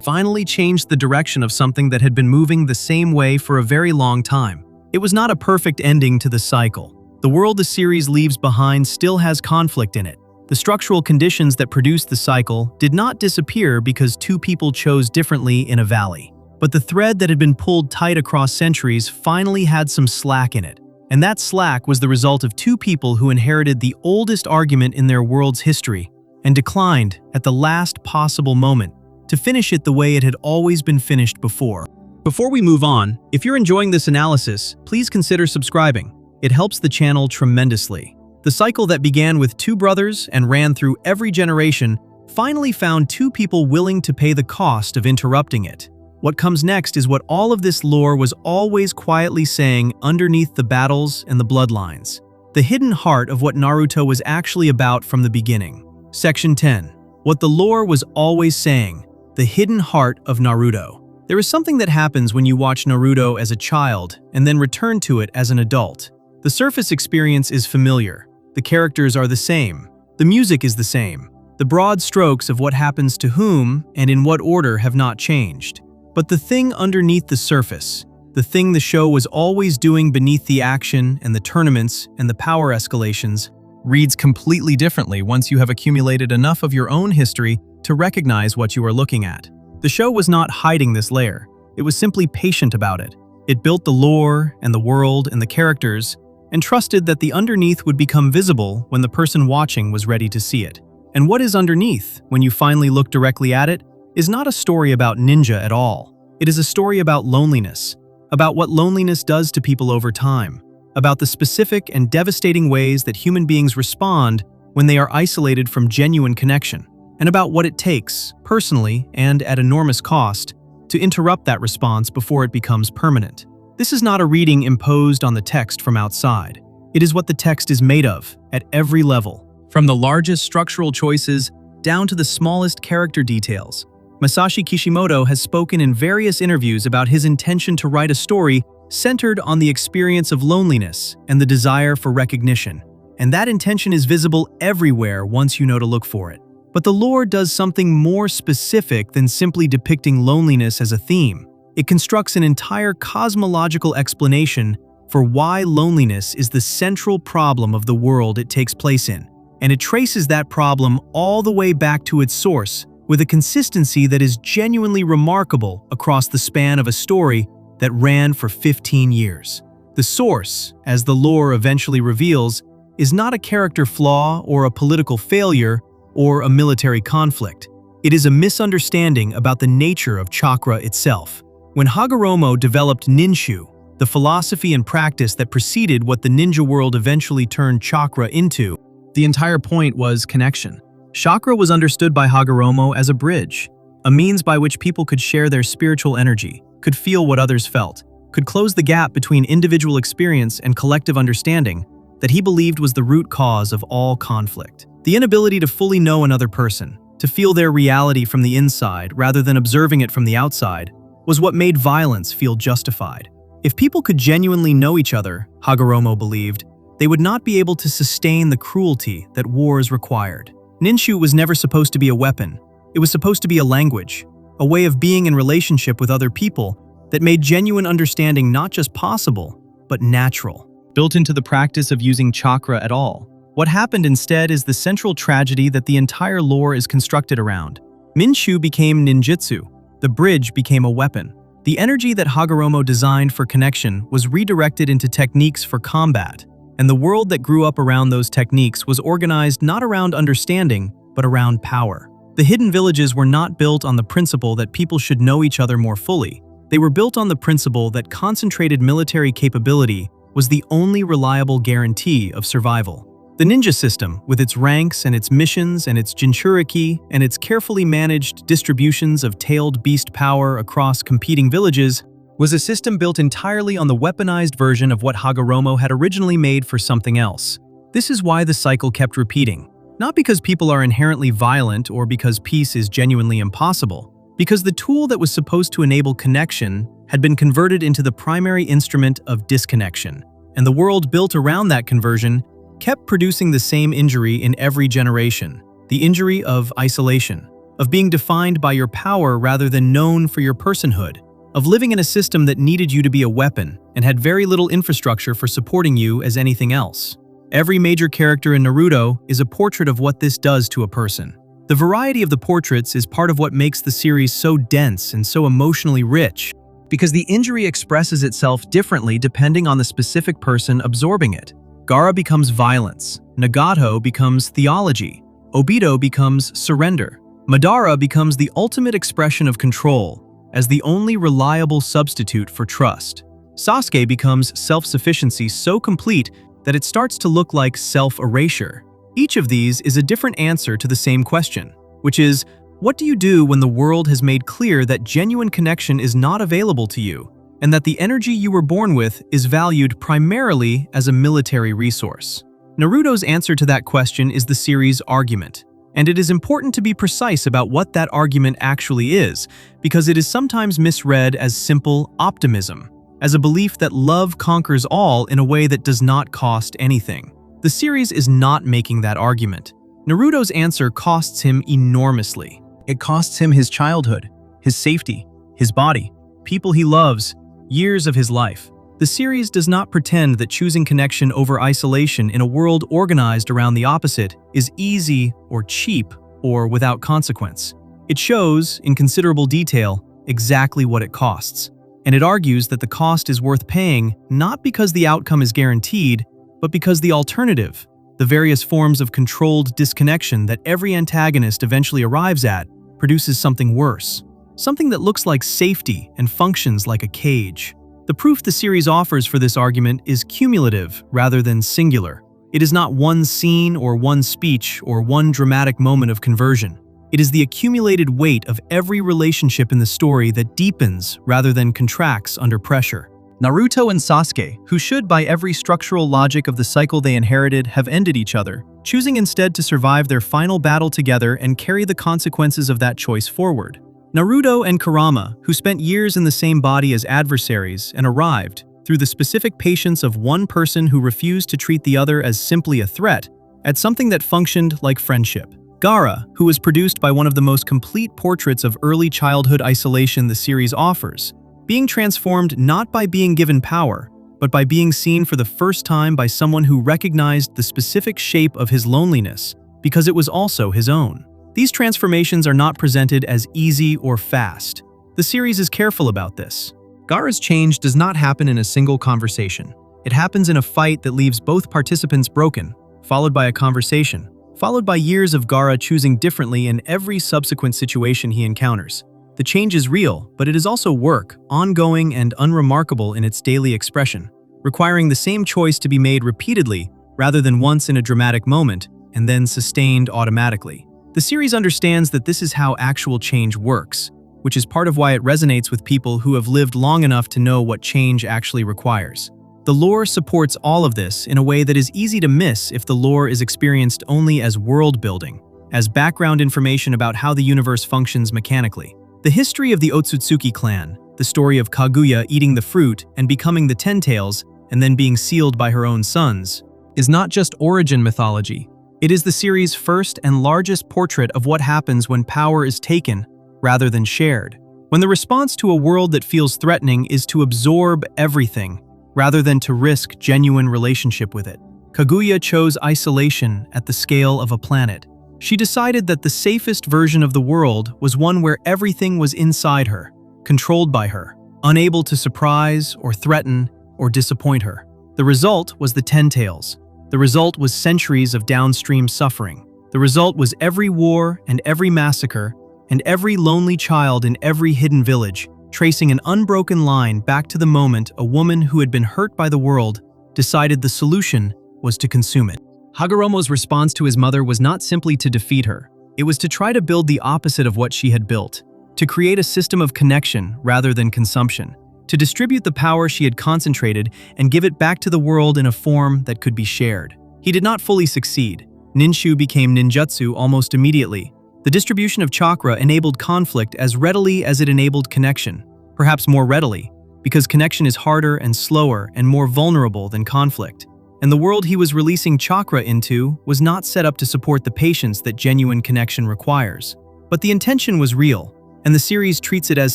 finally changed the direction of something that had been moving the same way for a very long time. It was not a perfect ending to the cycle. The world the series leaves behind still has conflict in it. The structural conditions that produced the cycle did not disappear because two people chose differently in a valley. But the thread that had been pulled tight across centuries finally had some slack in it. And that slack was the result of two people who inherited the oldest argument in their world's history and declined, at the last possible moment, to finish it the way it had always been finished before. Before we move on, if you're enjoying this analysis, please consider subscribing. It helps the channel tremendously. The cycle that began with two brothers and ran through every generation finally found two people willing to pay the cost of interrupting it. What comes next is what all of this lore was always quietly saying underneath the battles and the bloodlines. The hidden heart of what Naruto was actually about from the beginning. Section 10. What the lore was always saying. The hidden heart of Naruto. There is something that happens when you watch Naruto as a child and then return to it as an adult. The surface experience is familiar. The characters are the same. The music is the same. The broad strokes of what happens to whom and in what order have not changed. But the thing underneath the surface, the thing the show was always doing beneath the action and the tournaments and the power escalations, reads completely differently once you have accumulated enough of your own history to recognize what you are looking at. The show was not hiding this layer. It was simply patient about it. It built the lore and the world and the characters and trusted that the underneath would become visible when the person watching was ready to see it. And what is underneath, when you finally look directly at it, is not a story about ninja at all. It is a story about loneliness, about what loneliness does to people over time, about the specific and devastating ways that human beings respond when they are isolated from genuine connection, and about what it takes, personally and at enormous cost, to interrupt that response before it becomes permanent. This is not a reading imposed on the text from outside. It is what the text is made of, at every level, from the largest structural choices down to the smallest character details. Masashi Kishimoto has spoken in various interviews about his intention to write a story centered on the experience of loneliness and the desire for recognition. And that intention is visible everywhere once you know to look for it. But the lore does something more specific than simply depicting loneliness as a theme. It constructs an entire cosmological explanation for why loneliness is the central problem of the world it takes place in, and it traces that problem all the way back to its source with a consistency that is genuinely remarkable across the span of a story that ran for 15 years. The source, as the lore eventually reveals, is not a character flaw or a political failure or a military conflict. It is a misunderstanding about the nature of chakra itself. When Hagoromo developed Ninshu, the philosophy and practice that preceded what the ninja world eventually turned chakra into, the entire point was connection. Chakra was understood by Hagoromo as a bridge, a means by which people could share their spiritual energy, could feel what others felt, could close the gap between individual experience and collective understanding that he believed was the root cause of all conflict. The inability to fully know another person, to feel their reality from the inside rather than observing it from the outside, was what made violence feel justified. If people could genuinely know each other, Hagoromo believed, they would not be able to sustain the cruelty that wars required. Ninshu was never supposed to be a weapon. It was supposed to be a language, a way of being in relationship with other people that made genuine understanding not just possible, but natural. Built into the practice of using chakra at all. What happened instead is the central tragedy that the entire lore is constructed around. Minshu became ninjutsu. The bridge became a weapon. The energy that Hagoromo designed for connection was redirected into techniques for combat, and the world that grew up around those techniques was organized not around understanding, but around power. The hidden villages were not built on the principle that people should know each other more fully. They were built on the principle that concentrated military capability was the only reliable guarantee of survival. The ninja system, with its ranks and its missions and its jinchuriki and its carefully managed distributions of tailed beast power across competing villages, was a system built entirely on the weaponized version of what Hagoromo had originally made for something else. This is why the cycle kept repeating. Not because people are inherently violent or because peace is genuinely impossible, because the tool that was supposed to enable connection had been converted into the primary instrument of disconnection, and the world built around that conversion kept producing the same injury in every generation, the injury of isolation, of being defined by your power rather than known for your personhood, of living in a system that needed you to be a weapon and had very little infrastructure for supporting you as anything else. Every major character in Naruto is a portrait of what this does to a person. The variety of the portraits is part of what makes the series so dense and so emotionally rich, because the injury expresses itself differently depending on the specific person absorbing it. Gaara becomes violence, Nagato becomes theology, Obito becomes surrender, Madara becomes the ultimate expression of control as the only reliable substitute for trust. Sasuke becomes self-sufficiency so complete that it starts to look like self-erasure. Each of these is a different answer to the same question, which is, what do you do when the world has made clear that genuine connection is not available to you, and that the energy you were born with is valued primarily as a military resource? Naruto's answer to that question is the series' argument, and it is important to be precise about what that argument actually is, because it is sometimes misread as simple optimism, as a belief that love conquers all in a way that does not cost anything. The series is not making that argument. Naruto's answer costs him enormously. It costs him his childhood, his safety, his body, people he loves, years of his life. The series does not pretend that choosing connection over isolation in a world organized around the opposite is easy or cheap or without consequence. It shows, in considerable detail, exactly what it costs. And it argues that the cost is worth paying not because the outcome is guaranteed, but because the alternative, the various forms of controlled disconnection that every antagonist eventually arrives at, produces something worse. Something that looks like safety and functions like a cage. The proof the series offers for this argument is cumulative rather than singular. It is not one scene or one speech or one dramatic moment of conversion. It is the accumulated weight of every relationship in the story that deepens rather than contracts under pressure. Naruto and Sasuke, who should by every structural logic of the cycle they inherited have ended each other, choosing instead to survive their final battle together and carry the consequences of that choice forward. Naruto and Kurama, who spent years in the same body as adversaries and arrived, through the specific patience of one person who refused to treat the other as simply a threat, at something that functioned like friendship. Gaara, who was produced by one of the most complete portraits of early childhood isolation the series offers, being transformed not by being given power, but by being seen for the first time by someone who recognized the specific shape of his loneliness because it was also his own. These transformations are not presented as easy or fast. The series is careful about this. Gaara's change does not happen in a single conversation. It happens in a fight that leaves both participants broken, followed by a conversation, followed by years of Gaara choosing differently in every subsequent situation he encounters. The change is real, but it is also work, ongoing and unremarkable in its daily expression, requiring the same choice to be made repeatedly rather than once in a dramatic moment and then sustained automatically. The series understands that this is how actual change works, which is part of why it resonates with people who have lived long enough to know what change actually requires. The lore supports all of this in a way that is easy to miss if the lore is experienced only as world building, as background information about how the universe functions mechanically. The history of the Otsutsuki clan, the story of Kaguya eating the fruit and becoming the Ten Tails and then being sealed by her own sons, is not just origin mythology. It is the series' first and largest portrait of what happens when power is taken rather than shared. When the response to a world that feels threatening is to absorb everything rather than to risk genuine relationship with it. Kaguya chose isolation at the scale of a planet. She decided that the safest version of the world was one where everything was inside her, controlled by her, unable to surprise or threaten or disappoint her. The result was the Ten Tails. The result was centuries of downstream suffering. The result was every war and every massacre and every lonely child in every hidden village, tracing an unbroken line back to the moment a woman who had been hurt by the world decided the solution was to consume it. Hagoromo's response to his mother was not simply to defeat her. It was to try to build the opposite of what she had built, to create a system of connection rather than consumption, to distribute the power she had concentrated and give it back to the world in a form that could be shared. He did not fully succeed. Ninshu became ninjutsu almost immediately. The distribution of chakra enabled conflict as readily as it enabled connection, perhaps more readily, because connection is harder and slower and more vulnerable than conflict. And the world he was releasing chakra into was not set up to support the patience that genuine connection requires. But the intention was real, and the series treats it as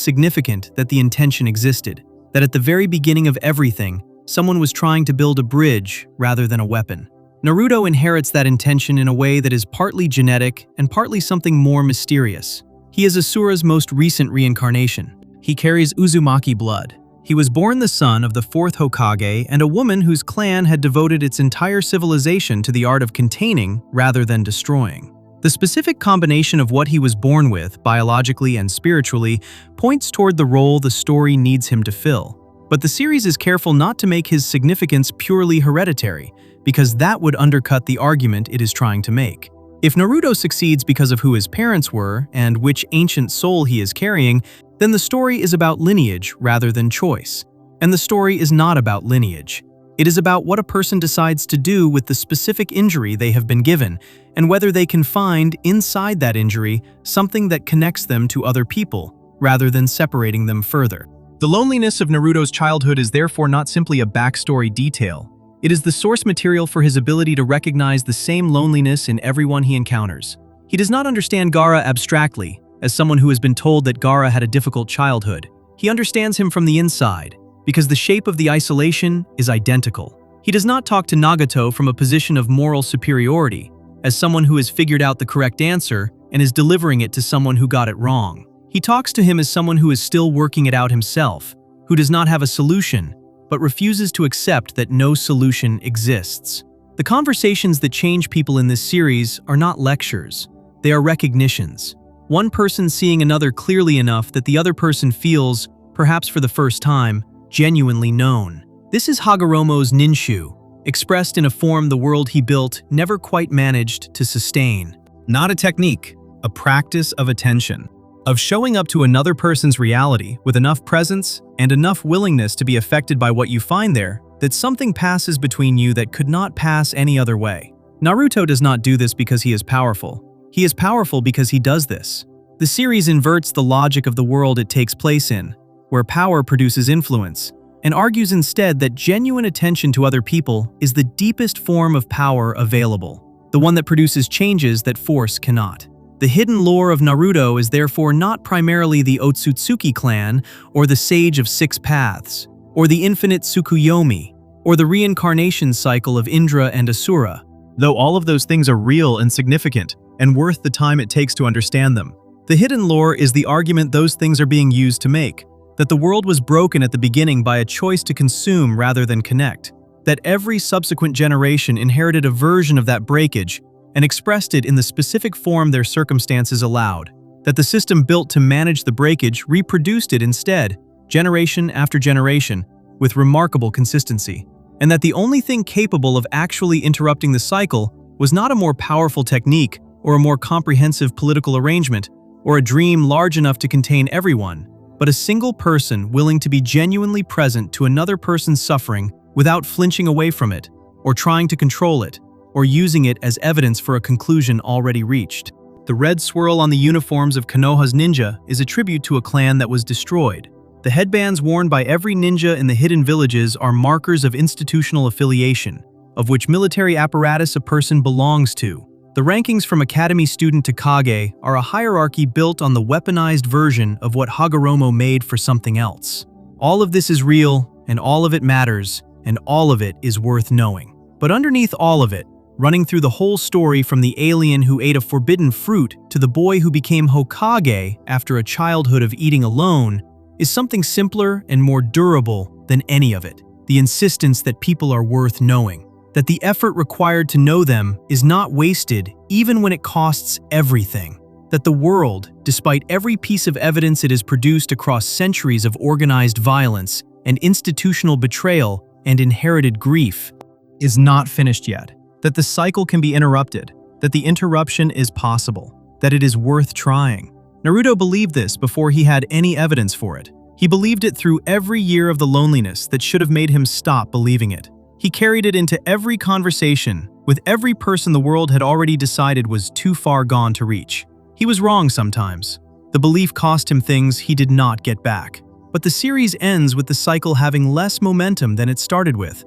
significant that the intention existed, that at the very beginning of everything, someone was trying to build a bridge rather than a weapon. Naruto inherits that intention in a way that is partly genetic and partly something more mysterious. He is Asura's most recent reincarnation. He carries Uzumaki blood. He was born the son of the fourth Hokage and a woman whose clan had devoted its entire civilization to the art of containing rather than destroying. The specific combination of what he was born with, biologically and spiritually, points toward the role the story needs him to fill. But the series is careful not to make his significance purely hereditary, because that would undercut the argument it is trying to make. If Naruto succeeds because of who his parents were and which ancient soul he is carrying, then the story is about lineage rather than choice. And the story is not about lineage. It is about what a person decides to do with the specific injury they have been given, and whether they can find, inside that injury, something that connects them to other people, rather than separating them further. The loneliness of Naruto's childhood is therefore not simply a backstory detail. It is the source material for his ability to recognize the same loneliness in everyone he encounters. He does not understand Gaara abstractly, as someone who has been told that Gaara had a difficult childhood. He understands him from the inside, because the shape of the isolation is identical. He does not talk to Nagato from a position of moral superiority, as someone who has figured out the correct answer and is delivering it to someone who got it wrong. He talks to him as someone who is still working it out himself, who does not have a solution, but refuses to accept that no solution exists. The conversations that change people in this series are not lectures, they are recognitions. One person seeing another clearly enough that the other person feels, perhaps for the first time, genuinely known. This is Hagoromo's Ninshu, expressed in a form the world he built never quite managed to sustain. Not a technique, a practice of attention, of showing up to another person's reality with enough presence and enough willingness to be affected by what you find there that something passes between you that could not pass any other way. Naruto does not do this because he is powerful. He is powerful because he does this. The series inverts the logic of the world it takes place in, where power produces influence, and argues instead that genuine attention to other people is the deepest form of power available, the one that produces changes that force cannot. The hidden lore of Naruto is therefore not primarily the Otsutsuki clan or the Sage of Six Paths, or the infinite Tsukuyomi. or the reincarnation cycle of Indra and Asura. Though all of those things are real and significant, and worth the time it takes to understand them, the hidden lore is the argument those things are being used to make, that the world was broken at the beginning by a choice to consume rather than connect, that every subsequent generation inherited a version of that breakage and expressed it in the specific form their circumstances allowed, that the system built to manage the breakage reproduced it instead, generation after generation, with remarkable consistency, and that the only thing capable of actually interrupting the cycle was not a more powerful technique or a more comprehensive political arrangement or a dream large enough to contain everyone, but a single person willing to be genuinely present to another person's suffering without flinching away from it, or trying to control it, or using it as evidence for a conclusion already reached. The red swirl on the uniforms of Konoha's ninja is a tribute to a clan that was destroyed. The headbands worn by every ninja in the hidden villages are markers of institutional affiliation, of which military apparatus a person belongs to. The rankings from academy student to Kage are a hierarchy built on the weaponized version of what Hagoromo made for something else. All of this is real, and all of it matters, and all of it is worth knowing. But underneath all of it, running through the whole story from the alien who ate a forbidden fruit to the boy who became Hokage after a childhood of eating alone, is something simpler and more durable than any of it. The insistence that people are worth knowing, that the effort required to know them is not wasted even when it costs everything, that the world, despite every piece of evidence it has produced across centuries of organized violence and institutional betrayal and inherited grief, is not finished yet, that the cycle can be interrupted, that the interruption is possible, that it is worth trying. Naruto believed this before he had any evidence for it. He believed it through every year of the loneliness that should have made him stop believing it. He carried it into every conversation with every person the world had already decided was too far gone to reach. He was wrong sometimes. The belief cost him things he did not get back. But the series ends with the cycle having less momentum than it started with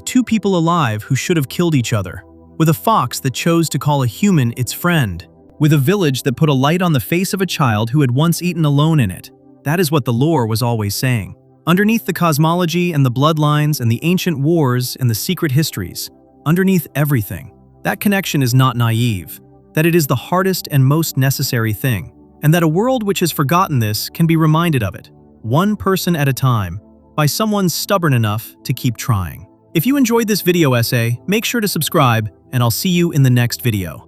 two people alive who should have killed each other, with a fox that chose to call a human its friend, with a village that put a light on the face of a child who had once eaten alone in it. That is what the lore was always saying. Underneath the cosmology and the bloodlines and the ancient wars and the secret histories, underneath everything, that connection is not naive, that it is the hardest and most necessary thing, and that a world which has forgotten this can be reminded of it, one person at a time, by someone stubborn enough to keep trying. If you enjoyed this video essay, make sure to subscribe, and I'll see you in the next video.